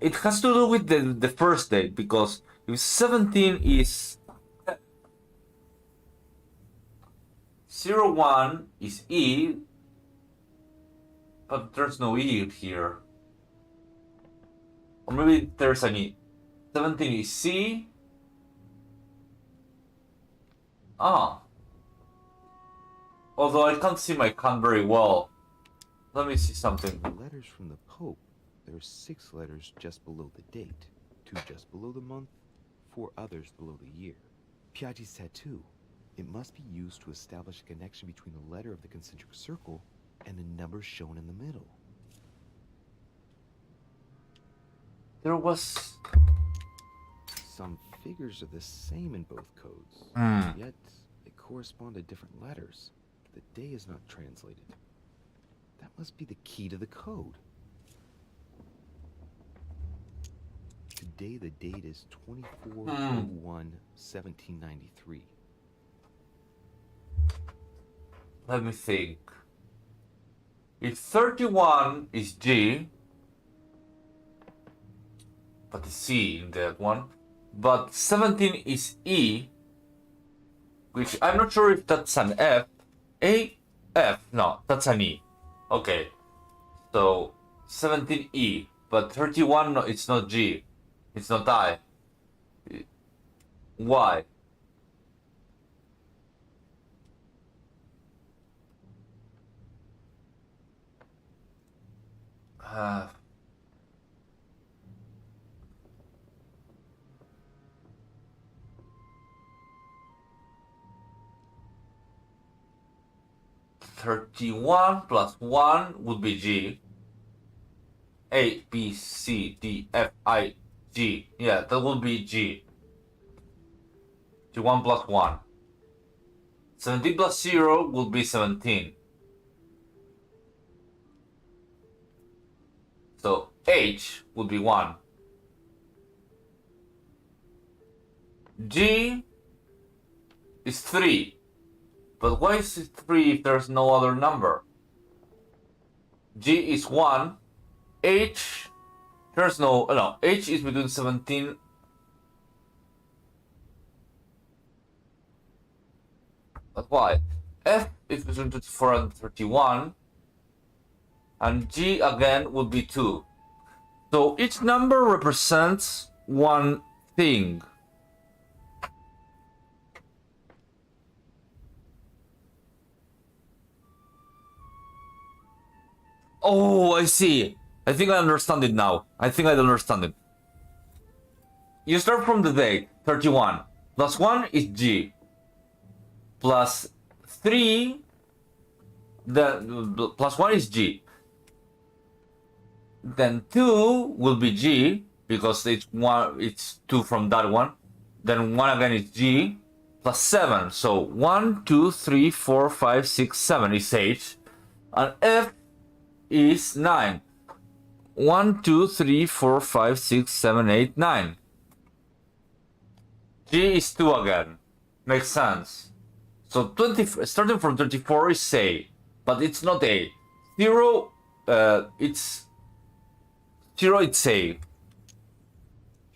It has to do with the first date, because if 17 is 01 is E, but there's no E here. Or maybe there's an E. 17 is C. Although I can't see my hand very well. Let me see something. The letters from the Pope, there are 6 letters just below the date, 2 just below the month, 4 others below the year. Piaggi's tattoo. It must be used to establish a connection between the letter of the concentric circle and the number shown in the middle. There was... Some figures are the same in both codes, yet they correspond to different letters. The day is not translated. That must be the key to the code. Today the date is 24/01/1793. Let me think. If 31 is G, but the C in that one, but 17 is E, which I'm not sure if that's an F. A, F, no, that's an E. Okay, so 17E, but 31, no, it's not G, it's not I. Y. Uh, $31 plus 1 would be G. A, B, C, D, F, I, G. Yeah, that would be G. G1 plus 1. 17 plus 0 would be 17. So H would be 1. G is 3. But why is it 3 if there's no other number? G is 1. H, there's no, H is between 17. That's why. F is between 24 and 31. And G again would be 2. So each number represents one thing. Oh, I see. I think I understand it now. I think I understand it. You start from the date, 31. Plus 1 is G. Plus 3, plus 1 is G. Then 2 will be G, because it's 2 from that one. Then 1 again is G, plus 7. So 1, 2, 3, 4, 5, 6, 7 is H. And F is 9. 1, 2, 3, 4, 5, 6, 7, 8, 9. G is 2 again. Makes sense. So starting from 24 is A, but it's not A. 0, it's 0, it's A.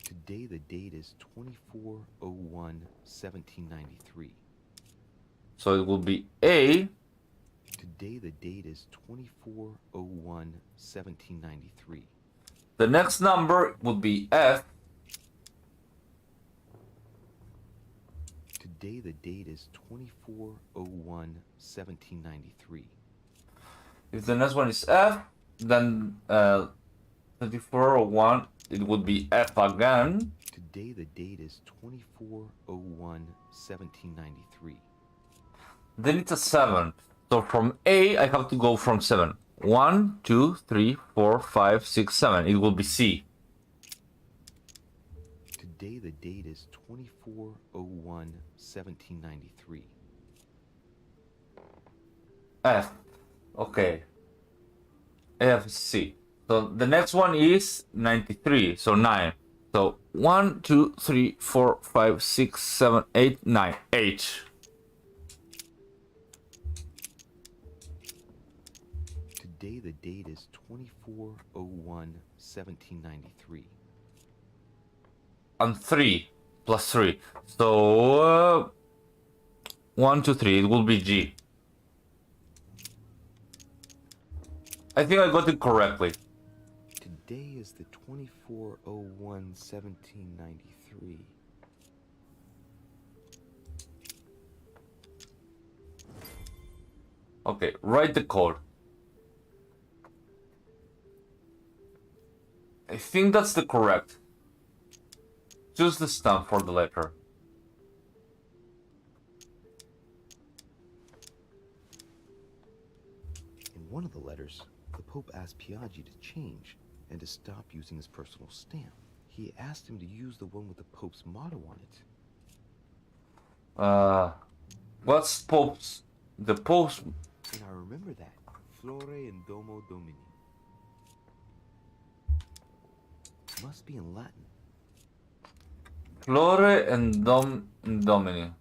Today the date is 24/01/1793. So it will be A. Today the date is 24/01/1793. The next number would be F. Today the date is 24/01/1793. If the next one is F, then 24/01, it would be F again. Today the date is 24/01/1793. Then it's a 7. So from A, I have to go from 7. 1, 2, 3, 4, 5, 6, 7. It will be C. Today the date is 24/01/1793. F. Okay. F, C. So the next one is 93. So 9. So 1, 2, 3, 4, 5, 6, 7, 8, 9. H. Today the date is 24/01/1793. And 3 plus 3. So 1, 2, 3. It will be G. I think I got it correctly. Today is the 24/01/1793. Okay, write the code. I think that's the correct. Choose the stamp for the letter. In one of the letters, the Pope asked Piaggi to change and to stop using his personal stamp. He asked him to use the one with the Pope's motto on it. What's Pope's? The Pope's. And I remember that. Flore in Domo Domini. Must be in Latin. Flore and Domini.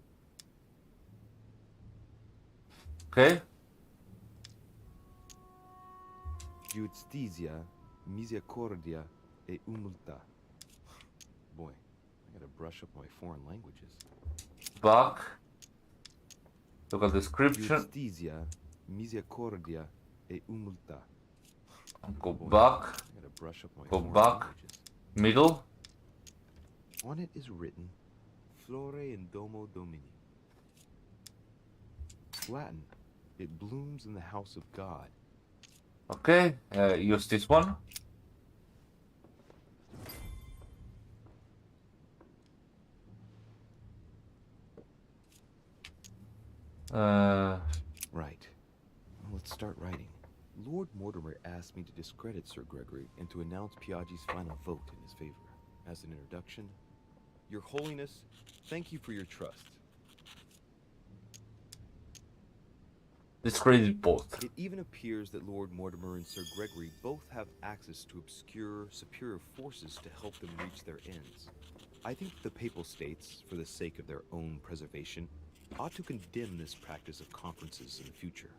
Okay. Justitia, misericordia e humiltà. Boy, I gotta brush brush up my foreign languages. Back. Look at the description. Justitia, misericordia e humiltà. Go Boy, back. I gotta brush up my Go foreign back. languages. Middle. On it is written, Flore in domo domini. Latin, it blooms in the house of God. Okay, use this one. Right. Well, let's start writing. Lord Mortimer asked me to discredit Sir Gregory and to announce Piaggi's final vote in his favor. As an introduction, Your Holiness, thank you for your trust. Discredit both. It even appears that Lord Mortimer and Sir Gregory both have access to obscure, superior forces to help them reach their ends. I think the Papal States, for the sake of their own preservation, ought to condemn this practice of conferences in the future.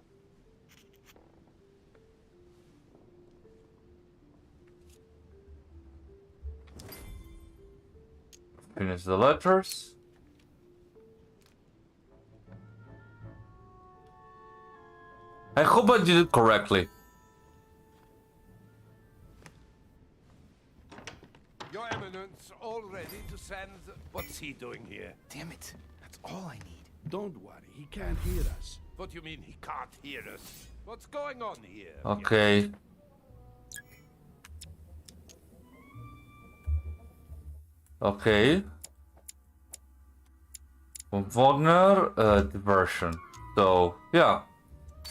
Finish the letters. I hope I did it correctly. Your Eminence, all ready to send... What's he doing here? Damn it, that's all I need. Don't worry, he can't hear us. What do you mean he can't hear us? What's going on here? Okay. Okay. Von Wagner, diversion. So, yeah.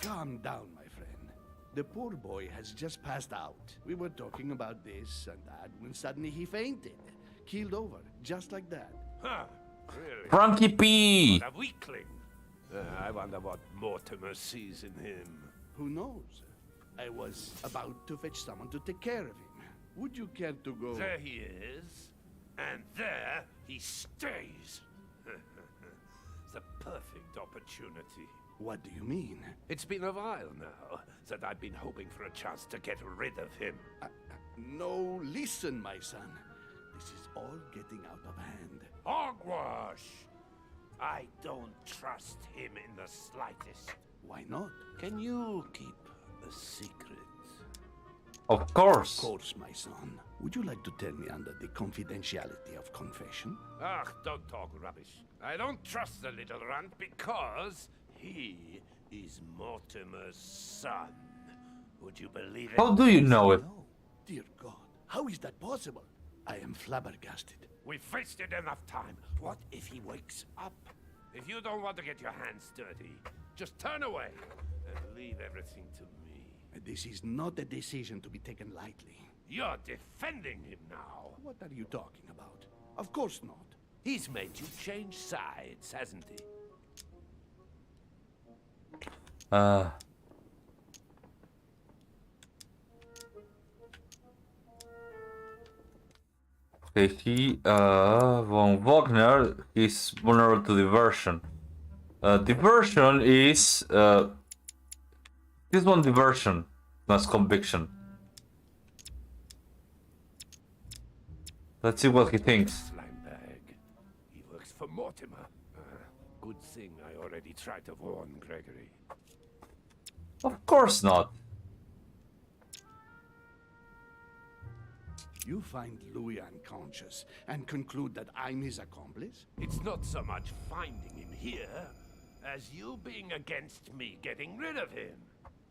Calm down, my friend. The poor boy has just passed out. We were talking about this and that when suddenly he fainted. Keeled over, just like that. Huh, really? Frankey P! What a weakling. I wonder what Mortimer sees in him. Who knows? I was about to fetch someone to take care of him. Would you care to go? There he is. And there he stays. The perfect opportunity. What do you mean? It's been a while now that I've been hoping for a chance to get rid of him. No, listen, my son. This is all getting out of hand. Hogwash! I don't trust him in the slightest. Why not? Can you keep a secret? Of course. Of course, my son. Would you like to tell me under the confidentiality of confession? Ah, don't talk rubbish. I don't trust the little runt because he is Mortimer's son. Would you believe it? How do you know it? Dear God, how is that possible? I am flabbergasted. We've wasted enough time. What if he wakes up? If you don't want to get your hands dirty, just turn away and leave everything to me. This is not a decision to be taken lightly. You're defending him now. What are you talking about? Of course not. He's made you change sides, hasn't he? Okay, Von Wagner is vulnerable to diversion. Diversion is, this one diversion, that's conviction. Let's see what he thinks. Slime bag. He works for Mortimer. Good thing I already tried to warn Gregory. Of course not. You find Louis unconscious and conclude that I'm his accomplice? It's not so much finding him here as you being against me getting rid of him.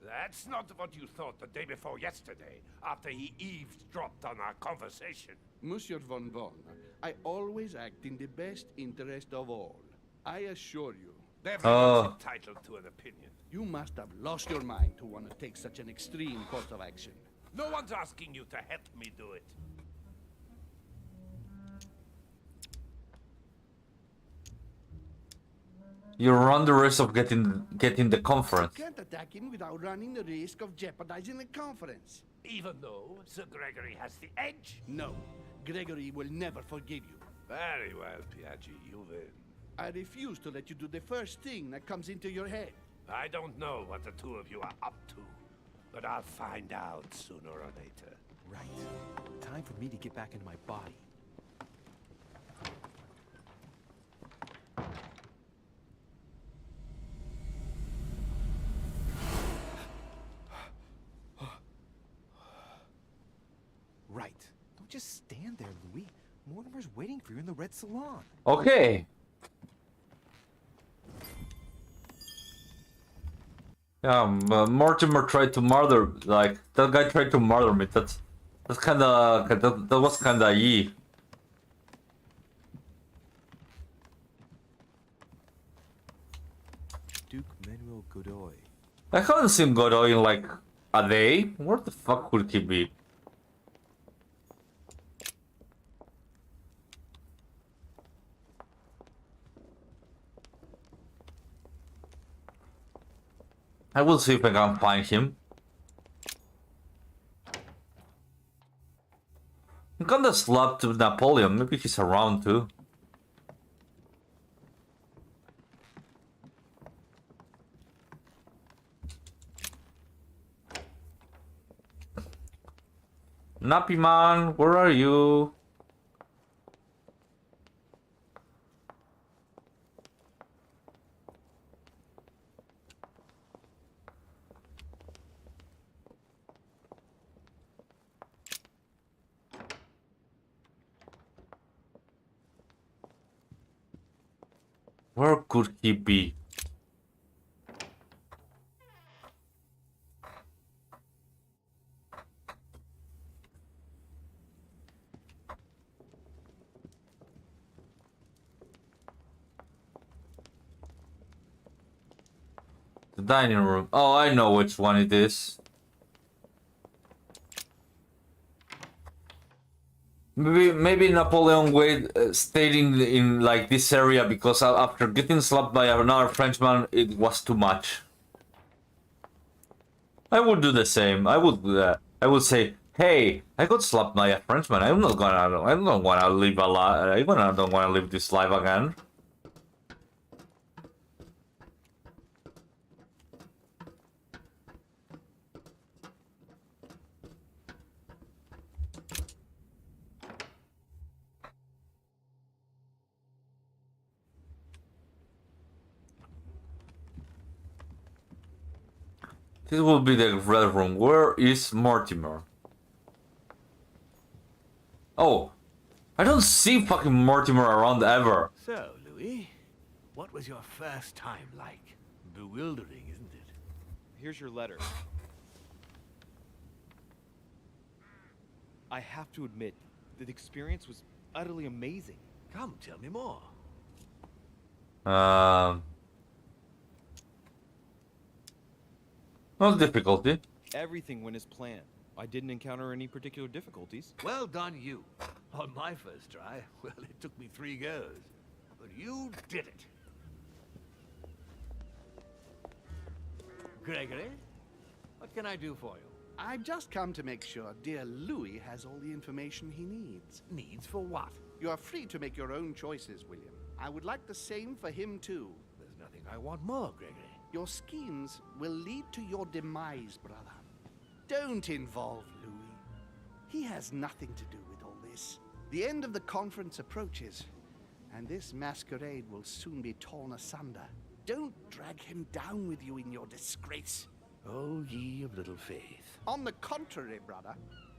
That's not what you thought the day before yesterday, after he eavesdropped on our conversation. Monsieur von Wagner, I always act in the best interest of all. I assure you, everyone's entitled to an opinion. You must have lost your mind to want to take such an extreme course of action. No one's asking you to help me do it. You run the risk of getting the conference. You can't attack him without running the risk of jeopardizing the conference. Even though Sir Gregory has the edge? No, Gregory will never forgive you. Very well, Piaggi, you win. I refuse to let you do the first thing that comes into your head. I don't know what the two of you are up to, but I'll find out sooner or later. Right. Time for me to get back into my body. right. Don't just stand there, Louis. Mortimer's waiting for you in the red salon. Okay. Yeah, Mortimer tried to murder, like, that guy tried to murder me. That's kinda, that was kinda yee. Duke Manuel Godoy. I haven't seen Godoy in like a day. Where the fuck could he be? I will see if I can find him. I'm kinda slapped with Napoleon. Maybe he's around too. Nappy man, where are you? Where could he be? The dining room. Oh, I know which one it is. Maybe Napoleon Wade stayed in like this area because after getting slapped by another Frenchman, it was too much. I would do the same. I would say, hey, I got slapped by a Frenchman. I don't wanna live a life. I don't wanna live this life again. This will be the red room. Where is Mortimer? Oh, I don't see fucking Mortimer around ever. So, Louis, what was your first time like? Bewildering, isn't it? Here's your letter. I have to admit, the experience was utterly amazing. Come, tell me more. No difficulty. Everything went as planned. I didn't encounter any particular difficulties. Well done, you. On my first try, well, it took me 3 goes. But you did it. Gregory, what can I do for you? I've just come to make sure dear Louis has all the information he needs. Needs for what? You are free to make your own choices, William. I would like the same for him too. There's nothing I want more, Gregory. Your schemes will lead to your demise, brother. Don't involve Louis. He has nothing to do with all this. The end of the conference approaches, and this masquerade will soon be torn asunder. Don't drag him down with you in your disgrace. Oh, ye of little faith. On the contrary, brother,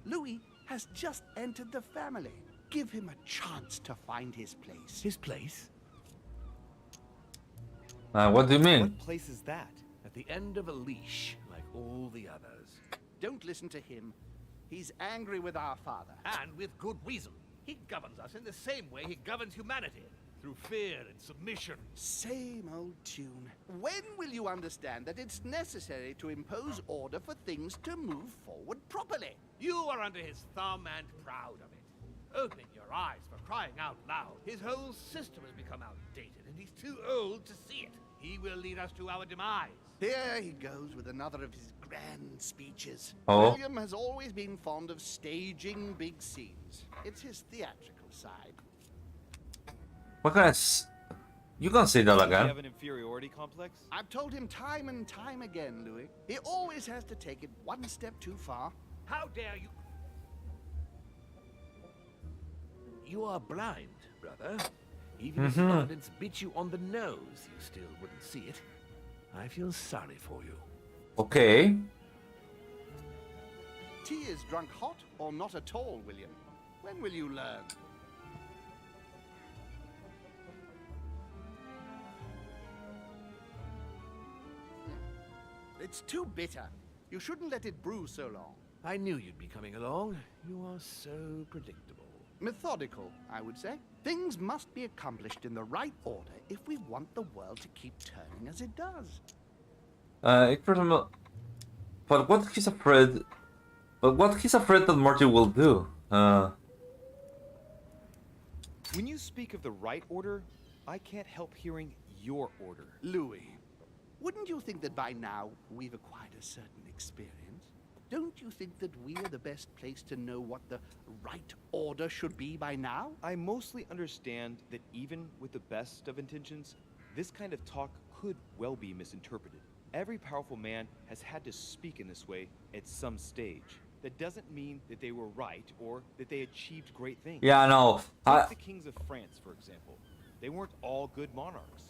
Louis has just entered the family. Give him a chance to find his place. His place? What do you mean? What place is that? At the end of a leash, like all the others. Don't listen to him. He's angry with our father. And with good reason. He governs us in the same way he governs humanity. Through fear and submission. Same old tune. When will you understand that it's necessary to impose order for things to move forward properly? You are under his thumb and proud of it. Opening your eyes for crying out loud. His whole system has become outdated, and he's too old to see it. He will lead us to our demise. Here he goes with another of his grand speeches. Oh. William has always been fond of staging big scenes. It's his theatrical side. What can you can't say that You again. have an inferiority complex? I've told him time and time again, Louis. He always has to take it one step too far. How dare you? You are blind, brother. Even if Providence bit you on the nose, you still wouldn't see it. I feel sorry for you. Okay. tea is drunk hot or not at all, William. When will you learn? It's too bitter. You shouldn't let it brew so long. I knew you'd be coming along. You are so predictable. Methodical, I would say. Things must be accomplished in the right order if we want the world to keep turning as it does. But what he's afraid... But what he's afraid that Marty will do? When you speak of the right order, I can't help hearing your order. Louis, wouldn't you think that by now we've acquired a certain experience? Don't you think that we are the best place to know what the right order should be by now? I mostly understand that even with the best of intentions, this kind of talk could well be misinterpreted. Every powerful man has had to speak in this way at some stage. That doesn't mean that they were right or that they achieved great things. Yeah, I know. Take the kings of France, for example. They weren't all good monarchs.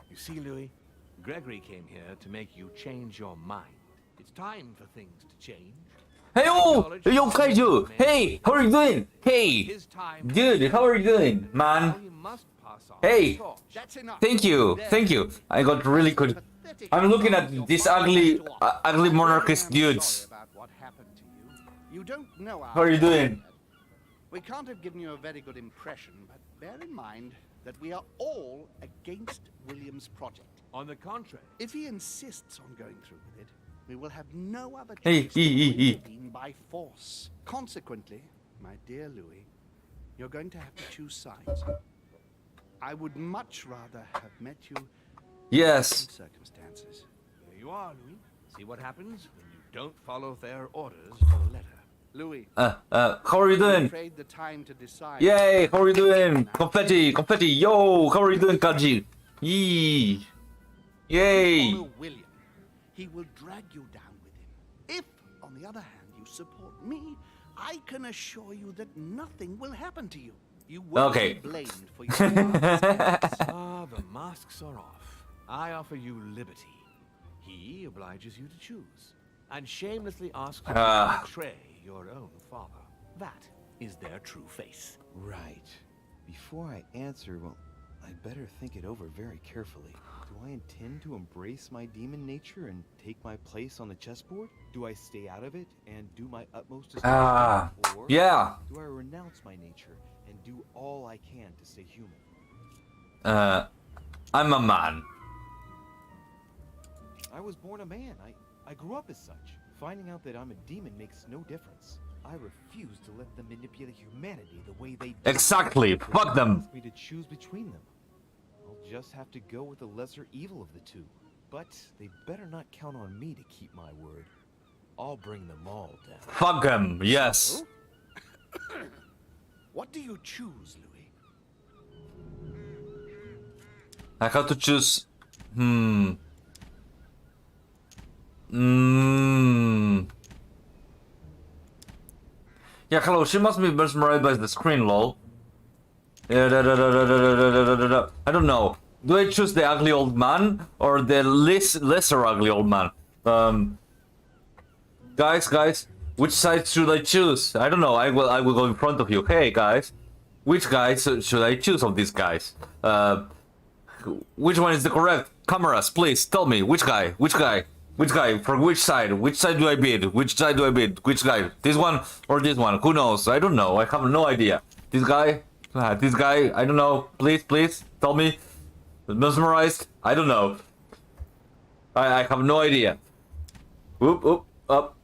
You see, Louis, Gregory came here to make you change your mind. It's time for things to change. Hey, oh! Yo, Kaiju! Hey! How are you doing? Hey! His time. Dude, how are you doing, man? Now you must pass on Hey! the torch. That's enough. Thank you, thank you. I got really good. I'm looking at these ugly monarchist dudes. Sorry about what happened to you. You don't know our How are you doing? We can't have given you a very good impression, but bear in mind that we are all against William's project. On the contrary, If he insists on going through with it, we will have no other Hey, choice than to intervene by force. Consequently, my dear Louis, you're going to have to choose sides. I would much rather have met you in Yes. circumstances. there you are, Louis. See what happens when you don't follow their orders to the letter. Louis, How are you I'm doing? afraid the time to decide. Yay, how are you doing? Confetti, confetti, yo, how are you doing, Kaji? Yee. Yay. Follow William. He will drag you down with him. If, on the other hand, you support me, I can assure you that nothing will happen to you. You won't Okay. be blamed for your past. Ah, the masks are off. I offer you liberty. He obliges you to choose, and shamelessly asks you to betray your own father. That is their true face. Right. Before I answer, well, I'd better think it over very carefully. Do I intend to embrace my demon nature and take my place on the chessboard? Do I stay out of it and do my utmost to stay human? Or Yeah. do I renounce my nature and do all I can to stay human? I'm a man. I was born a man. I grew up as such. Finding out that I'm a demon makes no difference. I refuse to let them manipulate humanity the way they do. Exactly. Fuck them. Me to choose between them. I'll just have to go with the lesser evil of the two. But they better not count on me to keep my word. I'll bring them all down. Fuck them. Yes. What do you choose, Louis? I have to choose. Yeah, hello. She must be mesmerized by the screen, lol. I don't know. Do I choose the ugly old man or the lesser ugly old man? Guys, which side should I choose? I don't know. I will go in front of you. Hey, guys, which guys should I choose of these guys? Which one is the correct? Cameras, please tell me which guy. For which side? Which side do I bid? Which side do I bid? Which guy? This one or this one? Who knows? I don't know. I have no idea. This guy? This guy? I don't know. Please tell me. Mesmerized? I don't know. I have no idea. Whoop, up.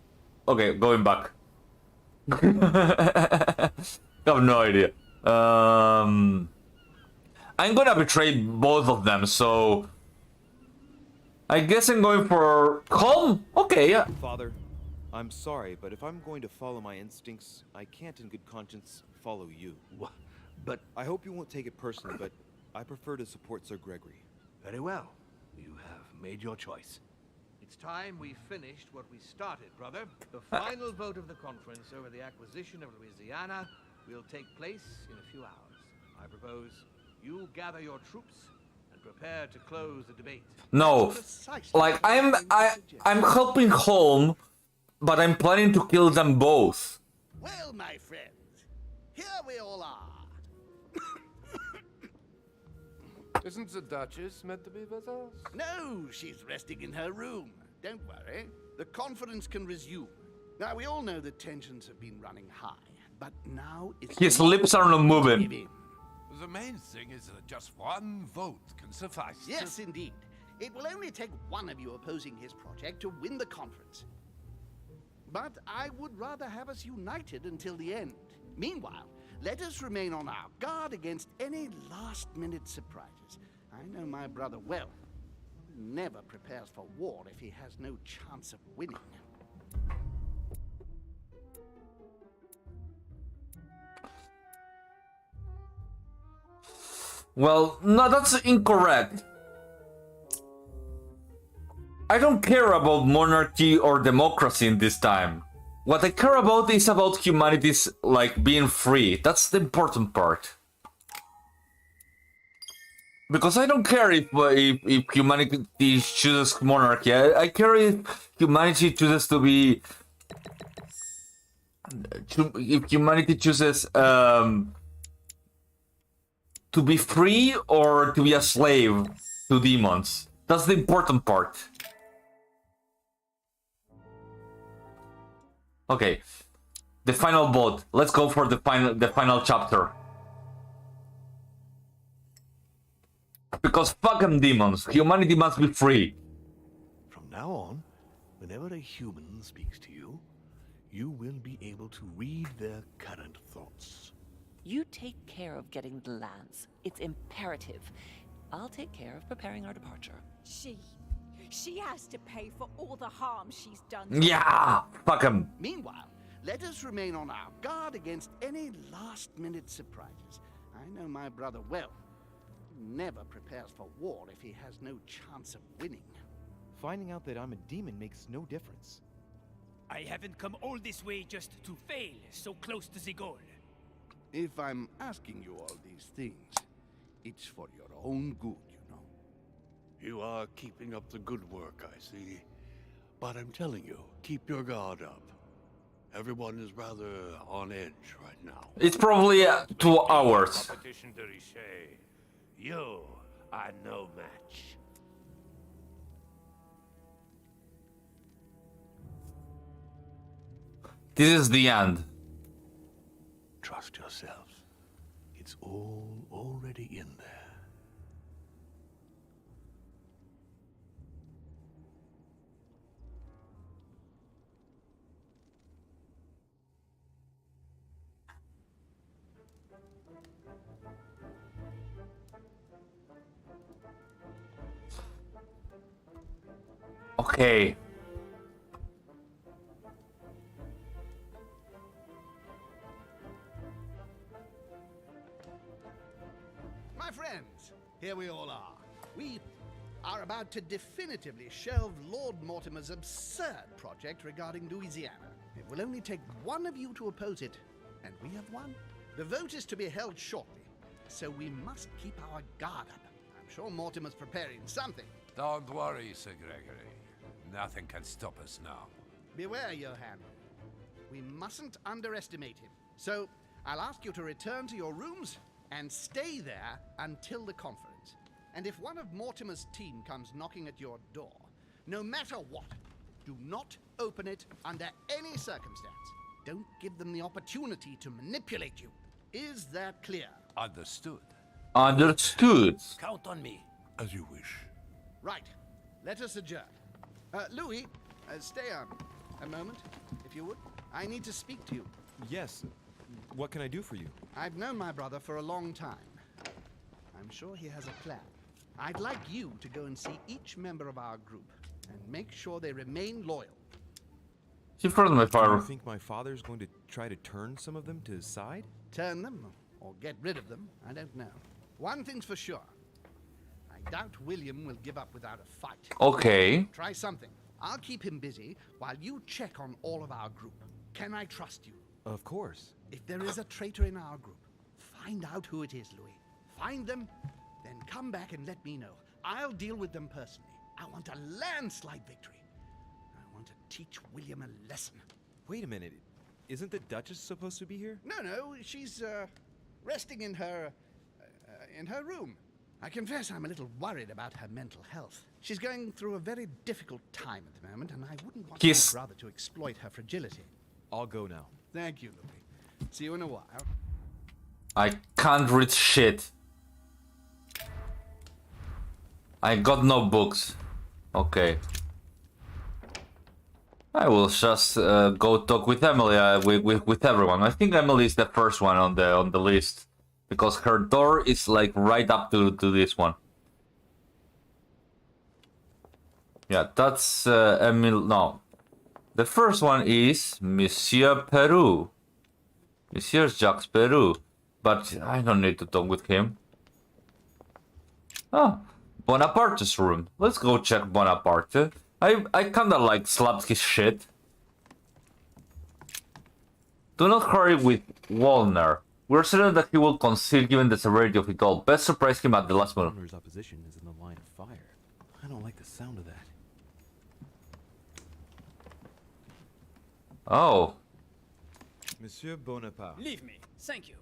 Okay, going back. I have no idea. I'm gonna betray both of them, so I guess I'm going for calm. Okay, yeah. Father, I'm sorry, but if I'm going to follow my instincts, I can't in good conscience follow you. But I hope you won't take it personally, but I prefer to support Sir Gregory. very well. You have made your choice. It's time we finished what we started, brother. The final vote of the conference over the acquisition of Louisiana will take place in a few hours. I propose you gather your troops and prepare to close the debate. No, like I'm helping Holm but I'm planning to kill them both. Well, my friends, here we all are. Isn't the Duchess meant to be with us? No, she's resting in her room. Don't worry. The conference can resume. Now, we all know that tensions have been running high, but now it's... His lips are not moving. The main thing is that just one vote can suffice. Yes, indeed. It will only take one of you opposing his project to win the conference. But I would rather have us united until the end. Meanwhile, let us remain on our guard against any last-minute surprises. I know my brother well. He never prepares for war if he has no chance of winning. Well, no, that's incorrect. I don't care about monarchy or democracy in this time. What I care about is about humanity's, like, being free. That's the important part. Because I don't care if humanity chooses monarchy. I care if humanity chooses to be... If humanity chooses to be free or to be a slave to demons. That's the important part. Okay, the final vote. Let's go for the final chapter. Because fuck them demons. Humanity must be free. From now on, whenever a human speaks to you, you will be able to read their current thoughts. You take care of getting the lands. It's imperative. I'll take care of preparing our departure. She has to pay for all the harm she's done. Yeah, fuck him. Meanwhile, let us remain on our guard against any last-minute surprises. I know my brother well. He never prepares for war if he has no chance of winning. Finding out that I'm a demon makes no difference. I haven't come all this way just to fail so close to the goal. If I'm asking you all these things, it's for your own good, you know. You are keeping up the good work, I see. But I'm telling you, keep your guard up. Everyone is rather on edge right now. It's probably 2 hours. Competition de Richer. You are no match. This is the end. Trust yourselves. It's all already in there. Okay. My friends, here we all are. We are about to definitively shelve Lord Mortimer's absurd project regarding Louisiana. It will only take one of you to oppose it, and we have won. The vote is to be held shortly, so we must keep our guard up. I'm sure Mortimer's preparing something. Don't worry, Sir Gregory. Nothing can stop us now. Beware, Johann. We mustn't underestimate him. So, I'll ask you to return to your rooms and stay there until the conference. And if one of Mortimer's team comes knocking at your door, no matter what, do not open it under any circumstance. Don't give them the opportunity to manipulate you. Is that clear? Understood. Understood. Count on me. As you wish. Right. Let us adjourn. Louis, stay on a moment, if you would. I need to speak to you. Yes. What can I do for you? I've known my brother for a long time. I'm sure he has a plan. I'd like you to go and see each member of our group and make sure they remain loyal. You've heard my Do father. you think my father's going to try to turn some of them to his side? Turn them or get rid of them, I don't know. One thing's for sure. I doubt William will give up without a fight. Okay. Try something. I'll keep him busy while you check on all of our group. Can I trust you? Of course. If there is a traitor in our group, find out who it is, Louis. Find them, then come back and let me know. I'll deal with them personally. I want a landslide victory. I want a teach William a lesson. Wait a minute. Isn't the Duchess supposed to be here? No, she's resting in her room. I confess I'm a little worried about her mental health. She's going through a very difficult time at the moment, and I wouldn't want my brother to exploit her fragility. I'll go now. Thank you, Louis. See you in a while. I can't read shit. I got no books. Okay. I will just go talk with Emily, with everyone. I think Emily is the first one on the list because her door is like right up to this one. Yeah, that's Emil. No, the first one is Monsieur Peru, Monsieur Jacques Peru, but I don't need to talk with him. Ah, Bonaparte's room. Let's go check Bonaparte. I kinda like slapped his shit. Do not hurry with Walner. We're certain that he will concede given the severity of it all. Best surprise him at the last moment. Walner's opposition is in the line of fire. I don't like the sound of that. Oh. Monsieur Bonaparte. Leave me. Thank you.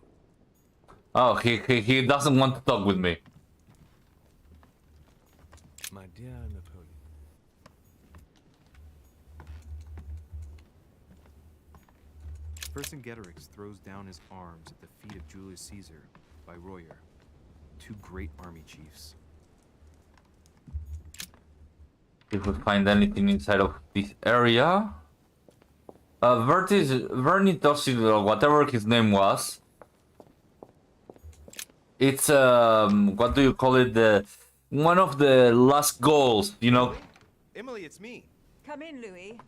Oh, he doesn't want to talk with me. My dear Napoleon. Vercingetorix throws down his arms at the feet of Julius Caesar by Royer, two great army chiefs. If we find anything inside of this area. Vernitossi, or whatever his name was. It's what do you call it? One of the last goals, you know. Emily, it's me. Come in, Louis.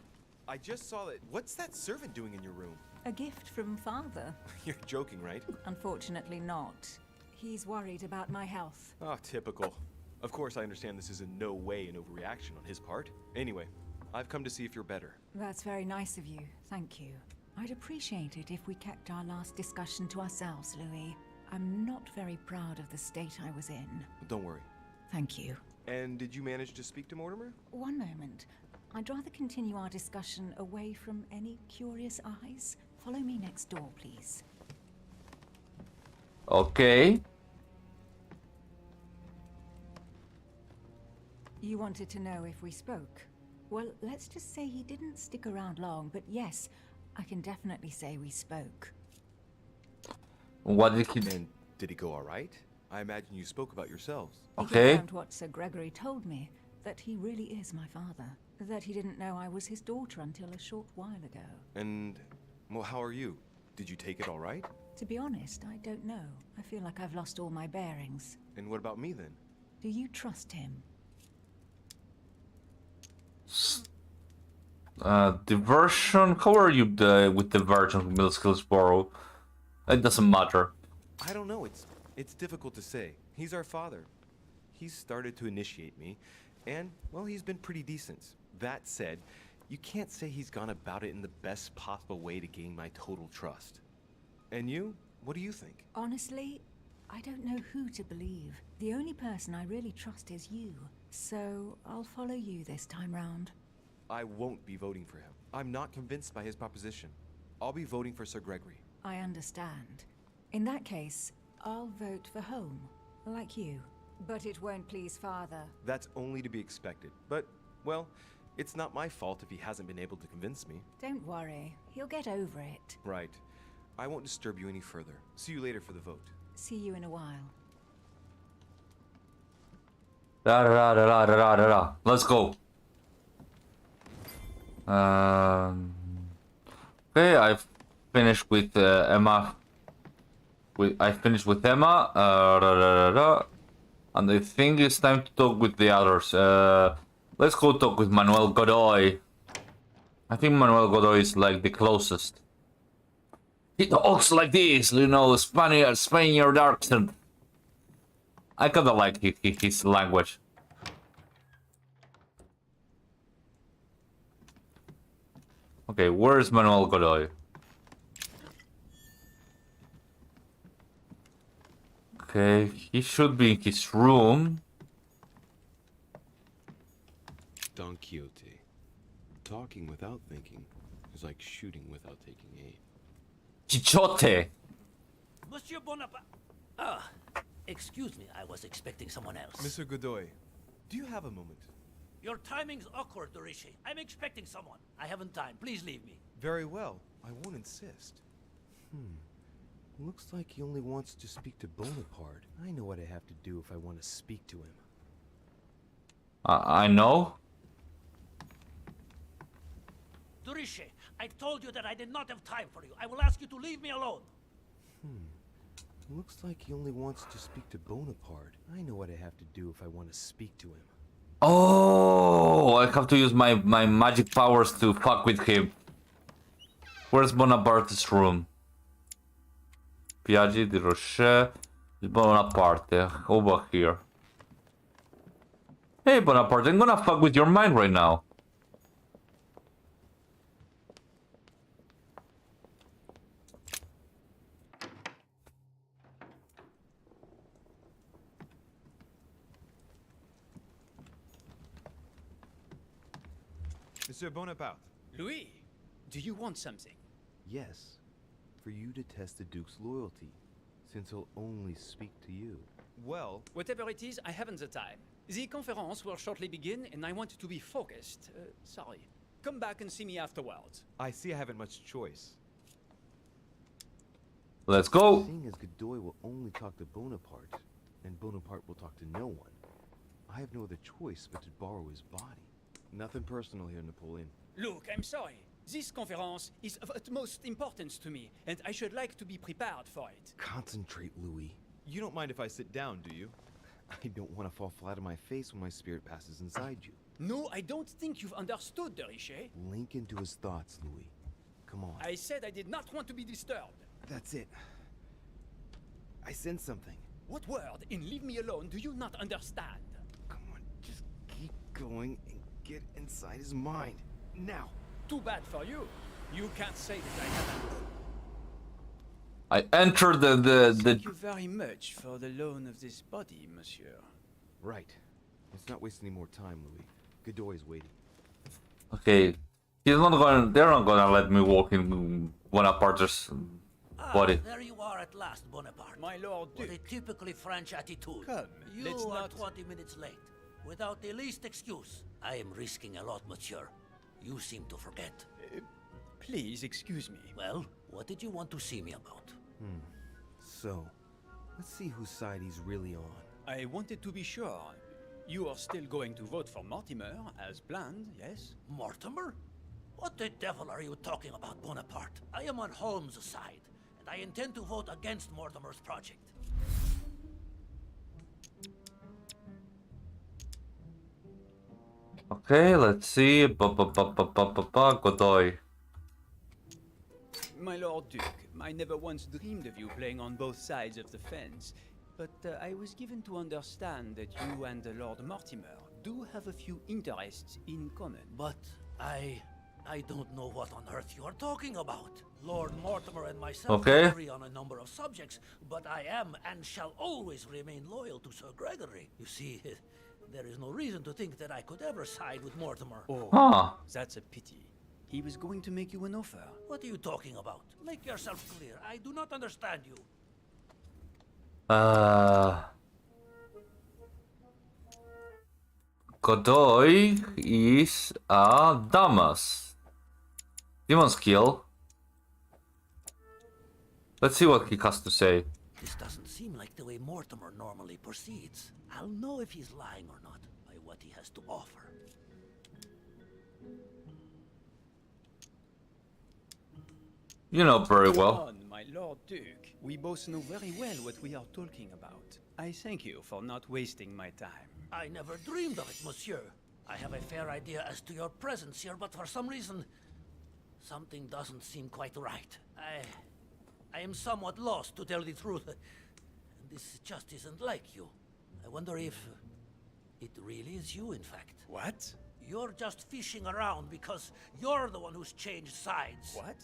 I just saw that. What's that servant doing in your room? A gift from father. You're joking, right? Unfortunately not. He's worried about my health. Oh, typical. Of course, I understand this is in no way an overreaction on his part. Anyway, I've come to see if you're better. That's very nice of you. Thank you. I'd appreciate it if we kept our last discussion to ourselves, Louis. I'm not very proud of the state I was in. Don't worry. Thank you. And did you manage to speak to Mortimer? One moment. I'd rather continue our discussion away from any curious eyes. Follow me next door, please. Okay. You wanted to know if we spoke. Well, let's just say he didn't stick around long, but yes, I can definitely say we spoke. What did he... And did he go all right? I imagine you spoke about yourselves. Okay. He confirmed what Sir Gregory told me, that he really is my father. That he didn't know I was his daughter until a short while ago. And, well, how are you? Did you take it all right? To be honest, I don't know. I feel like I've lost all my bearings. And what about me then? Do you trust him? Diversion? How are you with diversion from Middleskillsborough? It doesn't matter. I don't know. It's difficult to say. He's our father. He's started to initiate me, and, well, he's been pretty decent. That said, you can't say he's gone about it in the best possible way to gain my total trust. And you? What do you think? Honestly, I don't know who to believe. The only person I really trust is you. So, I'll follow you this time round. I won't be voting for him. I'm not convinced by his proposition. I'll be voting for Sir Gregory. I understand. In that case, I'll vote for Home, like you. But it won't please Father. That's only to be expected. But, well, it's not my fault if he hasn't been able to convince me. Don't worry, he'll get over it. Right. I won't disturb you any further. See you later for the vote. See you in a while. Let's go. Okay, I've finished with Emma. I finished with Emma. And I think it's time to talk with the others. Let's go talk with Manuel Godoy. I think Manuel Godoy is like the closest. He talks like this, you know, Spaniard accent. I kinda like his language. Okay, where is Manuel Godoy? Okay, he should be in his room. Don Quixote. talking without thinking is like shooting without taking aim. Chichote. Monsieur Bonaparte. Excuse me, I was expecting someone else. Mr. Godoy, do you have a moment? Your timing's awkward, Rishi. I'm expecting someone. I haven't time. Please leave me. Very well. I won't insist. Looks like he only wants to speak to Bonaparte. I know what I have to do if I want to speak to him. I know. Rishi, I told you that I did not have time for you. I will ask you to leave me alone. Looks like he only wants to speak to Bonaparte. I know what I have to do if I want to speak to him. Oh, I have to use my magic powers to fuck with him. Where's Bonaparte's room? Piaggi di Rocher. Bonaparte. Over here. Hey Bonaparte, I'm gonna fuck with your mind right now. Monsieur Bonaparte. Louis, do you want something? Yes. For you to test the Duke's loyalty, since he'll only speak to you. Well, Whatever it is, I haven't the time. The conference will shortly begin, and I want to be focused. Sorry. Come back and see me afterwards. I see I haven't much choice. Let's go. Seeing as Godoy will only talk to Bonaparte, and Bonaparte will talk to no one, I have no other choice but to borrow his body. Nothing personal here, Napoleon. Look, I'm sorry. This conference is of utmost importance to me, and I should like to be prepared for it. Concentrate, Louis. You don't mind if I sit down, do you? I don't want to fall flat on my face when my spirit passes inside you. No, I don't think you've understood, Riche. Link into his thoughts, Louis. Come on. I said I did not want to be disturbed. That's it. I sense something. What word in leave me alone do you not understand? Come on, just keep going and get inside his mind. Now. Too bad for you. You can't say that I haven't. I entered Thank you very much for the loan of this body, monsieur. Right. Let's not waste any more time, Louis. Godoy is waiting. Okay. They're not gonna let me walk in Bonaparte's body. There you are at last, Bonaparte. My lord What Duke. a typically French attitude. Come, you let's are not... 20 minutes late. Without the least excuse. I am risking a lot, monsieur. You seem to forget. Please excuse me. Well, what did you want to see me about? So, let's see whose side he's really on. I wanted to be sure. You are still going to vote for Mortimer, as planned, yes? Mortimer? What the devil are you talking about, Bonaparte? I am on Holmes' side, and I intend to vote against Mortimer's project. Okay, let's see. Godoy. My lord Duke, I never once dreamed of you playing on both sides of the fence, but I was given to understand that you and Lord Mortimer do have a few interests in common. But I don't know what on earth you are talking about. Lord Mortimer and myself agree on a number of subjects, but I am and shall always remain loyal to Sir Gregory. You see, there is no reason to think that I could ever side with Mortimer. Oh, that's a pity. He was going to make you an offer. What are you talking about? Make yourself clear. I do not understand you. Godoy is a Damas. Demon skill. Let's see what he has to say. This doesn't seem like the way Mortimer normally proceeds. I'll know if he's lying or not by what he has to offer. You know very well. Come on, my Lord Duke. We both know very well what we are talking about. I thank you for not wasting my time. I never dreamed of it, monsieur. I have a fair idea as to your presence here, but for some reason, something doesn't seem quite right. I am somewhat lost, to tell the truth. This just isn't like you. I wonder if it really is you, in fact. What? You're just fishing around because you're the one who's changed sides. What?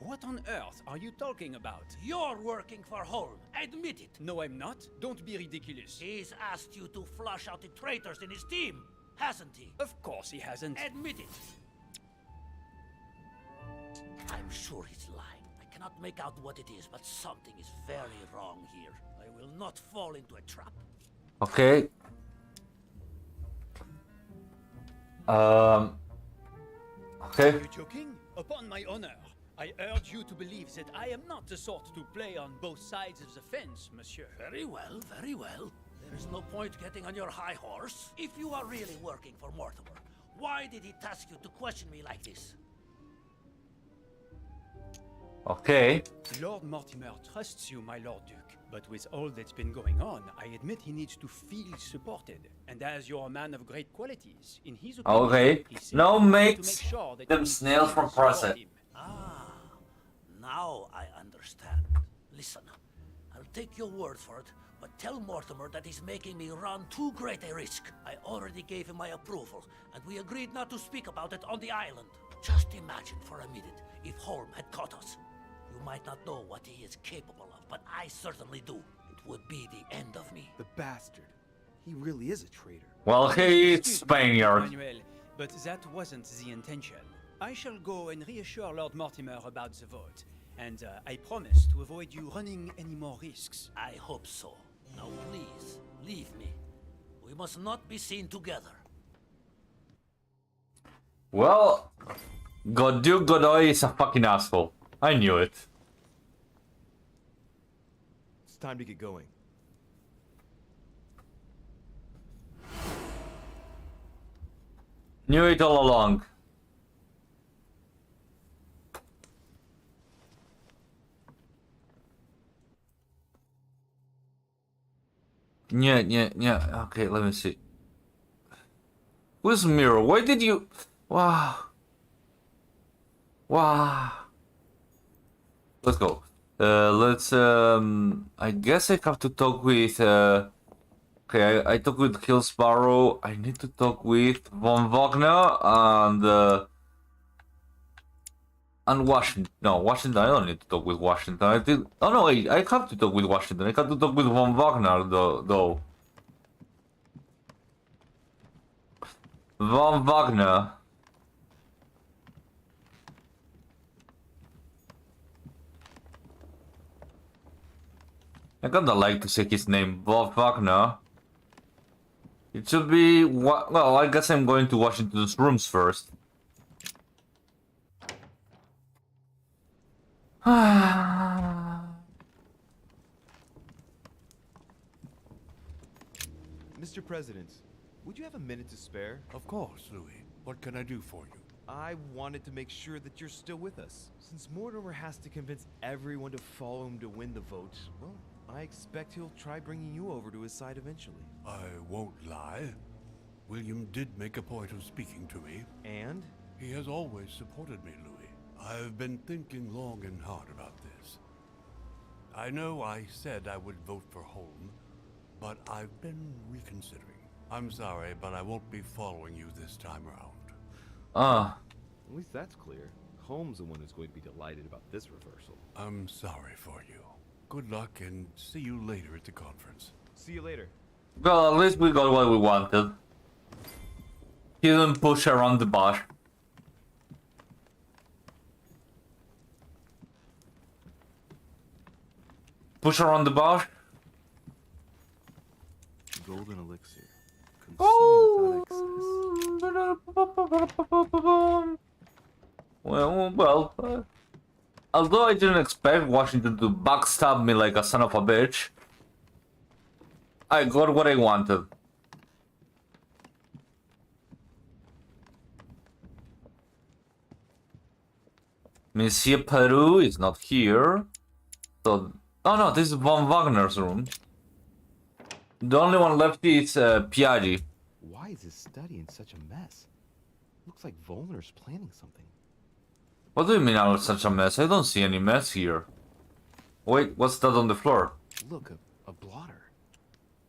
What on earth are you talking about? You're working for Holm. Admit it. No, I'm not. Don't be ridiculous. He's asked you to flush out the traitors in his team, hasn't he? Of course he hasn't. Admit it. I'm sure he's lying. I cannot make out what it is, but something is very wrong here. I will not fall into a trap. Okay. Okay. Are you joking? Upon my honor, I urge you to believe that I am not the sort to play on both sides of the fence, monsieur. Very well, very well. There is no point getting on your high horse. If you are really working for Mortimer, why did he task you to question me like this? Okay. Lord Mortimer trusts you, my Lord Duke. But with all that's been going on, I admit he needs to feel supported. And as you're a man of great qualities, in his opinion, Okay. he said No you need to makes make sure that them you snail feel from support present. him. Ah, now I understand. Listen, I'll take your word for it, but tell Mortimer that he's making me run too great a risk. I already gave him my approval, and we agreed not to speak about it on the island. Just imagine for a minute if Holm had caught us. You might not know what he is capable of, but I certainly do. It would be the end of me. The bastard. He really is a traitor. Well, he's Excuse me, Spaniard. Manuel, but that wasn't the intention. I shall go and reassure Lord Mortimer about the vote, and I promise to avoid you running any more risks. I hope so. Now please, leave me. We must not be seen together. Well, Duke Godoy is a fucking asshole. I knew it. It's time to get going. Knew it all along. Yeah. Okay, let me see. Who's Mirror? Why did you... Wow. Let's go. I guess I have to talk with... Okay, I talk with Kill Sparrow. I need to talk with Von Wagner and Washington. No, Washington. I don't need to talk with Washington. I did. Oh no, I have to talk with Washington. I have to talk with Von Wagner though. Von Wagner. I kinda like to say his name, Von Wagner. It should be... Well, I guess I'm going to Washington's rooms first. Mr. President, would you have a minute to spare? Of course, Louis. What can I do for you? I wanted to make sure that you're still with us. Since Mortimer has to convince everyone to follow him to win the vote, well, I expect he'll try bringing you over to his side eventually. I won't lie. William did make a point of speaking to me. And? He has always supported me, Louis. I've been thinking long and hard about this. I know I said I would vote for Holm, but I've been reconsidering. I'm sorry, but I won't be following you this time around. At least that's clear. Holmes the one who's going to be delighted about this reversal. I'm sorry for you. Good luck and see you later at the conference. See you later. Well, at least we got what we wanted. He didn't push around the bush. Push around the bush? Golden elixir. Consume without excess. Well, although I didn't expect Washington to backstab me like a son of a bitch, I got what I wanted. Monsieur Peru is not here. So, oh no, this is Von Wagner's room. The only one left is Piaggi. Why is his study in such a mess? Looks like Volner's planning something. What do you mean I'm such a mess? I don't see any mess here. Wait, what's that on the floor? Look, a blotter.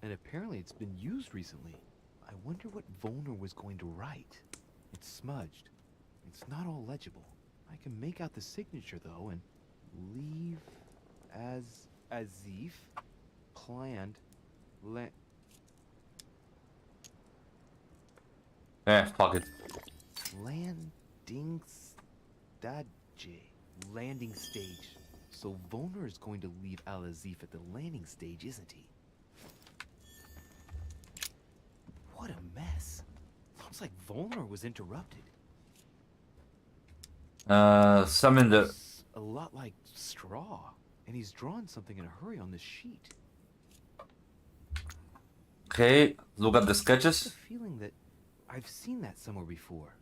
And apparently it's been used recently. I wonder what Volner was going to write. It's smudged. It's not all legible. I can make out the signature though, and leave as if planned Fuck it. Landingstadje. landing stage. So Volner is going to leave Al-Azif at the landing stage, isn't he? What a mess. Looks like Volner was interrupted. Summon the... It's a lot like straw. And he's drawn something in a hurry on this sheet. Okay, look at the sketches. I have a feeling that I've seen that somewhere before.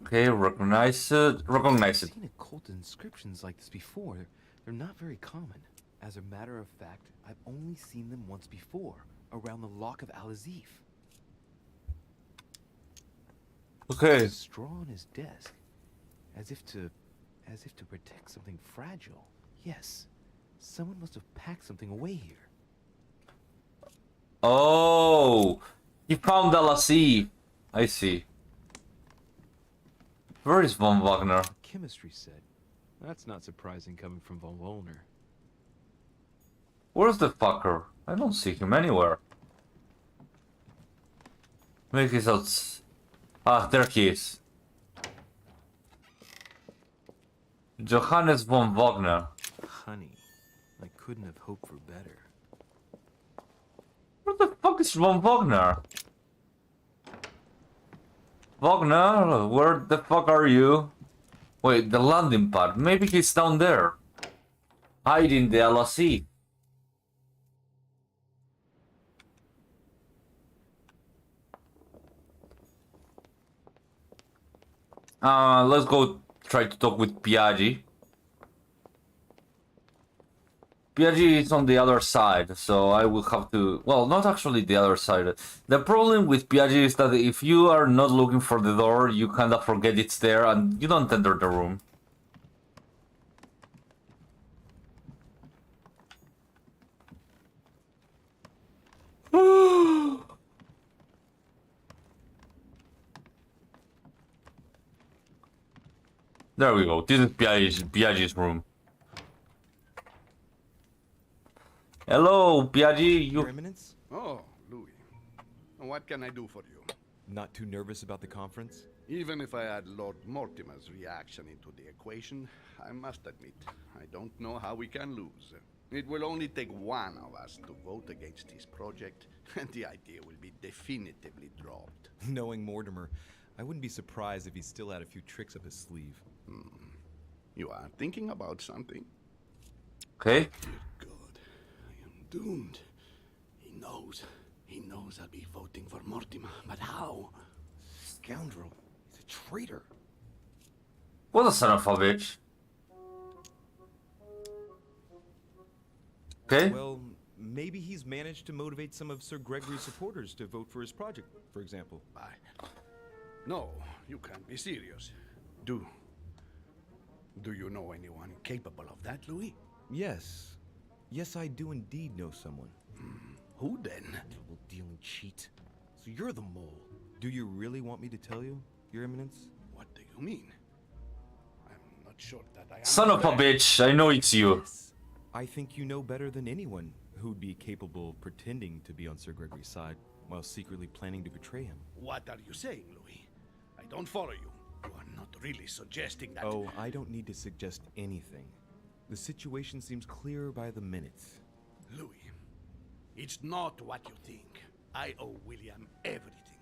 Okay, recognize it. Recognize it. I've seen occult inscriptions like this before. They're not very common. As a matter of fact, I've only seen them once before, around the lock of Al-Azif. Okay. There's straw on his desk, as if to protect something fragile. Yes, someone must have packed something away here. Oh, he found the lassie. I see. Where is von Wagner? Chemistry said. That's not surprising coming from von Wollner. Where's the fucker? I don't see him anywhere. Make his out. Ah, there he is. Johannes von Wagner. Honey, I couldn't have hoped for better. Where the fuck is von Wagner? Wagner, where the fuck are you? Wait, the landing pad. Maybe he's down there. Hiding the LSE. Let's go try to talk with Piaggi. Piaggi is on the other side, so I will have to... Well, not actually the other side. The problem with Piaggi is that if you are not looking for the door, you kind of forget it's there and you don't enter the room. There we go. This is Piaggi's room. Hello, Piaggi. Your Eminence? Oh, Louis. What can I do for you? Not too nervous about the conference? Even if I add Lord Mortimer's reaction into the equation, I must admit, I don't know how we can lose. It will only take one of us to vote against his project, and the idea will be definitively dropped. Knowing Mortimer, I wouldn't be surprised if he still had a few tricks up his sleeve. You are thinking about something? Okay. Dear God, I am doomed. He knows. He knows I'll be voting for Mortimer, but how? Scoundrel. He's a traitor. What a son of a bitch. Okay. Well, maybe he's managed to motivate some of Sir Gregory's supporters to vote for his project, for example. No, you can't be serious. Do you know anyone capable of that, Louis? Yes. Yes, I do indeed know someone. Who then? Double-dealing cheat. So you're the mole. Do you really want me to tell you, Your Eminence? What do you mean? I'm not sure that I Son of a bitch, I know it's you. Yes. I think you know better than anyone who'd be capable of pretending to be on Sir Gregory's side while secretly planning to betray him. What are you saying, Louis? I don't follow you. You are not really suggesting that... Oh, I don't need to suggest anything. The situation seems clearer by the minute. Louis, it's not what you think. I owe William everything.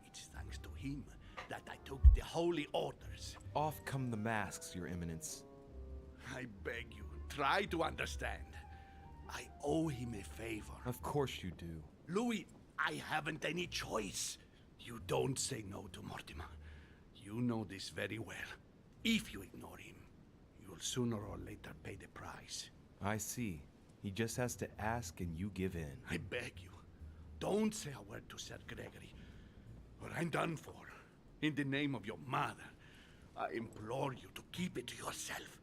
It's thanks to him that I took the holy orders. Off come the masks, Your Eminence. I beg you, try to understand. I owe him a favor. Of course you do. Louis, I haven't any choice. You don't say no to Mortimer. You know this very well. If you ignore him, you'll sooner or later pay the price. I see. He just has to ask and you give in. I beg you, don't say a word to Sir Gregory, or I'm done for. In the name of your mother, I implore you to keep it to yourself.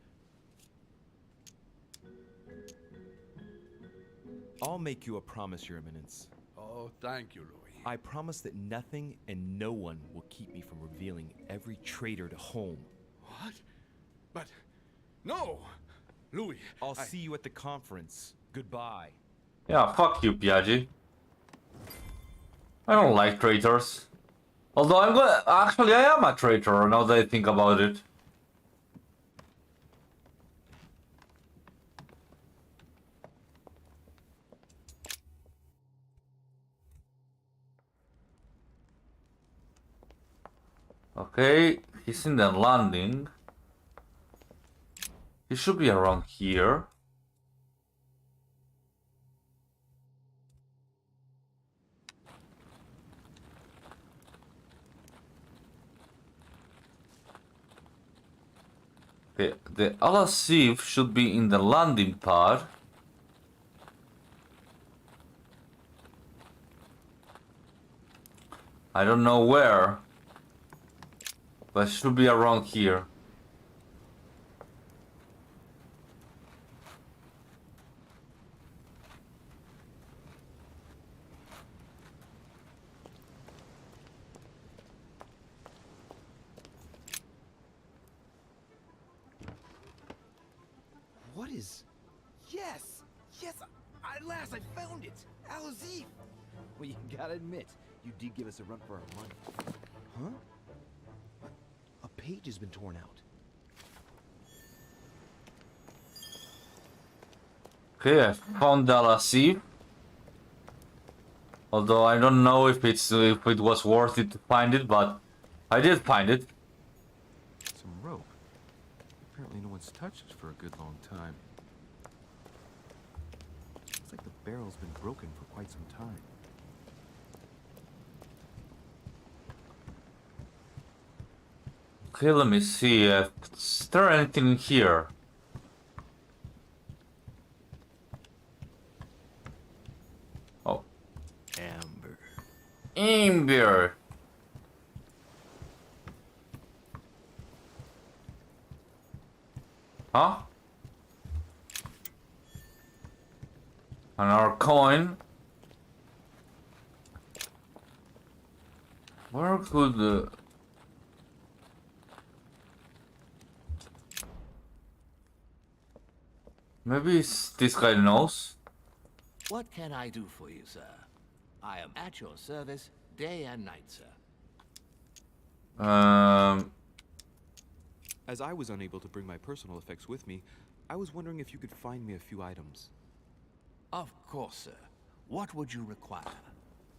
I'll make you a promise, Your Eminence. Oh, thank you, Louis. I promise that nothing and no one will keep me from revealing every traitor to home. What? But... no! Louis, I'll see you at the conference. Goodbye. Yeah, fuck you, Piaggi. I don't like traitors. Although I'm going. Actually, I am a traitor now that I think about it. Okay, he's in the landing. He should be around here. Okay, the Alasif should be in the landing pad. I don't know where, but it should be around here. What is... Yes! Yes! At last I found it! Al-Azif! Well, you gotta admit, you did give us a run for our money. Huh? A page has been torn out. Okay, I found the Alasif. Although I don't know if it was worth it to find it, but I did find it. Some rope. Apparently no one's touched it for a good long time. Looks like the barrel's been broken for quite some time. Okay, let me see. Is there anything here? Oh. Amber. Amber. Huh? Another coin. Where could maybe this guy knows? What can I do for you, sir? I am at your service day and night, sir. As I was unable to bring my personal effects with me, I was wondering if you could find me a few items. Of course, sir. What would you require?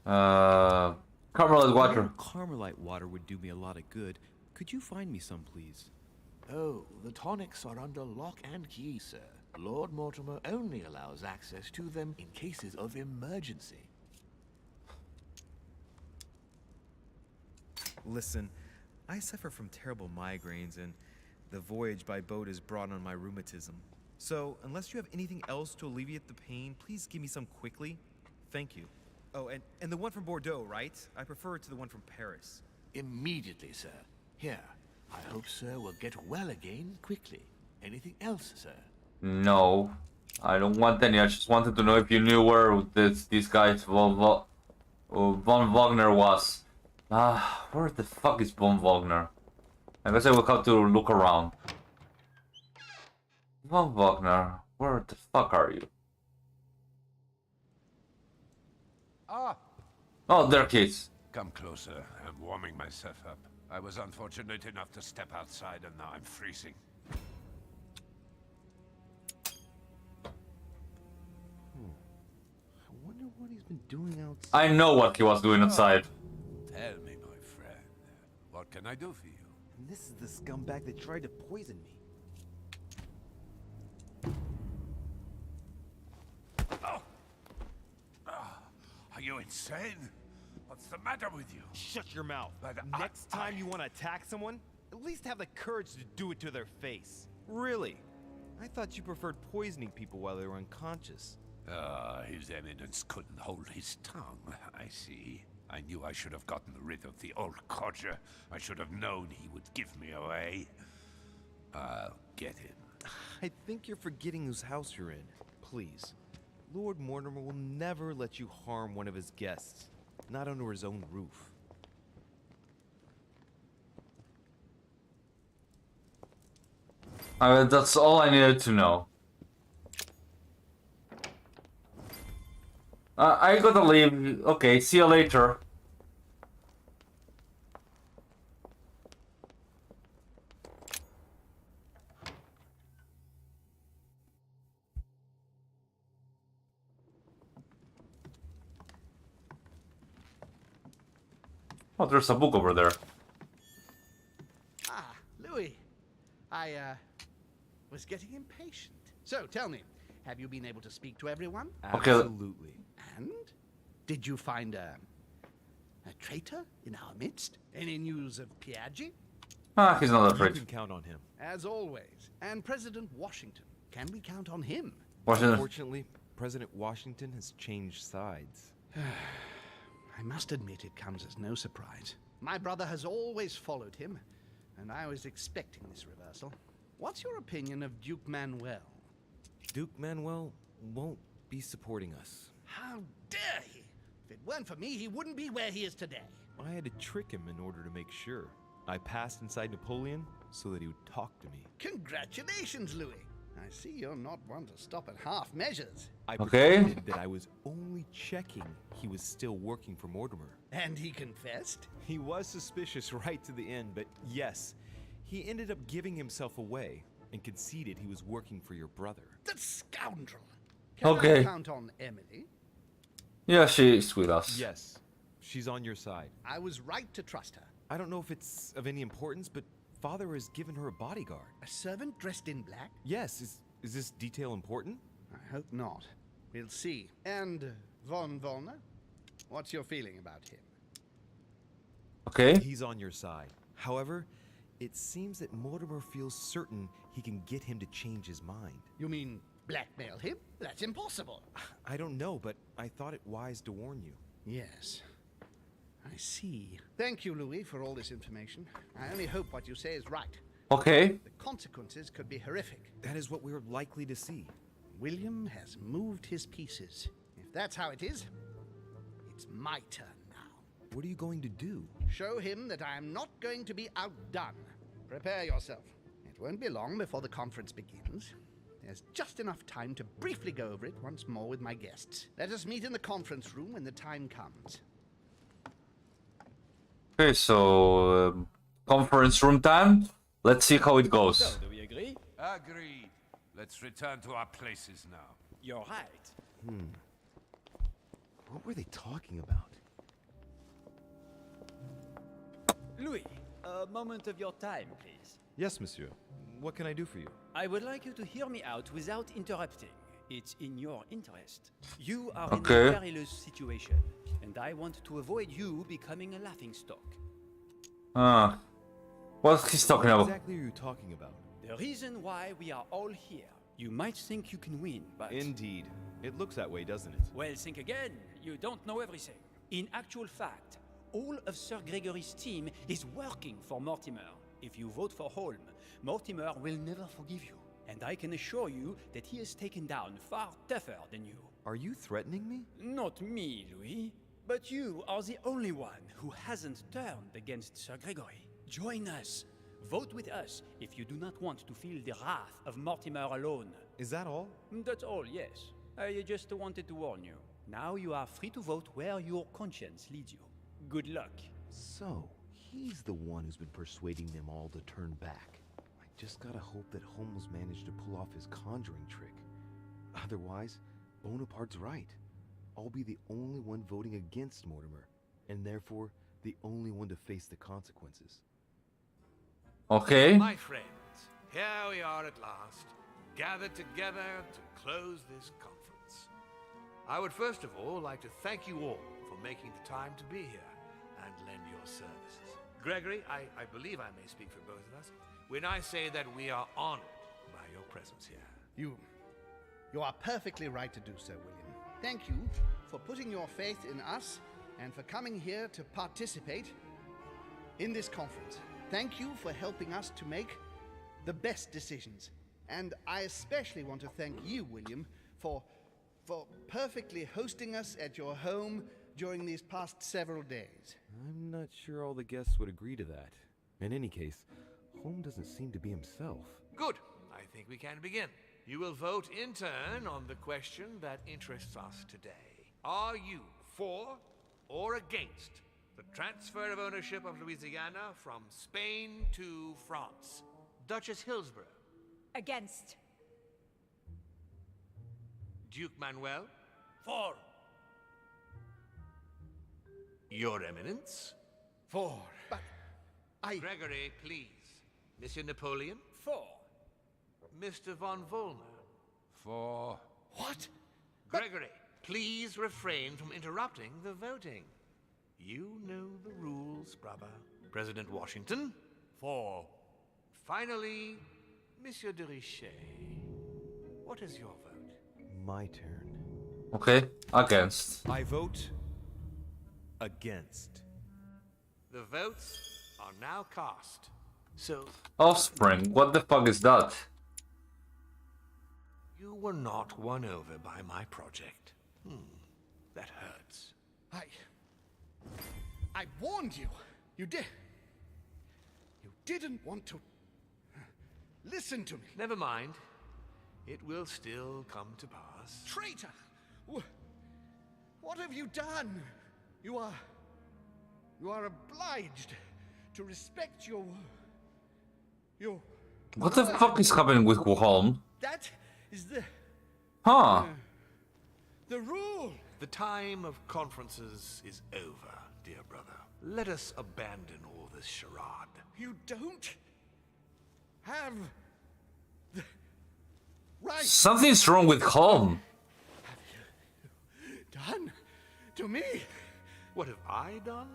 Carmelite water. Carmelite water would do me a lot of good. Could you find me some, please? Oh, the tonics are under lock and key, sir. Lord Mortimer only allows access to them in cases of emergency. Listen, I suffer from terrible migraines, and the voyage by boat has brought on my rheumatism. So, unless you have anything else to alleviate the pain, please give me some quickly. Thank you. Oh, and the one from Bordeaux, right? I prefer it to the one from Paris. Immediately, sir. Here, I hope sir will get well again quickly. Anything else, sir? No, I don't want any. I just wanted to know if you knew where this guy von Wagner was. Where the fuck is von Wagner? I guess I will have to look around. Von Wagner, where the fuck are you? Ah! Oh, there he is. Come closer. I'm warming myself up. I was unfortunate enough to step outside and now I'm freezing. I wonder what he's been doing outside. I know what he was doing outside. Tell me, my friend. What can I do for you? And this is the scumbag that tried to poison me. Are you insane? What's the matter with you? Shut your mouth. But Next time you want to attack someone, at least have the courage to do it to their face. Really? I thought you preferred poisoning people while they were unconscious. His Eminence couldn't hold his tongue. I see. I knew I should have gotten rid of the old codger. I should have known he would give me away. I'll get him. I think you're forgetting whose house you're in. Please. Lord Mortimer will never let you harm one of his guests. Not under his own roof. That's all I needed to know. I gotta leave. Okay, see you later. Oh, there's a book over there. Ah, Louis. I was getting impatient. So, tell me, have you been able to speak to everyone? Okay. Absolutely. And? Did you find a traitor in our midst? Any news of Piaggi? Ah, he's not You afraid. can count on him. As always. And President Washington. Can we count on him? Washington. Unfortunately, President Washington has changed sides. I must admit it comes as no surprise. My brother has always followed him, and I was expecting this reversal. What's your opinion of Duke Manuel? Duke Manuel won't be supporting us. How dare he! If it weren't for me, he wouldn't be where he is today. I had to trick him in order to make sure. I passed inside Napoleon so that he would talk to me. Congratulations, Louis. I see you're not one to stop at half measures. I Okay. pretended that I was only checking he was still working for Mortimer. And he confessed? He was suspicious right to the end, but yes, he ended up giving himself away and conceded he was working for your brother. That scoundrel! Can Okay. I count on Emily? Yeah, she's with us. Yes, she's on your side. I was right to trust her. I don't know if it's of any importance, but Father has given her a bodyguard. A servant dressed in black? Yes, is this detail important? I hope not. We'll see. And von Volner? What's your feeling about him? Okay. He's on your side. However, it seems that Mortimer feels certain he can get him to change his mind. You mean blackmail him? That's impossible. I don't know, but I thought it wise to warn you. Yes. I see. Thank you, Louis, for all this information. I only hope what you say is right. Okay. The consequences could be horrific. That is what we're likely to see. William has moved his pieces. If that's how it is, it's my turn now. What are you going to do? Show him that I am not going to be outdone. Prepare yourself. It won't be long before the conference begins. There's just enough time to briefly go over it once more with my guests. Let us meet in the conference room when the time comes. Okay, so conference room time. Let's see how it goes. So, do we agree? Agreed. Let's return to our places now. You're right. What were they talking about? Louis, a moment of your time, please. Yes, monsieur. What can I do for you? I would like you to hear me out without interrupting. It's in your interest. You are Okay. in a perilous situation, and I want to avoid you becoming a laughingstock. What's he talking What about? exactly are you talking about? The reason why we are all here. You might think you can win, but... Indeed. It looks that way, doesn't it? Well, think again. You don't know everything. In actual fact, all of Sir Gregory's team is working for Mortimer. If you vote for Holm, Mortimer will never forgive you. And I can assure you that he is taken down far tougher than you. Are you threatening me? Not me, Louis. But you are the only one who hasn't turned against Sir Gregory. Join us. Vote with us if you do not want to feel the wrath of Mortimer alone. Is that all? That's all, yes. I just wanted to warn you. Now you are free to vote where your conscience leads you. Good luck. So, he's the one who's been persuading them all to turn back. I just gotta hope that Holmes managed to pull off his conjuring trick. Otherwise, Bonaparte's right. I'll be the only one voting against Mortimer, and therefore the only one to face the consequences. Okay. My friends, here we are at last, gathered together to close this conference. I would first of all like to thank you all for making the time to be here and lend your services. Gregory, I believe I may speak for both of us when I say that we are honored by your presence here. You are perfectly right to do so, William. Thank you for putting your faith in us and for coming here to participate in this conference. Thank you for helping us to make the best decisions. And I especially want to thank you, William, for perfectly hosting us at your home during these past several days. I'm not sure all the guests would agree to that. In any case, Holmes doesn't seem to be himself. Good. I think we can begin. You will vote in turn on the question that interests us today. Are you for or against the transfer of ownership of Louisiana from Spain to France? Duchess Hillsborough. Against. Duke Manuel. For. Your Eminence. 4. But I... Gregory, please. Monsieur Napoleon? 4. Mr. von Volner? 4. What? Gregory, please refrain from interrupting the voting. You know the rules, brother. President Washington? 4. Finally, Monsieur de Richet. What is your vote? My turn. Okay, against. I vote against. The votes are now cast. So, Offspring, what the fuck is that? you were not won over by my project. That hurts. I warned you. You did. You didn't want to listen to me. Never mind. It will still come to pass. Traitor! What have you done? You are obliged to respect your What the fuck is happening with Wuhan? That is Huh. the rule. The time of conferences is over, dear brother. Let us abandon all this charade. You don't have the right Something's wrong with Holm. done to me. What have I done?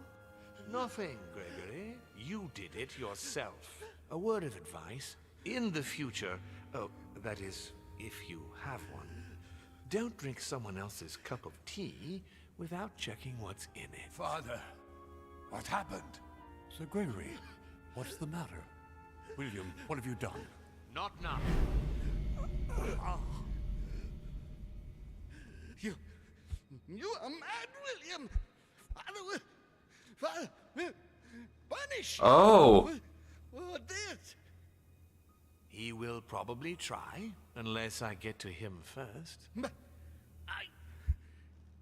Nothing, Gregory. You did it yourself. A word of advice. In the future, that is, if you have one, don't drink someone else's cup of tea without checking what's in it. Father, what happened? Sir Gregory, what's the matter? William, what have you done? Not now. You are mad, William. Father will punish you Oh. for this. He will probably try, unless I get to him first. But I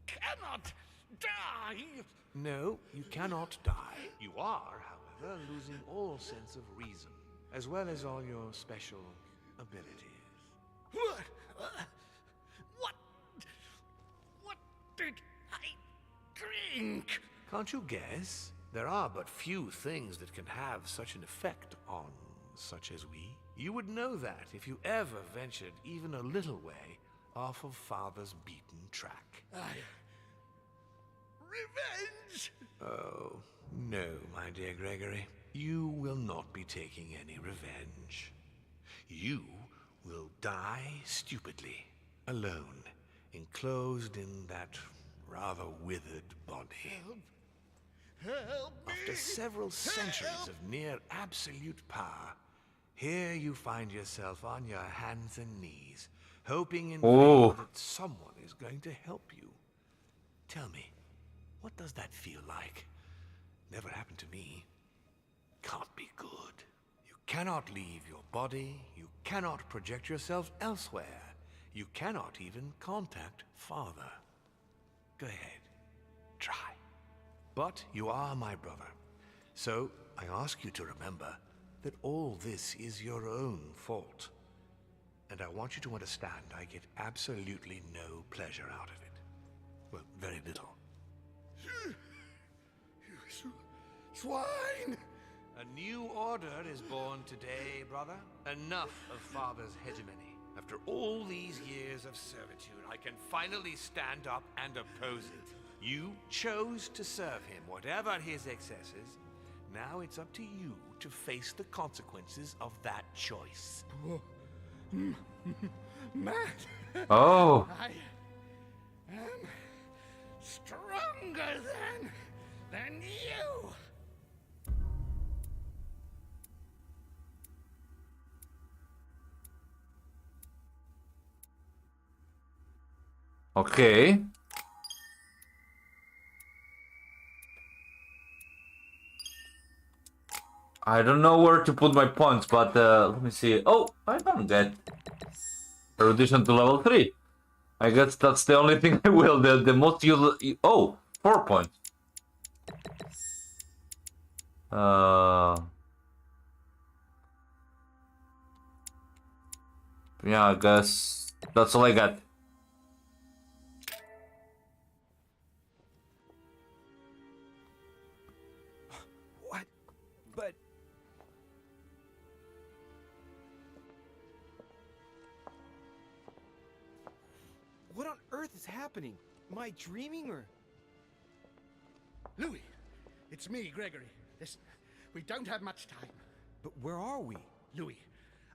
cannot die. No, you cannot die. You are, however, losing all sense of reason, as well as all your special abilities. What did I drink? Can't you guess? There are but few things that can have such an effect on such as we. You would know that if you ever ventured even a little way off of Father's beaten track. Revenge! Oh, no, my dear Gregory. You will not be taking any revenge. You will die stupidly, alone, enclosed in that rather withered body. Help me! After several centuries of near absolute power, here you find yourself on your hands and knees, hoping in vain that someone is going to help you. Tell me, what does that feel like? Never happened to me. Can't be good. You cannot leave your body, you cannot project yourself elsewhere, you cannot even contact Father. Go ahead, try. But you are my brother, so I ask you to remember that all this is your own fault. And I want you to understand I get absolutely no pleasure out of it. Well, very little. You swine! A new order is born today, brother. Enough of Father's hegemony. After all these years of servitude, I can finally stand up and oppose it. You chose to serve him, whatever his excesses. Now it's up to you to face the consequences of that choice. Matt! Oh. I am stronger than you! Okay. I don't know where to put my points, but let me see. Oh, I don't get erudition to level 3. I guess that's the only thing I will. The most useful. Oh, 4 points. Yeah, I guess that's all I got. happening? Am I dreaming or? Louis, it's me, Gregory. Listen, we don't have much time. But where are we? Louis,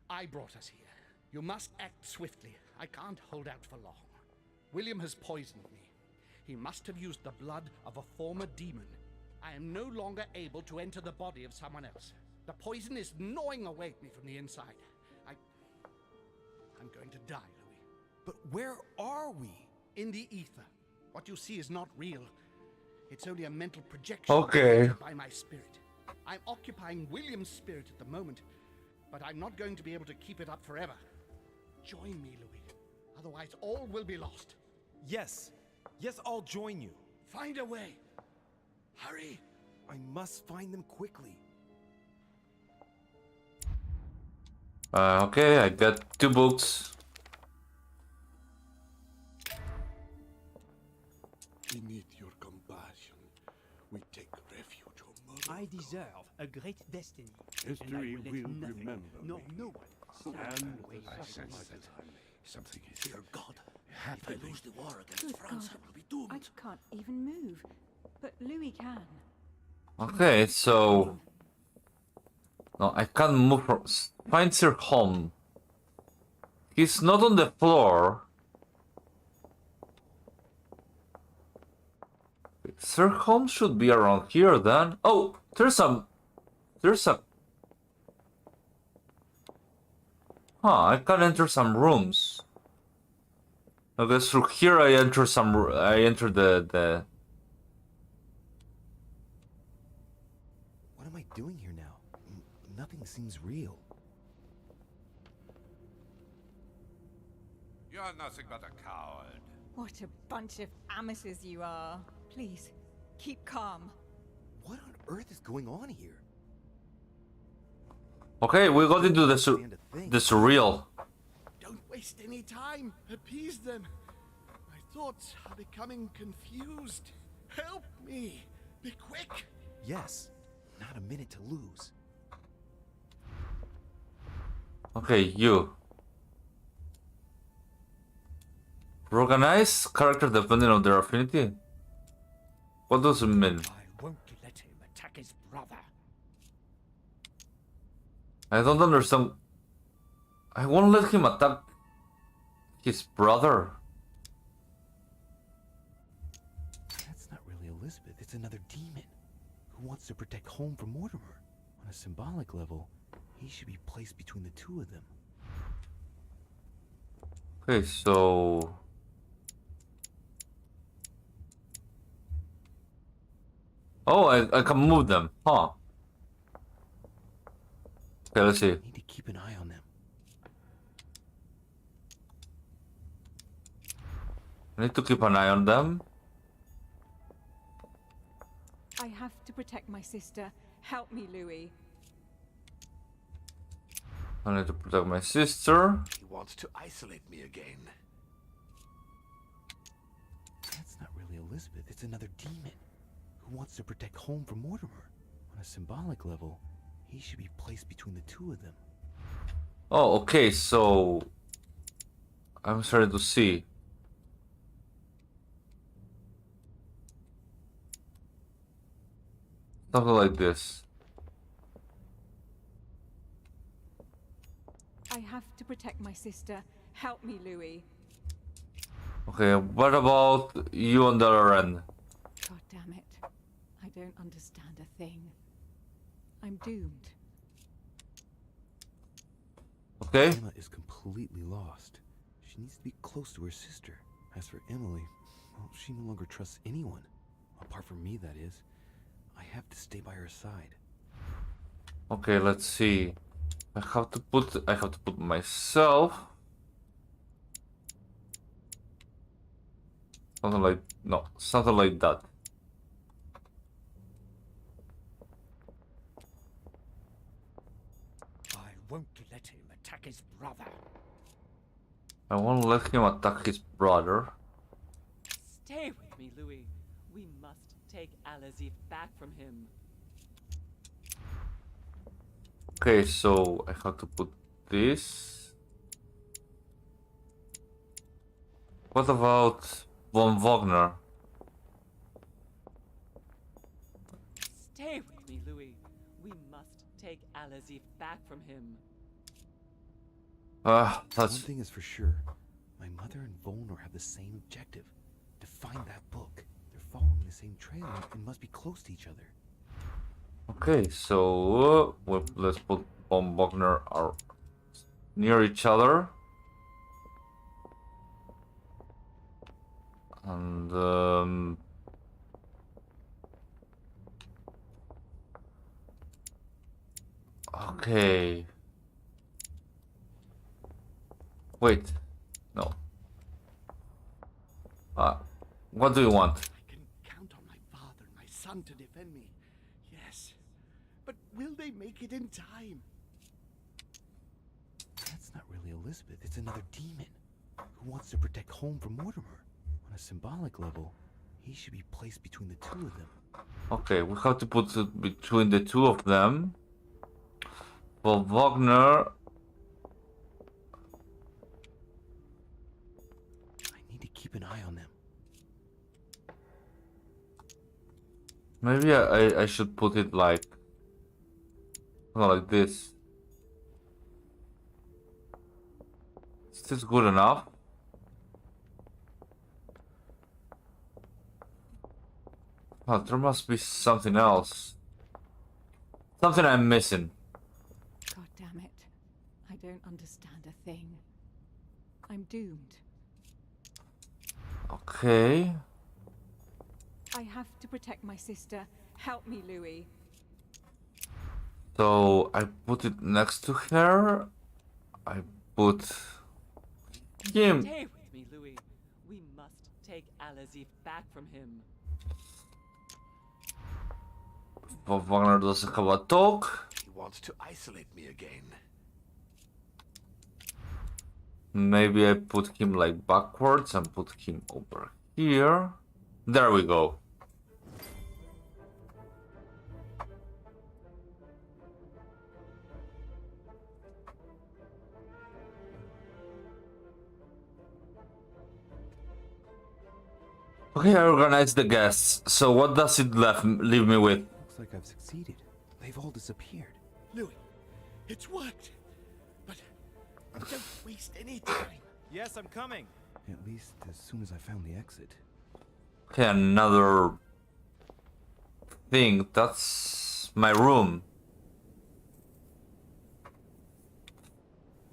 I brought us here. You must act swiftly. I can't hold out for long. William has poisoned me. He must have used the blood of a former demon. I am no longer able to enter the body of someone else. The poison is gnawing away at me from the inside. I'm going to die, Louis. But where are we? In the ether. What you see is not real. It's only a mental projection Okay. by my spirit. I'm occupying William's spirit at the moment, but I'm not going to be able to keep it up forever. Join me, Louis. Otherwise, all will be lost. Yes. Yes, I'll join you. Find a way. Hurry. I must find them quickly. Okay, I got 2 books. Beneath your compassion, we take refuge, O mother. I deserve a great destiny. History and I will let nothing, remember no, me. no one stand in the way I of sense my that glory. something is Dear God, if I happening. lose the war against Good France, God. I will be doomed. I can't even move. But Louis can. Okay, so no, I can't move from. Find Sir Home. He's not on the floor. Sir Holmes should be around here then. Oh, there's a. Huh, I can enter some rooms. I guess through here I enter the. What am I doing here now? Nothing seems real. You're nothing but a coward. What a bunch of amateurs you are. Please, keep calm. What on earth is going on here? Okay, we got into the surreal. Don't waste any time. Appease them. My thoughts are becoming confused. Help me. Be quick. Yes, not a minute to lose. Okay, you. Organize character depending on their affinity. What does it mean? I won't let him attack his brother. I don't understand. I won't let him attack his brother. That's not really Elizabeth, it's another demon who wants to protect home from Mortimer. On a symbolic level, he should be placed between the two of them. Okay, so oh, I can move them, huh? Okay, let's see. I need to keep an eye on them. I need to keep an eye on them. I have to protect my sister. Help me, Louis. I need to protect my sister. He wants to isolate me again. That's not really Elizabeth, it's another demon who wants to protect home from Mortimer. On a symbolic level, he should be placed between the two of them. Oh, okay, so I'm starting to see. Something like this. I have to protect my sister. Help me, Louis. Okay, what about you on the other end? God damn it. I don't understand a thing. I'm doomed. Okay. Emma is completely lost. She needs to be close to her sister. As for Emily, well, she no longer trusts anyone. Apart from me, that is. I have to stay by her side. Okay, let's see. I have to put myself. Something like something like that. I won't let him attack his brother. I won't let him attack his brother. Stay with me, Louis. We must take Alazif back from him. Okay, so I have to put this. What about von Wagner. Stay with me, Louis. We must take Alazif back from him. One That's thing is for sure. My mother and Volnor have the same objective. To find that book. They're following the same trail and must be close to each other. okay. So let's put von Wagner are near each other, and okay. Wait, no. What do you want? I can count on my father and my son to defend me. Yes. But will they make it in time? That's not really Elizabeth. It's another demon who wants to protect home from Mortimer. On a symbolic level, he should be placed between the two of them. Okay, we have to put it between the two of them. For Wagner, I need to keep an eye on them. maybe I should put it like, like this. Is this good enough? Oh, there must be something else. Something I'm missing. God damn it. I don't understand a thing. I'm doomed. Okay. I have to protect my sister. Help me, Louis. So I put it next to her. I put him. Stay with me, Louis. We must take Alazif back from him. Wagner doesn't have a talk. He wants to isolate me again. Maybe I put him like backwards and put him over here. There we go. Okay, I organized the guests. So what does it leave me with? Looks like I've succeeded. They've all disappeared. Louis, it's worked. But don't waste any time. Yes, I'm coming. At least as soon as I found the exit. Okay, another thing. That's my room.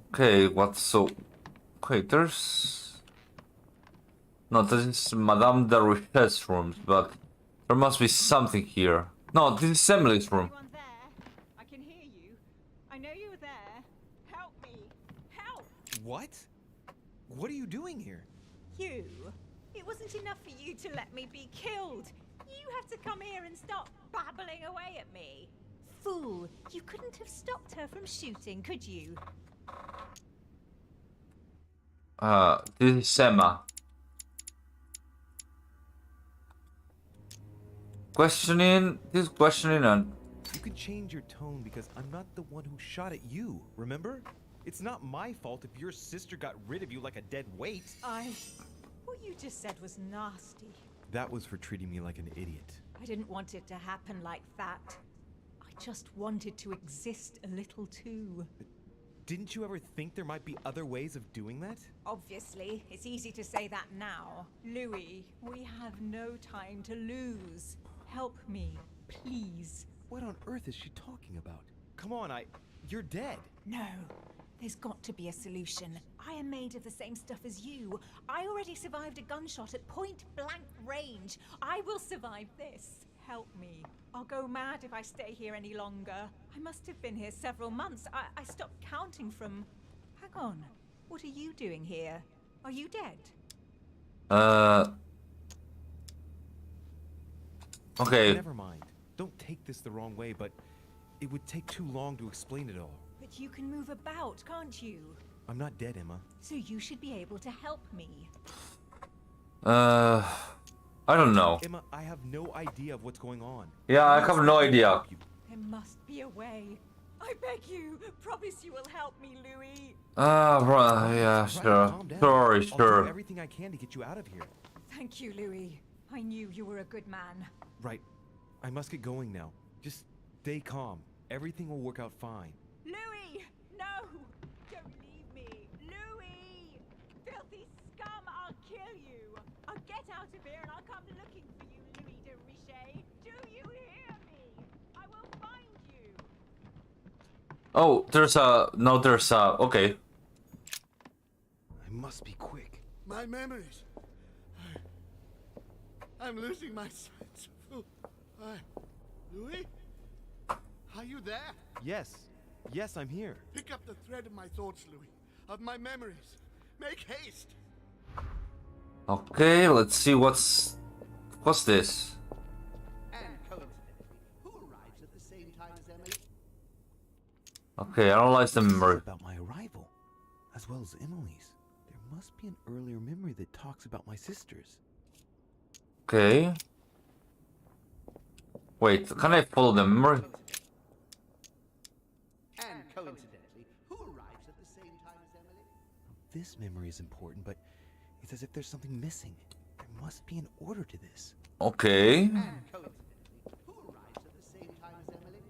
Okay, what so? Okay, there's. No, this is Madame de Richet's room, but there must be something here. No, this is Emily's room. Anyone there? I can hear you. I know you were there. Help me. Help! What? What are you doing here? You. It wasn't enough for you to let me be killed. You had to come here and stop babbling away at me. Fool. You couldn't have stopped her from shooting, could you? This is Emma. Questioning, and You can change your tone because I'm not the one who shot at you, remember? It's not my fault if your sister got rid of you like a dead weight. What you just said was nasty. That was for treating me like an idiot. I didn't want it to happen like that. I just wanted to exist a little too. Didn't you ever think there might be other ways of doing that? Obviously, it's easy to say that now. Louis, we have no time to lose. Help me, please. What on earth is she talking about? Come on, you're dead. No, there's got to be a solution. I am made of the same stuff as you. I already survived a gunshot at point-blank range. I will survive this. Help me. I'll go mad if I stay here any longer. I must have been here several months. I stopped counting from... Hang on. What are you doing here? Are you dead? Okay. Never mind. Don't take this the wrong way, but it would take too long to explain it all. But you can move about, can't you? I'm not dead, Emma. So you should be able to help me. I don't know. Emma, I have no idea of what's going on. Yeah, I have no idea. There must be a way. I beg you, promise you will help me, Louis. Right, yeah, sure. Calm down. Sorry, I'll do sure. everything I can to get you out of here. Thank you, Louis. I knew you were a good man. Right. I must get going now. Just stay calm. Everything will work out fine. Louis! No! Don't leave me! Louis! Filthy scum, I'll kill you! I'll get out of here and I'll come looking for you, Louis de Richet! Do you hear me? I will find you! Oh, there's a... No, there's a... Okay. I must be quick. My memories. I'm losing my sense of who. Louis? Are you there? Yes. Yes, I'm here. Pick up the thread of my thoughts, Louis. Of my memories. Make haste. Okay, let's see what's... What's this? And coincidentally, who arrives at the same time as Emily? Okay, analyze the memory. About my arrival, as well as Emily's. There must be an earlier memory that talks about my sisters. Okay. Wait, can I follow the memory? And coincidentally, who arrives at the same time as Emily? This memory is important, but it's as if there's something missing. There must be an order to this. Okay. And coincidentally, who arrives at the same time as Emily?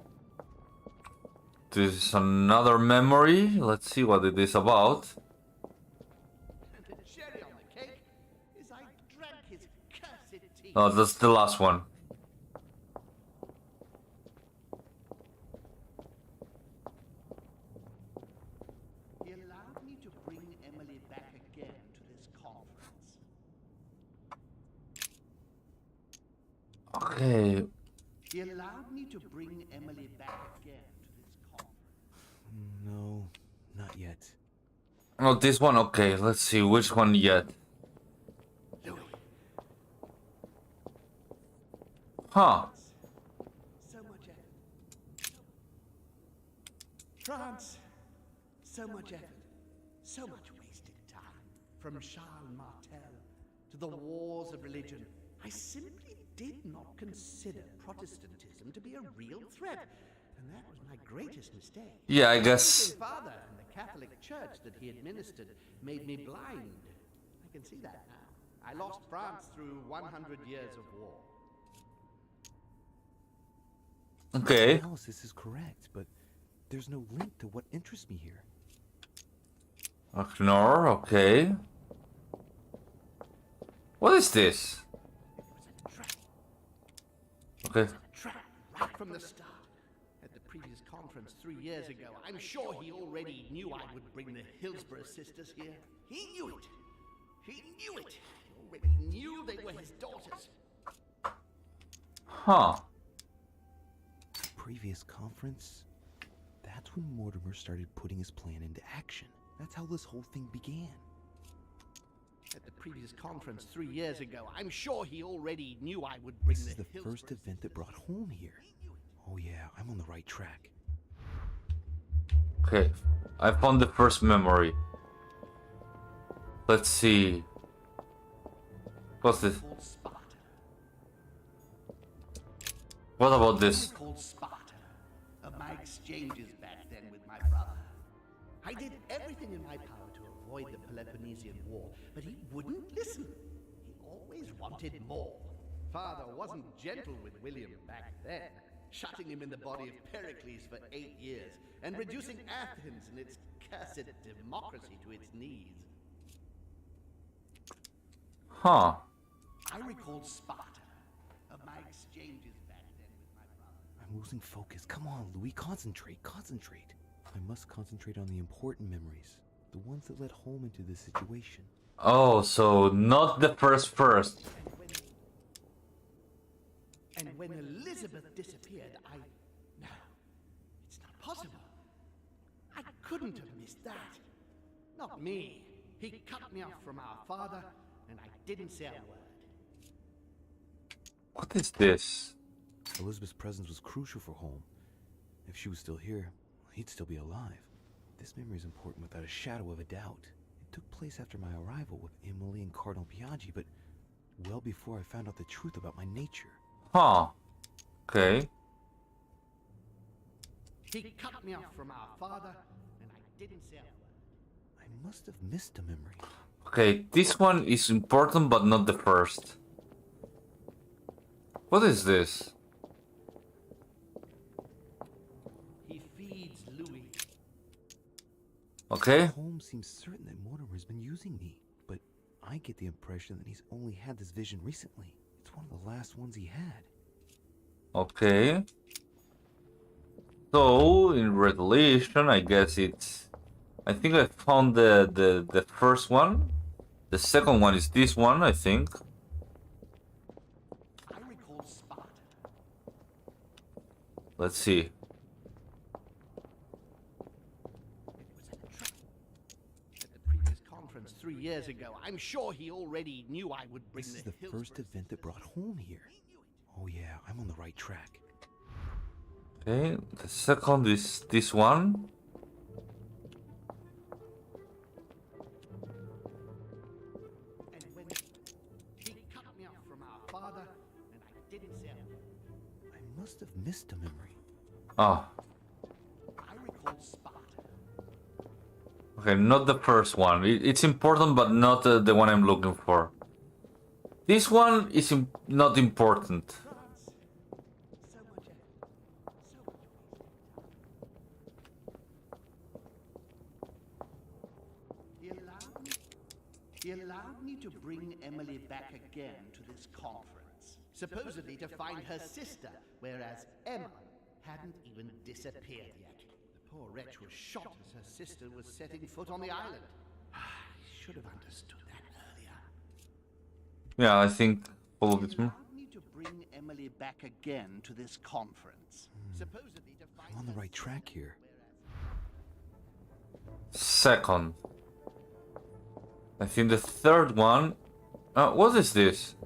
This is another memory. Let's see what it is about. And the cherry on the cake is I drank his cursed tea. Oh, that's the last one. He allowed me to bring Emily back again to this conference. Okay. He allowed me to bring Emily back again to this conference. No, not yet. Oh, this one. Okay, let's see which one yet. Louis. Huh. So much effort. France. So much effort. So much wasted time. From Charles Martel to the wars of religion. I simply did not consider Protestantism to be a real threat. And that was my greatest mistake. Yeah, I My guess. father and the Catholic Church that he administered made me blind. I can see that now. I lost France through 100 years of war. Okay. The analysis is correct, but there's no link to what interests me here. Ignore. Okay. What is this? Okay. Trap right from the start. At the previous conference 3 years ago, I'm sure he already knew I would bring the Hillsborough sisters here. He knew it. He knew it. He already knew they were his daughters. Huh. Previous conference? That's when Mortimer started putting his plan into action. That's how this whole thing began. At the previous conference 3 years ago, I'm sure he already knew I would bring This is the the Hillsborough first event that brought home here. Oh yeah, I'm on the right track. Okay. I found the first memory. Let's see. What's this? called Sparta. What about this? Called Sparta. Of my exchanges back then with my brother. I did everything in my power to avoid the Peloponnesian War, but he wouldn't listen. He always wanted more. Father wasn't gentle with William back then, shutting him in the body of Pericles for 8 years, and reducing Athens and its cursed democracy to its knees. Huh. I recalled Sparta, of my exchanges back then with my brother. I'm losing focus. Come on, Louis, concentrate, concentrate. I must concentrate on the important memories, the ones that led home into this situation. Oh, so not the first. And when Elizabeth disappeared, No, it's not possible. I couldn't have missed that. Not me. He cut me off from our father, and I didn't say a word. What is this? Elizabeth's presence was crucial for home. If she was still here, he'd still be alive. This memory is important without a shadow of a doubt. It took place after my arrival with Emily and Cardinal Biaggi, but well before I found out the truth about my nature. Huh. Okay. He cut me off from our father, and I didn't say a word. I must have missed a memory. Okay, this one is important, but not the first. What is this? He feeds Louis. Okay. Holmes seems certain that Mortimer's been using me, but I get the impression that he's only had this vision recently. It's one of the last ones he had. Okay. So, in relation, I guess it's... I think I found the first one. The second one is this one, I think. I recall Sparta. Let's see. At the previous conference 3 years ago, I'm sure he already knew I would bring This is the the first event that brought Holm here. Oh yeah, I'm on the right track. Okay, the second is this one. And when he cut me off from our father, and I didn't say a word. I must have missed a memory. Ah. I recall Sparta. Okay, not the first one. It's important, but not the one I'm looking for. This one is not important. So much He allowed me to bring Emily back again to this conference, supposedly to find her sister, whereas Emma hadn't even disappeared yet. The poor wretch was shot as her sister was setting foot on the island. I should have understood that earlier. Yeah, I think all of it's more. Allowed me to bring Emily back again to this conference, supposedly to find I'm on the her right track here. Second. I think the third one... what is this?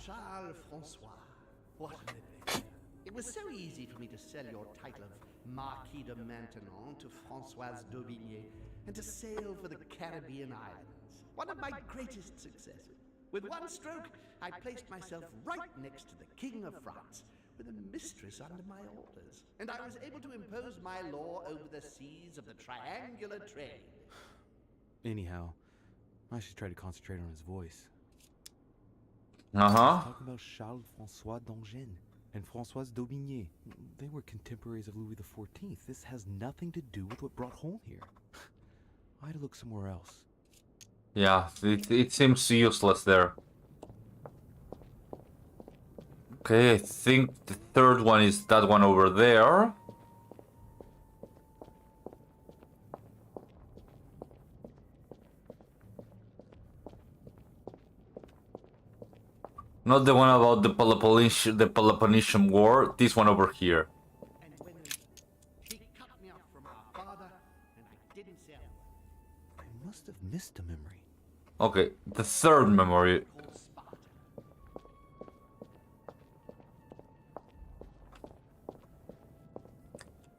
Charles Francois. What an adventure. It was so easy for me to sell your title of Marquis de Maintenon to Françoise d'Aubigné and to sail for the Caribbean islands. One of my greatest successes. With one stroke, I placed myself right next to the King of France, with a mistress under my orders, and I was able to impose my law over the seas of the triangular trade. Anyhow, I should try to concentrate on his voice. Uh-huh. He's talking about Charles François d'Angen and Françoise d'Aubigné. They were contemporaries of Louis XIV. This has nothing to do with what brought Holm here. I had to look somewhere else. Yeah, it seems useless there. Okay, I think the third one is that one over there. Not the one about the Peloponnesian War, this one over here. And when he cut me off from our father, and I didn't say a word. I must have missed a memory. Okay, the third memory. Called Sparta.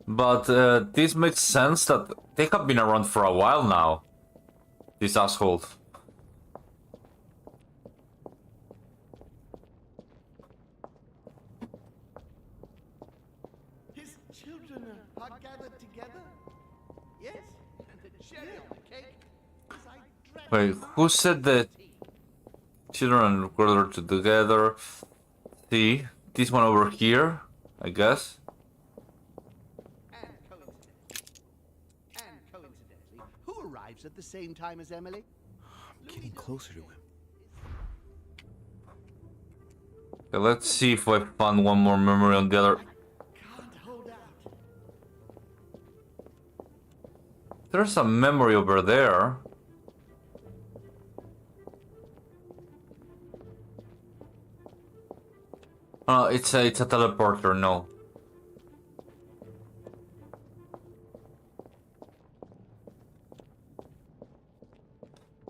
But this makes sense that they have been around for a while now. These assholes. His children are gathered together? Yes, and the cherry on the cake is I dreamt Wait, who said that children and gathered together? See, this one over here, I guess. And coincidentally, who arrives at the same time as Emily? I'm getting closer to him. Okay, let's see if I found one more memory on the other. Can't hold out. There's a memory over there. Oh, it's a teleporter, no.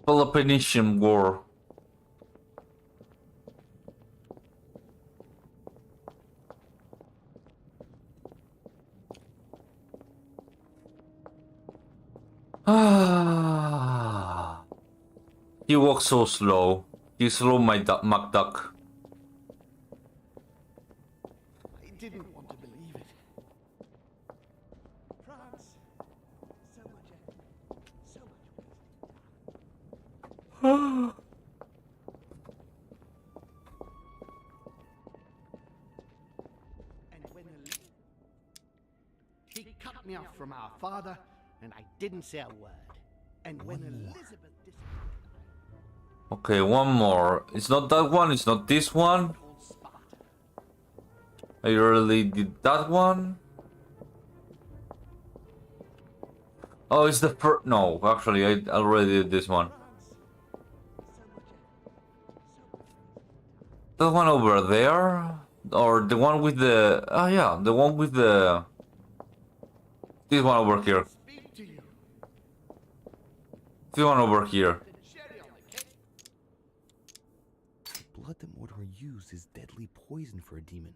Peloponnesian War. Ah. He walks so slow. He's slow, my MacDuck. I didn't want to believe it. France, so much He cut me off from our father, and I didn't say a word. And when Elizabeth disappeared, Okay, one more. It's not that one, it's not this one. I already did that one. Oh, it's the first. No, actually, I already did this one. The one over there? Or the one with the... Oh yeah, the one with the... This one over here. This one over here. The blood that Mortimer used is deadly poison for a demon.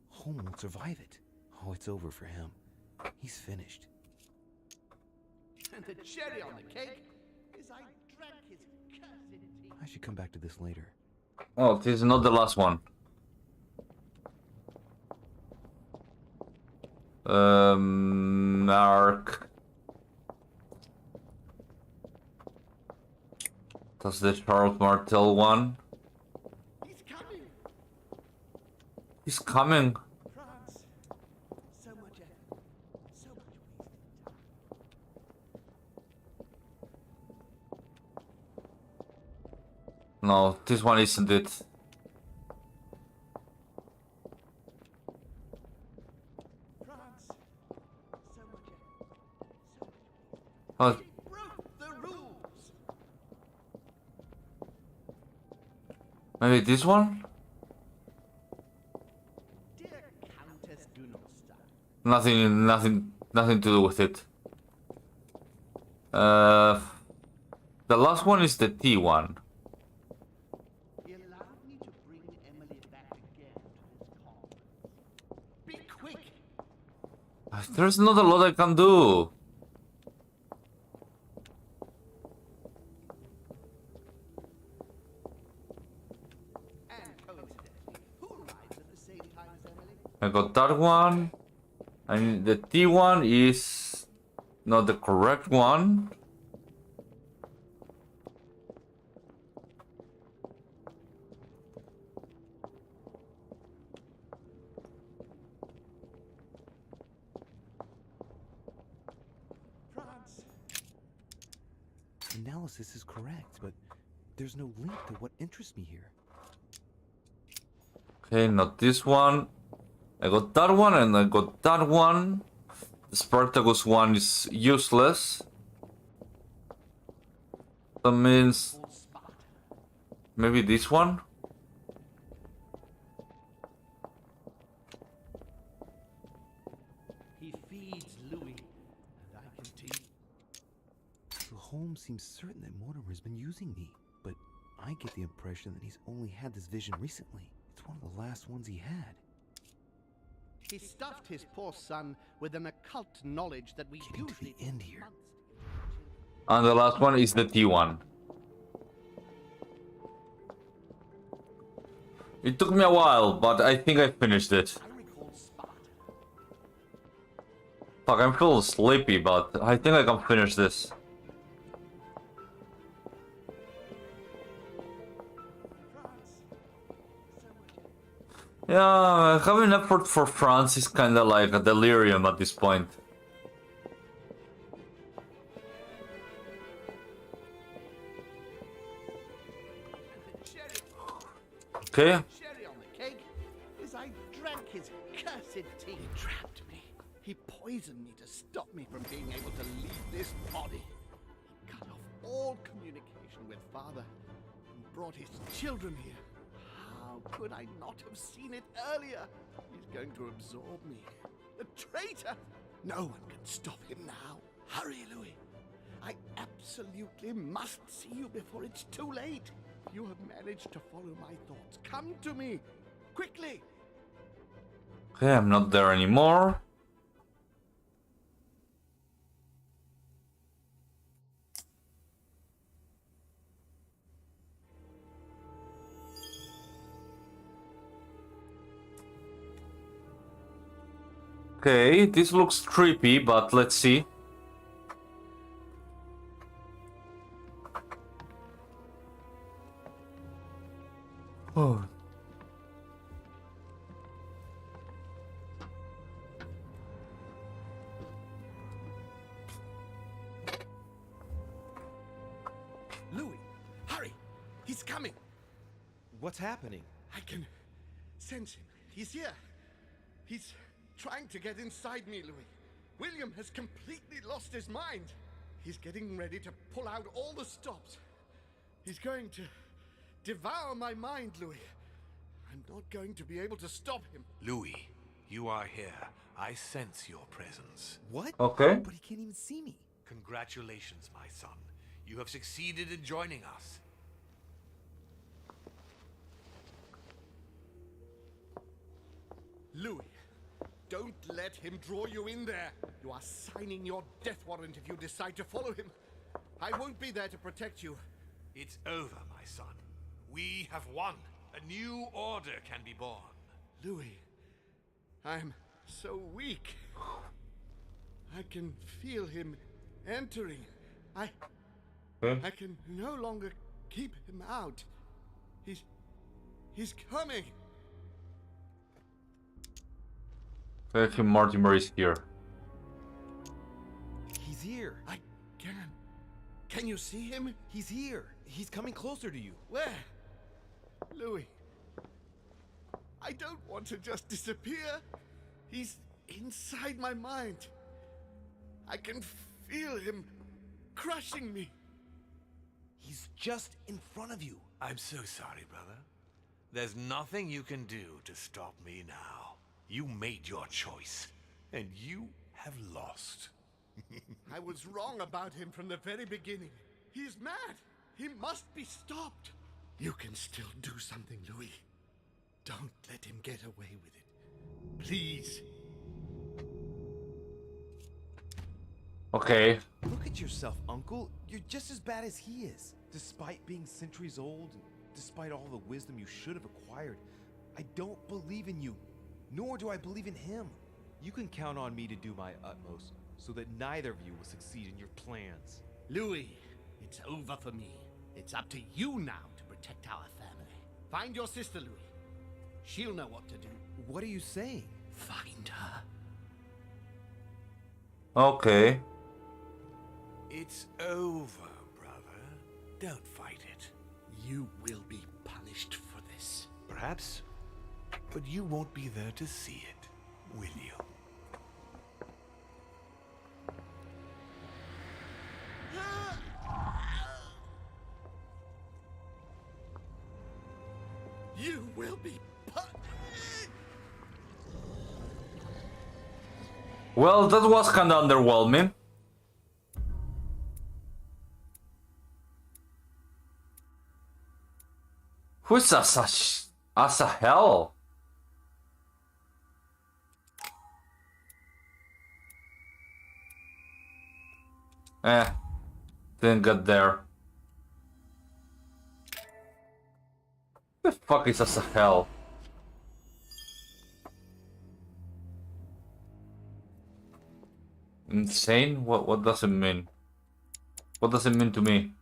Home won't survive it. Oh, it's over for him. He's finished. and the cherry on the cake is I drank his cursed tea. I should come back to this later. Oh, this is not the last one. Mark. That's the Charles Martel one. He's coming. He's coming. France. So much effort. So much wasted time. No, this one isn't it. France. So much effort. So much wasted time. Oh, He broke the rules. maybe this one? Dear Countess, do not stop. Nothing to do with it. The last one is the T one. He allowed me to bring Emily back again to his cause. Be quick. There's not a lot I can do. And coincidentally, who arrives at the same time as Emily? I got that one. And the T one is not the correct one. France. Analysis is correct, but there's no link to what interests me here. Okay, not this one. I got that one and I got that one. The Spartacus one is useless. That means maybe this one? He feeds Louis, and I continue. So Holmes seems certain that Mortimer's been using me, but I get the impression that he's only had this vision recently. It's one of the last ones he had. He stuffed his poor son with an occult knowledge that we Getting to usually the end here. And the last one is the T one. It took me a while, but I think I finished it. I recall Sparta. Fuck, I'm feeling sleepy, but I think I can finish this. Yeah, having effort for France is kinda like a delirium at this point. Okay. Cherry on the cake is I drank his cursed tea. He trapped me. He poisoned me to stop me from being able to leave this body. He cut off all communication with father and brought his children here. How could I not have seen it earlier? He's going to absorb me. The traitor! No one can stop him now. Hurry, Louis. I absolutely must see you before it's too late. You have managed to follow my thoughts. Come to me, quickly. Okay, I'm not there anymore. Okay, this looks creepy, but let's see. Oh. Louis, hurry! He's coming! What's happening? I can sense him. He's here. He's trying to get inside me, Louis. William has completely lost his mind. He's getting ready to pull out all the stops. He's going to devour my mind, Louis. I'm not going to be able to stop him. Louis, you are here. I sense your presence. What? Okay. But he can't even see me. Congratulations, my son. You have succeeded in joining us. Louis, don't let him draw you in there. You are signing your death warrant if you decide to follow him. I won't be there to protect you. It's over, my son. We have won. A new order can be born. Louis, I'm so weak. I can feel him entering. I can no longer keep him out. He's coming. Frankey Mortimer is here. He's here. I can. Can you see him? He's here. He's coming closer to you. Where? Louis. I don't want to just disappear. He's inside my mind. I can feel him crushing me. He's just in front of you. I'm so sorry, brother. There's nothing you can do to stop me now. You made your choice, and you have lost. I was wrong about him from the very beginning. He's mad. He must be stopped. You can still do something, Louis. Don't let him get away with it. Please. Okay. Look at yourself, Uncle. You're just as bad as he is. Despite being centuries old, and despite all the wisdom you should have acquired, I don't believe in you. Nor do I believe in him. You can count on me to do my utmost, so that neither of you will succeed in your plans. Louis, it's over for me. It's up to you now to protect our family. Find your sister, Louis. She'll know what to do. What are you saying? Find her. Okay. It's over, brother. Don't fight it. You will be punished for this. Perhaps, but you won't be there to see it, will you? You will be punished. Well, that was kinda underwhelming. Who's Asa Hell? Didn't get there. The fuck is Asa Hell? Insane? What does it mean? What does it mean to me?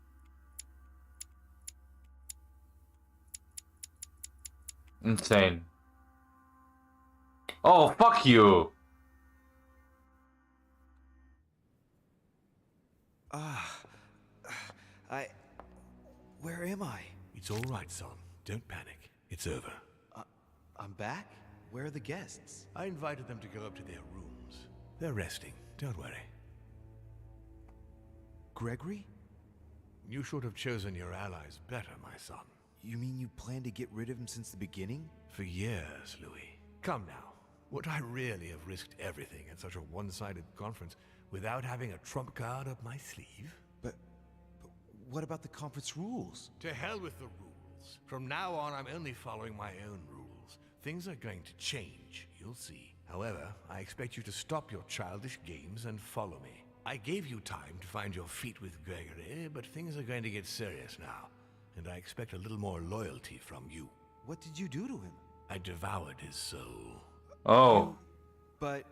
Insane. Oh, fuck you! Where am I? It's all right, son. Don't panic. It's over. I'm back? Where are the guests? I invited them to go up to their rooms. They're resting. Don't worry. Gregory? You should have chosen your allies better, my son. You mean you planned to get rid of him since the beginning? For years, Louis. Come now. Would I really have risked everything at such a one-sided conference without having a trump card up my sleeve? But what about the conference rules? To hell with the rules. From now on, I'm only following my own rules. Things are going to change, you'll see. However, I expect you to stop your childish games and follow me. I gave you time to find your feet with Gregory, but things are going to get serious now. And I expect a little more loyalty from you. What did you do to him? I devoured his soul. Oh. But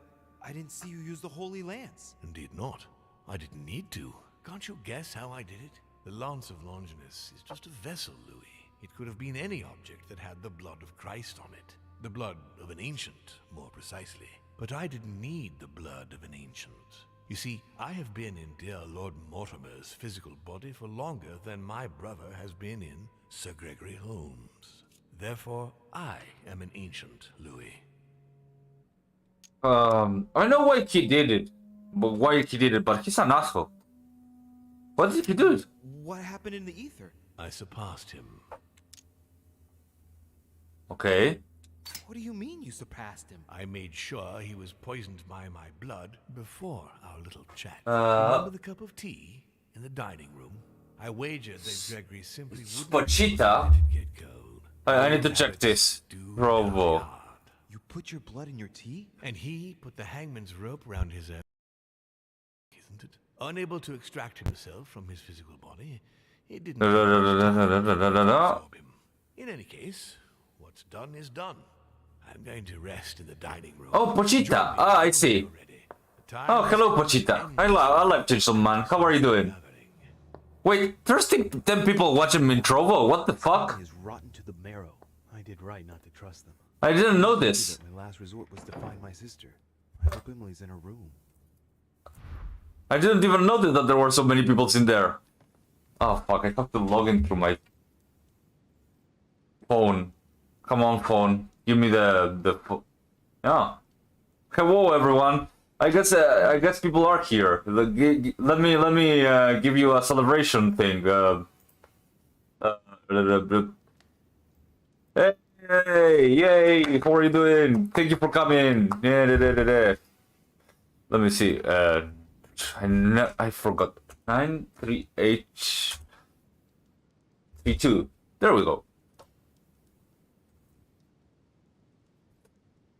I didn't see you use the Holy Lance. Indeed not. I didn't need to. Can't you guess how I did it? The Lance of Longinus is just a vessel, Louis. It could have been any object that had the blood of Christ on it. The blood of an ancient, more precisely. But I didn't need the blood of an ancient. You see, I have been in dear Lord Mortimer's physical body for longer than my brother has been in Sir Gregory Holmes. Therefore, I am an ancient, Louis. I know why he did it, but he's an asshole. What did he do? What happened in the ether? I surpassed him. Okay. What do you mean you surpassed him? I made sure he was poisoned by my blood before our little chat. Remember the cup of tea in the dining room? I wagered that Gregory simply wouldn't Pochita? let it get cold. I need to check this. Bravo. You put your blood in your tea? And he put the hangman's rope around his isn't it? Unable to extract himself from his physical body, it didn't absorb him. In any case, what's done is done. I'm going to rest in the dining room. Oh, Pochita. Ah, I see. Oh, hello, Pochita. I like Chainsaw Man. How are you doing? Wait, there's 10 people watching me in Trovo? What the fuck? Is rotten to the marrow. I did right not to trust them. I didn't know this. My last resort was to find my sister. I hope Emily's in her room. I didn't even notice that there were so many people in there. Oh fuck, I have to log in through my phone. Come on, phone. Give me the yeah. Hello, everyone. I guess people are here. Let me give you a celebration thing. Hey, yay! How are you doing? Thank you for coming. Let me see. I forgot. 93832. There we go.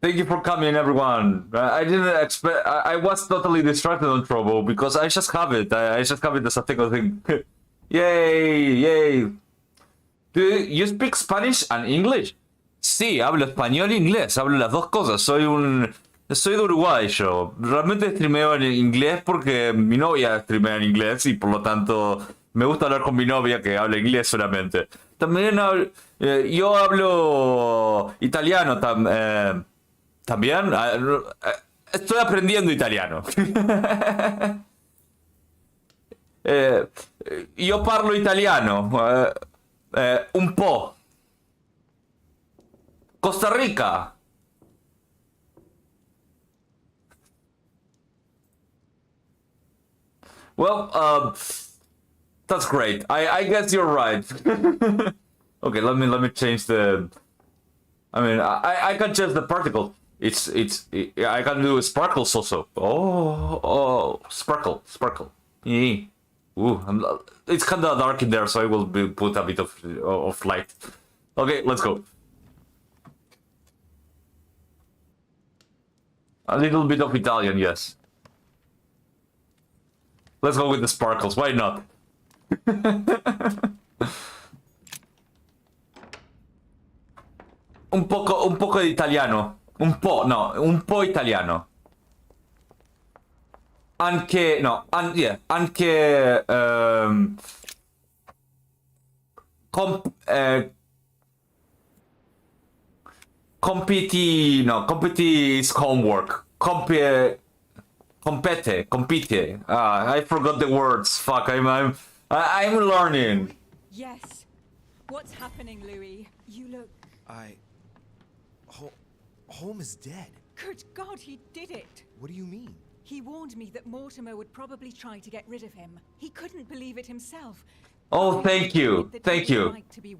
Thank you for coming, everyone. I didn't expect. I was totally distracted on Trovo because I just have it. I just have it as a single thing. Yay, yay. Do you speak Spanish and English? Sí, hablo español e inglés. Hablo las dos cosas. Soy de Uruguay, yo. Realmente streameo en inglés porque mi novia streamea en inglés y por lo tanto me gusta hablar con mi novia que habla inglés solamente. También yo hablo italiano también. Estoy aprendiendo italiano. Io parlo italiano. Un po'. Costa Rica. Well, that's great. I guess you're right. Okay, let me change the. I mean, I can change the particle. I can do sparkles also. Oh, sparkle. Yeah. Ooh, it's kind of dark in there, so I will put a bit of light. Okay, let's go. A little bit of Italian, yes. Let's go with the sparkles. Why not? un poco di italiano. Un po' italiano. Anche compiti is homework. Compete. I forgot the words. Fuck, I'm learning. Yes. What's happening, Louis? You look... Holmes is dead. Good God, he did it. What do you mean? He warned me that Mortimer would probably try to get rid of him. He couldn't believe it himself. Oh, thank you. Thank you. We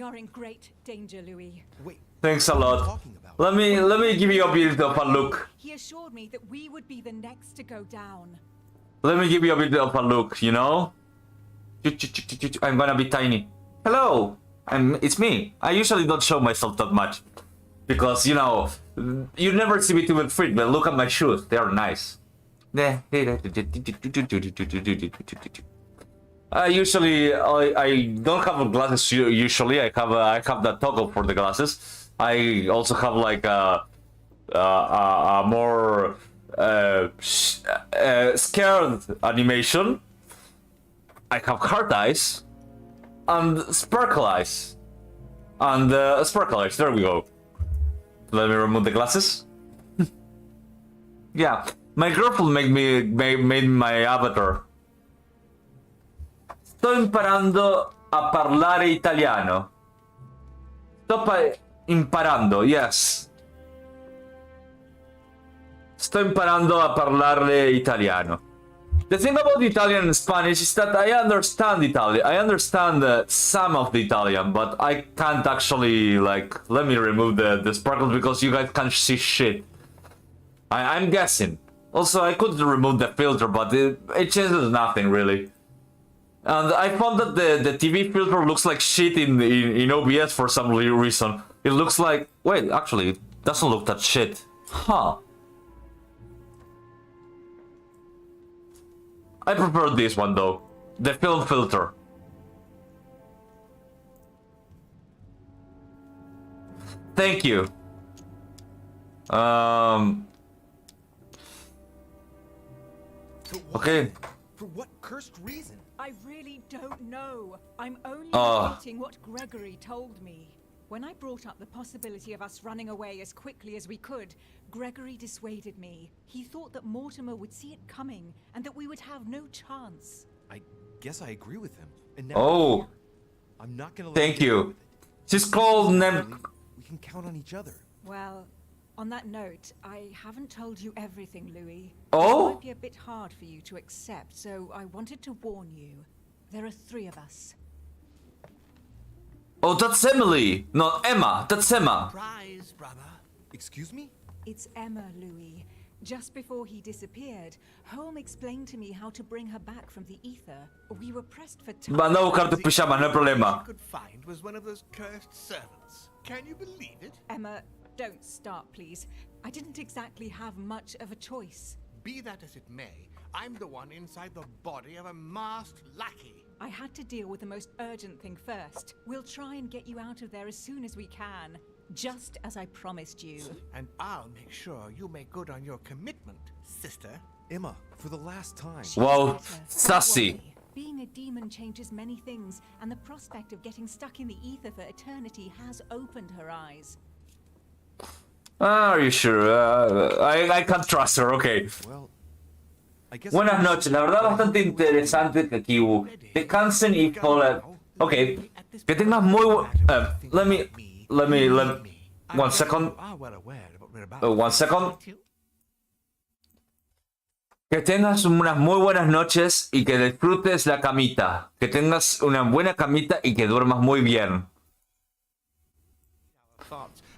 are in great danger, Louis. Wait. Thanks a lot. Let me give you a bit of a look. He assured me that we would be the next to go down. Let me give you a bit of a look, you know? I'm gonna be tiny. Hello! It's me. I usually don't show myself that much. Because, you know, you never see me too fit, but look at my shoes. They are nice. I don't have glasses usually. I have that toggle for the glasses. I also have like a more scared animation. I have hard eyes. and sparkle eyes. And sparkle eyes, there we go. Let me remove the glasses. Yeah, my girlfriend made my avatar. Sto imparando a parlare italiano. Imparando, yes. Sto imparando a parlare italiano. The thing about Italian and Spanish is that I understand Italian. I understand some of the Italian, but I can't actually, like, let me remove the sparkles because you guys can't see shit. I'm guessing. Also, I could remove the filter, but it changes nothing, really. And I found that the TV filter looks like shit in OBS for some reason. It looks like... Wait, actually, it doesn't look that shit. Huh. I prefer this one, though. The film filter. Thank you. Okay. For what cursed reason? I really don't know. I'm only repeating what Gregory told me. When I brought up the possibility of us running away as quickly as we could, Gregory dissuaded me. He thought that Mortimer would see it coming, and that we would have no chance. I guess I agree with him. And now Oh. I'm not gonna let Thank him get away you. with it. She's called We can count on each other. Well, on that note, I haven't told you everything, Louis. Oh? It might be a bit hard for you to accept, so I wanted to warn you. There are 3 of us. Oh, that's Emily! Not Emma, that's Emma! Surprise, brother. Excuse me? It's Emma, Louis. Just before he disappeared, Holm explained to me how to bring her back from the ether. We were pressed for time. Van a buscar tus pijamas, no hay problema. Could find was one of those cursed servants. Can you believe it? Emma, don't start, please. I didn't exactly have much of a choice. Be that as it may, I'm the one inside the body of a masked lackey. I had to deal with the most urgent thing first. We'll try and get you out of there as soon as we can. Just as I promised you. And I'll make sure you make good on your commitment, sister. Emma, for the last time. Wow, Better, don't sassy. worry. Being a demon changes many things, and the prospect of getting stuck in the ether for eternity has opened her eyes. Are you sure? I can't trust her, okay. Well, I guess Buenas noches, la verdad bastante interesante que aquí hubo. Descansen y Ok, que tengas muy buen... let me... 1 second. 1 second. Que tengas unas muy buenas noches y que disfrutes la camita. Que tengas una buena camita y que duermas muy bien.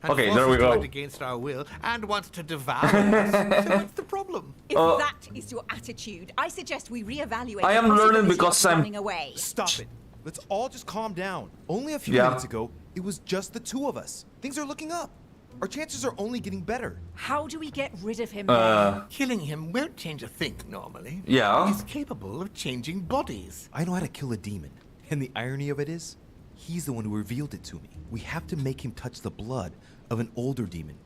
Okay, there we go. Against our will and wants to devour us. So what's the problem? If that is your attitude, I suggest we reevaluate. I am the learning possibility because of I'm... running away. Stop it. Let's all just calm down. Only a few Yeah. minutes ago, it was just the 2 of us. Things are looking up. Our chances are only getting better. How do we get rid of him then? Killing him won't change a thing normally. Yeah. He's capable of changing bodies. I know how to kill a demon. And the irony of it is, he's the one who revealed it to me. We have to make him touch the blood of an older demon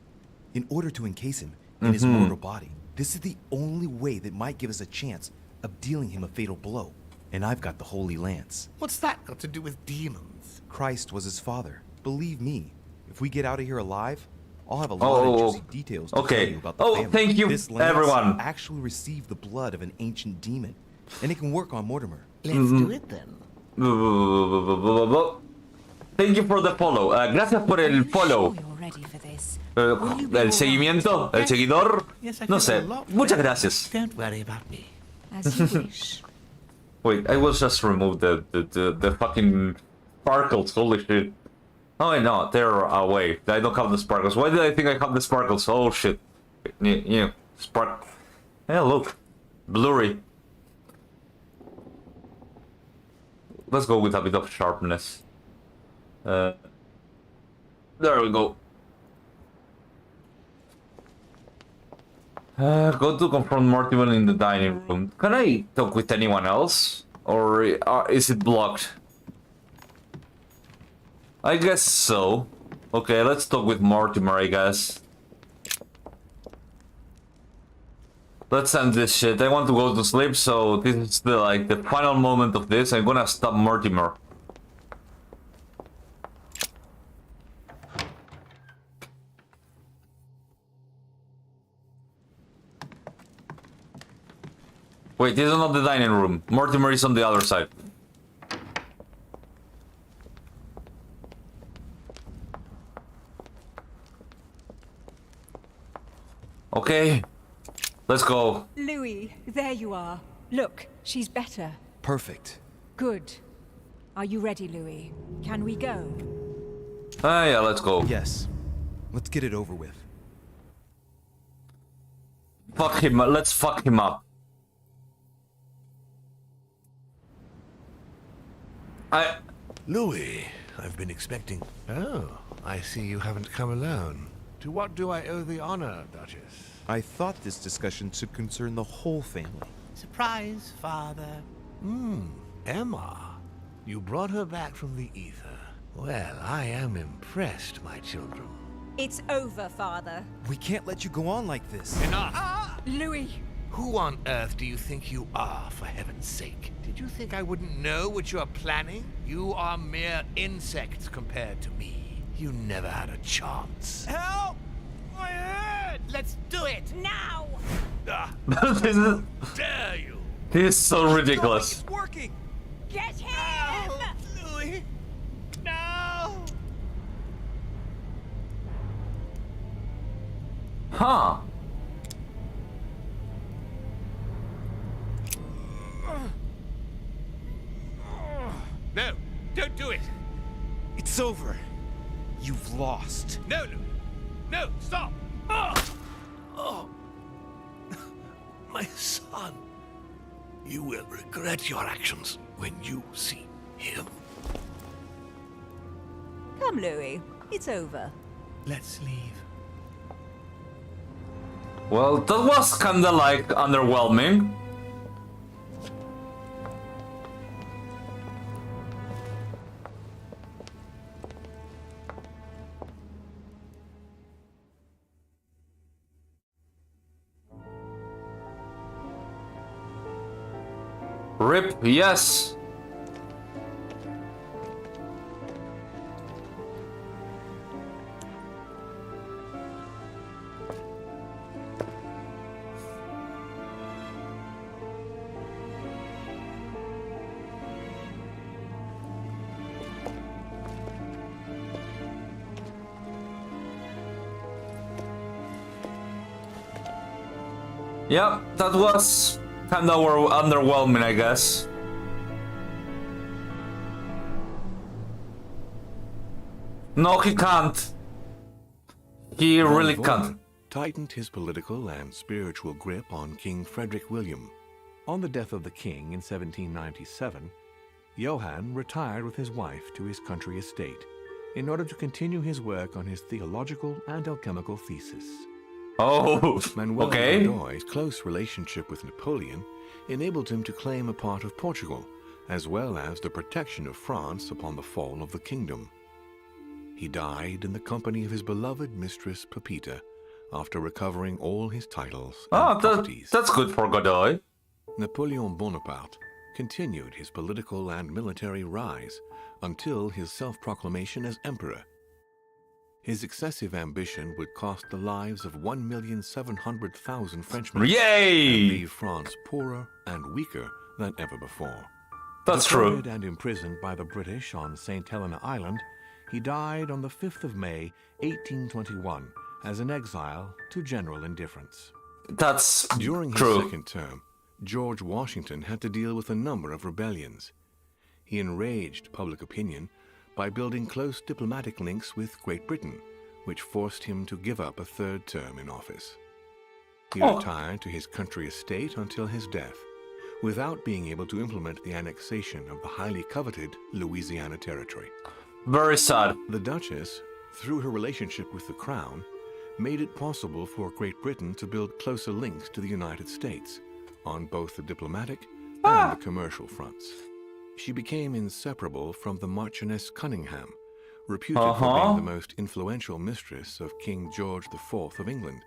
in order to encase him in his mortal body. This is the only way that might give us a chance of dealing him a fatal blow. And I've got the Holy Lance. What's that got to do with demons? Christ was his father. Believe me, if we get out of here alive, I'll have a lot of juicy details to tell you about the family. Thank you, this lance everyone. actually received the blood of an ancient demon, and it can work on Mortimer. Let's do it then. Thank you for the follow. Gracias por el follow. El seguimiento, el seguidor. No sé. Muchas gracias. Don't worry about me. As you wish. Wait, I will just remove the fucking sparkles. Holy shit. Oh wait, no, they're away. I don't have the sparkles. Why did I think I have the sparkles? Oh shit. Yeah, spark. Yeah, look. Blurry. Let's go with a bit of sharpness. There we go. Go to confront Mortimer in the dining room. Can I talk with anyone else? Or is it blocked? I guess so. Okay, let's talk with Mortimer, I guess. Let's end this shit. I want to go to sleep, so this is the final moment of this. I'm gonna stop Mortimer. Wait, this is not the dining room. Mortimer is on the other side. Okay, let's go. Louis, there you are. Look, she's better. Perfect. Good. Are you ready, Louis? Can we go? Yeah, let's go. Yes. Let's get it over with. Fuck him, let's fuck him up. Louis, I've been expecting... Oh, I see you haven't come alone. To what do I owe the honor, Duchess? I thought this discussion should concern the whole family. Surprise, father. Emma. You brought her back from the ether. Well, I am impressed, my children. It's over, Father. We can't let you go on like this. Enough! Louis! Who on earth do you think you are, for heaven's sake? Did you think I wouldn't know what you are planning? You are mere insects compared to me. You never had a chance. Help! My head! Let's do it! Now! This is... Dare you! This is so ridiculous. It's working! Get him! Louis! No! Huh. No! Don't do it! It's over. You've lost. No, Louis! No! Stop! Oh! My son! You will regret your actions when you see him. Come, Louis. It's over. Let's leave. Well, that was kinda like underwhelming. Rip, yes. Yep, that was kinda underwhelming, I guess. No, he can't. He really can't. Tightened his political and spiritual grip on King Frederick William. On the death of the king in 1797, Johann retired with his wife to his country estate in order to continue his work on his theological and alchemical thesis. Oh, Manuel okay. Godoy's close relationship with Napoleon enabled him to claim a part of Portugal, as well as the protection of France upon the fall of the kingdom. He died in the company of his beloved mistress Pepita, after recovering all his titles and properties. That's good for Godoy. Napoleon Bonaparte continued his political and military rise until his self-proclamation as emperor. His excessive ambition would cost the lives of 1,700,000 Frenchmen. Yay! And leave France poorer and weaker than ever before. That's true. Deported and imprisoned by the British on St. Helena Island, he died on the 5th of May, 1821, as an exile to general indifference. That's During his true. second term, George Washington had to deal with a number of rebellions. He enraged public opinion by building close diplomatic links with Great Britain, which forced him to give up a third term in office. He retired to his country estate until his death, without being able to implement the annexation of the highly coveted Louisiana Territory. Very sad. The Duchess, through her relationship with the Crown, made it possible for Great Britain to build closer links to the United States on both the diplomatic and the commercial fronts. She became inseparable from the Marchioness Cunningham, reputed for being the most influential mistress of King George IV of England,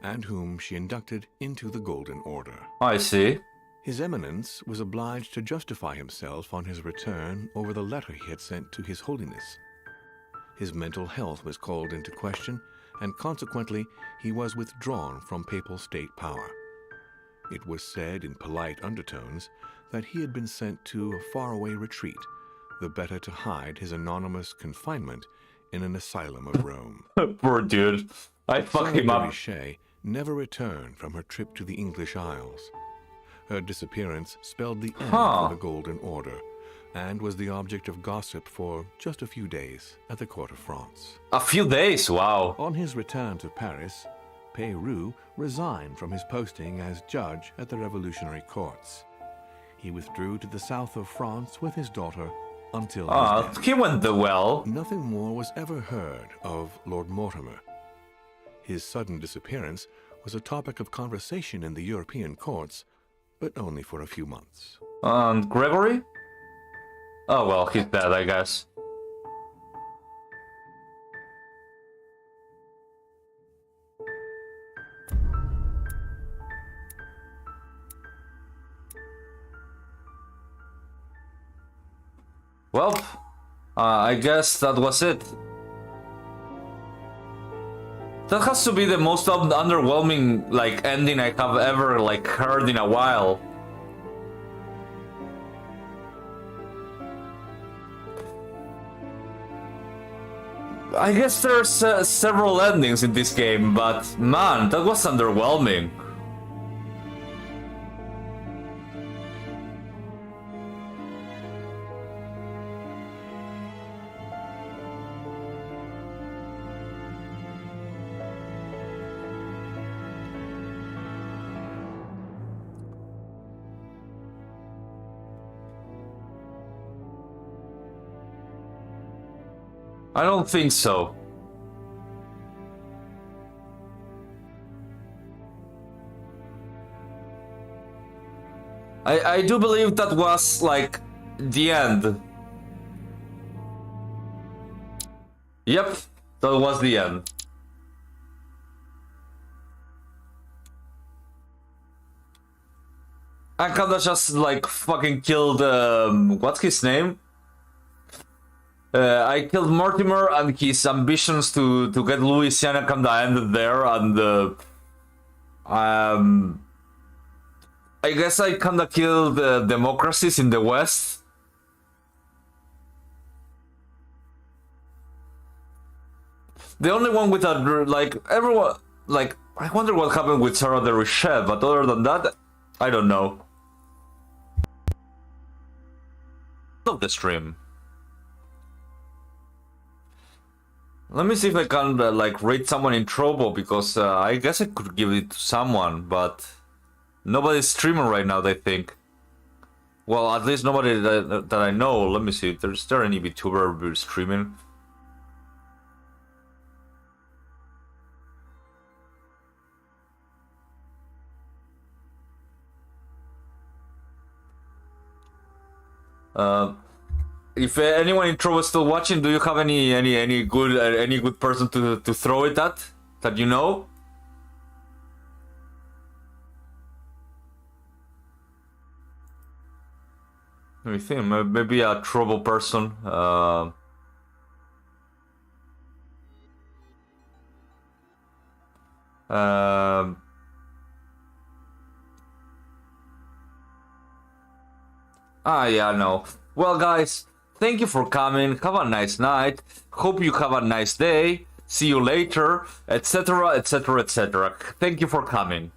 and whom she inducted into the Golden Order. I see. His Eminence was obliged to justify himself on his return over the letter he had sent to His Holiness. His mental health was called into question, and consequently he was withdrawn from papal state power. It was said in polite undertones that he had been sent to a faraway retreat, the better to hide his anonymous confinement in an asylum of Rome. Poor dude. I fucked him up. Richet never returned from her trip to the English Isles. Her disappearance spelled the end for the Golden Order, and was the object of gossip for just a few days at the court of France. A few days, wow. On his return to Paris, Peyrou resigned from his posting as judge at the revolutionary courts. He withdrew to the south of France with his daughter until his death. He went well. Nothing more was ever heard of Lord Mortimer. His sudden disappearance was a topic of conversation in the European courts, but only for a few months. And Gregory? Oh well, he's dead, I guess. Well, I guess that was it. That has to be the most underwhelming, like, ending I have ever, like, heard in a while. I guess there's several endings in this game, but man, that was underwhelming. I don't think so. I do believe that was like the end. Yep, that was the end. I kinda just like fucking killed what's his name? I killed Mortimer, and his ambitions to get Louisiana kinda ended there, and I guess I kinda killed the democracies in the West. The only one with a, like, everyone, like, I wonder what happened with Sarah de Richet, but other than that, I don't know. Of the stream. Let me see if I can, like, rate someone in trouble, because I guess I could give it to someone, but nobody's streaming right now, I think. Well, at least nobody that I know. Let me see, is there any VTuber streaming? If anyone in trouble is still watching, do you have any good person to throw it at that you know? Let me think. Maybe a trouble person. Yeah, no. Well, guys, thank you for coming. Have a nice night. Hope you have a nice day. See you later, etc., etc., etc. Thank you for coming.